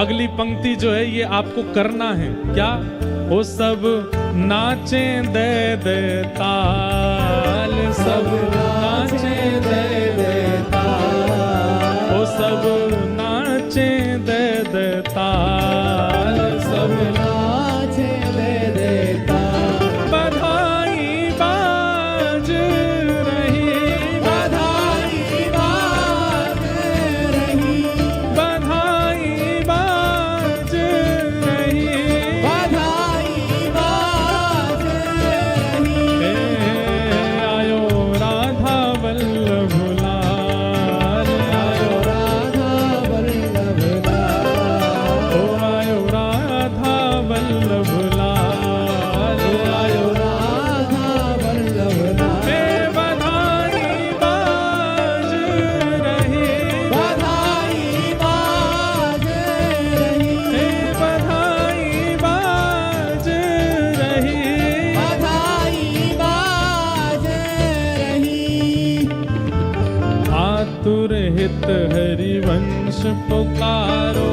Speaker 1: अगली पंक्ति जो है ये आपको करना है क्या? वो सब नाचे दे दे ताल, सब नाचे दे दे ताल, वो सब नाचे दे दे ताल, सब
Speaker 2: नाचे दे देता।
Speaker 1: बधाई बाज रही,
Speaker 2: बधाई बाज रही,
Speaker 1: बधाई बाज रही,
Speaker 2: बधाई बाज रही।
Speaker 1: हे आयो राधा वल्लभ लाल, आयो
Speaker 2: राधा वल्लभ लाल,
Speaker 1: ओ आयो राधा वल्लभ लाल, आयो
Speaker 2: राधा वल्लभ लाल।
Speaker 1: हे बधाई बाज रही,
Speaker 2: बधाई बाज रही,
Speaker 1: हे बधाई बाज रही।
Speaker 2: बधाई बाज रही।
Speaker 1: आतुर हित हरिवंश पुकारो,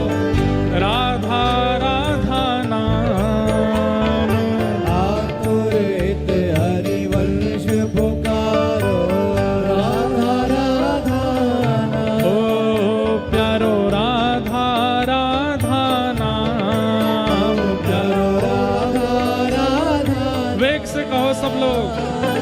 Speaker 1: राधा राधा नाम,
Speaker 2: आतुरित हरिवंश पुकारो, राधा राधा नाम।
Speaker 1: ओ प्यारो राधा राधा नाम,
Speaker 2: प्यारो राधा राधा।
Speaker 1: वेग से कहो सब लोग,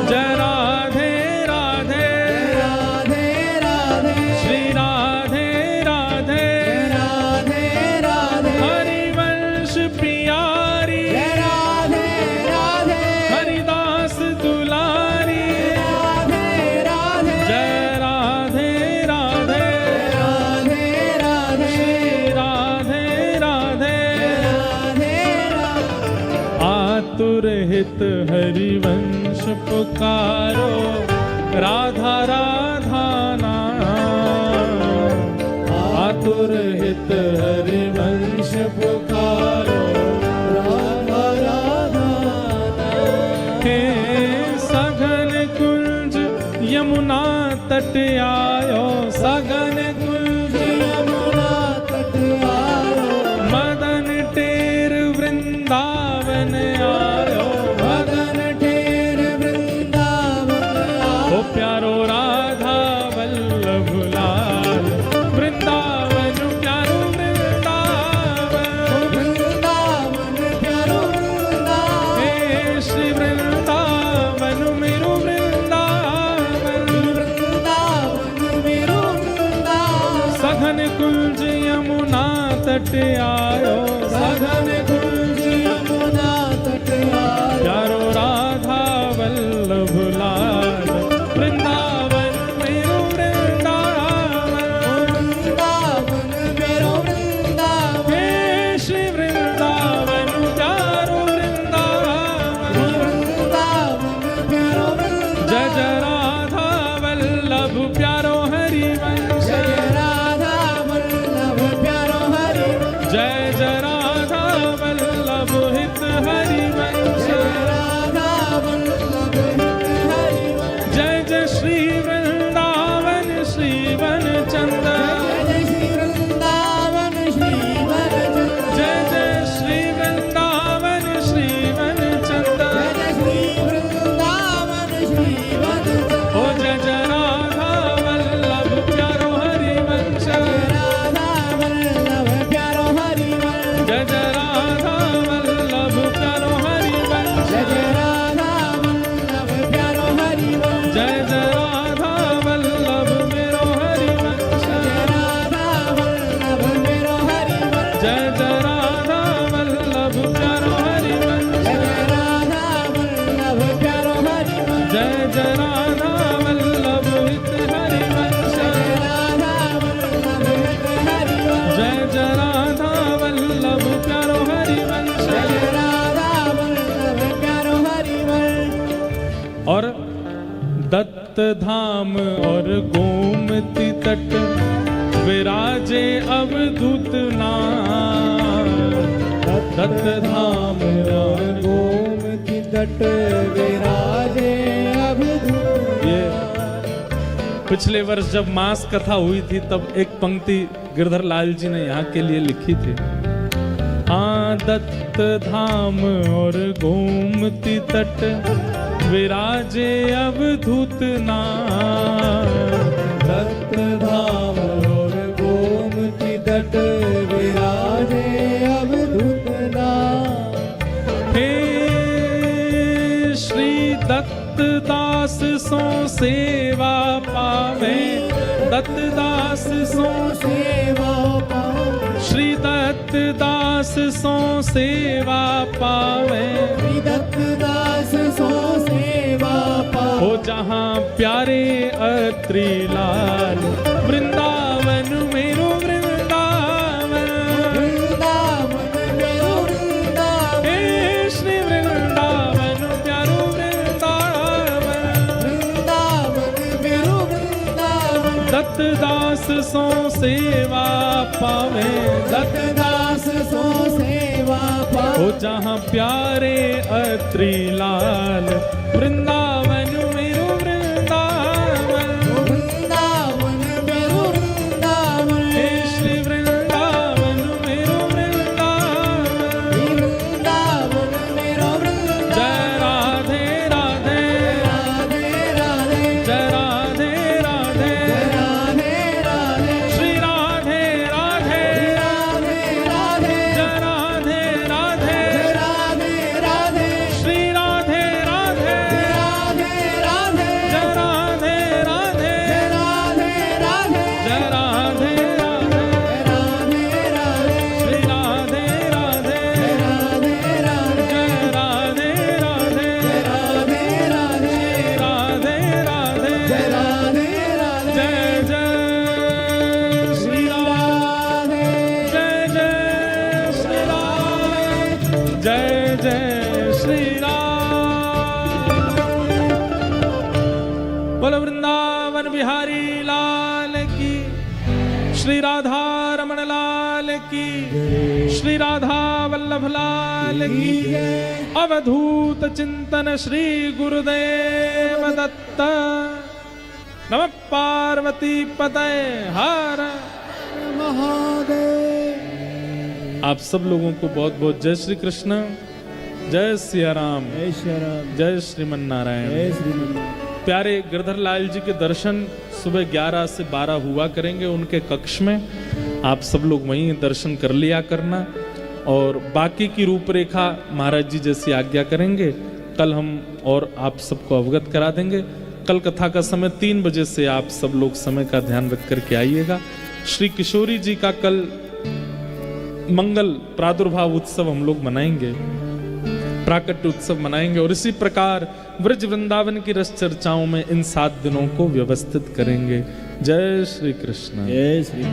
Speaker 1: जय राधे राधे,
Speaker 2: राधे राधे,
Speaker 1: श्री राधे राधे,
Speaker 2: राधे राधे,
Speaker 1: हरिवंश प्यारी,
Speaker 2: राधे राधे,
Speaker 1: हरिदास दुलारी,
Speaker 2: राधे राधे,
Speaker 1: जय राधे राधे,
Speaker 2: राधे राधे,
Speaker 1: श्री राधे राधे,
Speaker 2: राधे राधे।
Speaker 1: आतुर हित हरिवंश पुकारो, राधा राधा नाम, आतुर हित हरि सघन कुंज यमुना तट आयो,
Speaker 2: सघन कुंज यमुना तट आयो,
Speaker 1: प्यारो राधा वल्लभ लाल, वृंदावन मेरो वृंदावन,
Speaker 2: वृंदावन मेरो वृंदावन,
Speaker 1: हे श्री वृंदावन प्यारो वृंदावन,
Speaker 2: वृंदावन प्यारो वृंदावन,
Speaker 1: जय जय राधा वल्लभ प्यारो हरिवंश,
Speaker 2: जय राधा वल्लभ प्यारो हरि,
Speaker 1: जय जय राधा वल्लभ हित हरिवंश,
Speaker 2: जय राधा वल्लभ हरि,
Speaker 1: जय जय श्री वृंदावन श्री वन चंद,
Speaker 2: जय श्री वृंदावन श्री वरचंद्र,
Speaker 1: जय जय श्री वृंदावन श्री वन चंद,
Speaker 2: जय श्री वृंदावन श्री वरचंद्र,
Speaker 1: ओ जय जय राधा वल्लभ प्यारो हरिवंश,
Speaker 2: जय राधा वल्लभ प्यारो हरिवंश,
Speaker 1: जय जय राधा वल्लभ प्यारो हरिवंश,
Speaker 2: जय राधा वल्लभ प्यारो हरिवंश,
Speaker 1: जय जय राधा वल्लभ मेरो हरिवंश,
Speaker 2: जय राधा वल्लभ मेरो हरिवंश,
Speaker 1: जय जय राधा वल्लभ प्यारो हरिवंश,
Speaker 2: जय राधा वल्लभ प्यारो हरिवंश,
Speaker 1: जय जय राधा वल्लभ हित हरिवंश,
Speaker 2: जय राधा वल्लभ हरिवंश,
Speaker 1: जय जय राधा वल्लभ प्यारो हरिवंश।
Speaker 2: जय राधा वल्लभ प्यारो हरिवंश।
Speaker 1: और दत्त धाम और गोमती तट विराजे अवधूत नाथ, दत्त धाम और
Speaker 2: गोमती तट विराजे अवधूत।
Speaker 1: ये पिछले वर्ष जब मास कथा हुई थी तब एक पंक्ति गिरधर लाल जी ने यहाँ के लिए लिखी थी। दत्त धाम और गोमती तट विराजे अवधूत नाथ,
Speaker 2: दत्त धाम और गोमती तट विराजे अवधूत नाथ।
Speaker 1: हे श्री दत्त दास सो सेवा पावे, दत्त दास सो
Speaker 2: सेवा पाओ,
Speaker 1: श्री दत्त दास सो सेवा पावे,
Speaker 2: श्री दत्त दास सो सेवा पाओ।
Speaker 1: हो जहाँ प्यारे अत्रि लाल, वृंदावन मेरो वृंदावन,
Speaker 2: वृंदावन मेरो वृंदावन,
Speaker 1: हे श्री वृंदावन प्यारो वृंदावन,
Speaker 2: वृंदावन मेरो वृंदावन,
Speaker 1: दत्त दास सो सेवा पावे,
Speaker 2: दत्त दास सो सेवा पाओ।
Speaker 1: हो जहाँ प्यारे अत्रि लाल, वृंदावन मेरो वृंदावन,
Speaker 2: वृंदावन मेरो वृंदावन,
Speaker 1: हे श्री वृंदावन मेरो वृंदावन,
Speaker 2: वृंदावन मेरो वृंदावन।
Speaker 1: जय राधे राधे,
Speaker 2: राधे राधे,
Speaker 1: जय राधे राधे,
Speaker 2: राधे राधे,
Speaker 1: श्री राधे राधे,
Speaker 2: राधे राधे,
Speaker 1: जय राधे राधे,
Speaker 2: राधे राधे,
Speaker 1: श्री राधे राधे,
Speaker 2: राधे राधे,
Speaker 1: जय राधे राधे,
Speaker 2: राधे राधे,
Speaker 1: जय राधे राधे,
Speaker 2: राधे राधे,
Speaker 1: श्री राधे राधे,
Speaker 2: राधे राधे,
Speaker 1: जय राधे राधे,
Speaker 2: राधे राधे,
Speaker 1: राधे राधे,
Speaker 2: राधे राधे,
Speaker 1: जय जय श्री राम,
Speaker 2: राधे,
Speaker 1: जय जय श्री राम, जय जय श्री राम। बोलो वृंदावन बिहारी लाल की, श्री राधा रमण लाल की, श्री राधा वल्लभ लाल की, अवधूत चिंतन श्री गुरुदेव दत्त। नमः पार्वती पतये हर
Speaker 2: महादेव।
Speaker 1: आप सब लोगों को बहुत बहुत जय श्री कृष्ण, जय सिया राम,
Speaker 3: जय श्री राम,
Speaker 1: जय श्रीमन नारायण।
Speaker 3: जय श्री राम।
Speaker 1: प्यारे गिरधर लाल जी के दर्शन सुबह 11 से 12 हुआ करेंगे उनके कक्ष में। आप सब लोग वहीं दर्शन कर लिया करना और बाकी की रूपरेखा महाराज जी जैसी आज्ञा करेंगे कल हम और आप सबको अवगत करा देंगे। कल कथा का समय 3 बजे से आप सब लोग समय का ध्यान रख करके आइएगा। श्री किशोरी जी का कल मंगल प्रादुर्भाव उत्सव हम लोग मनाएंगे, प्राकट्य उत्सव मनाएंगे, और इसी प्रकार ब्रज वृंदावन की रस चर्चाओं में इन 7 दिनों को व्यवस्थित करेंगे। जय श्री कृष्ण।
Speaker 3: जय श्री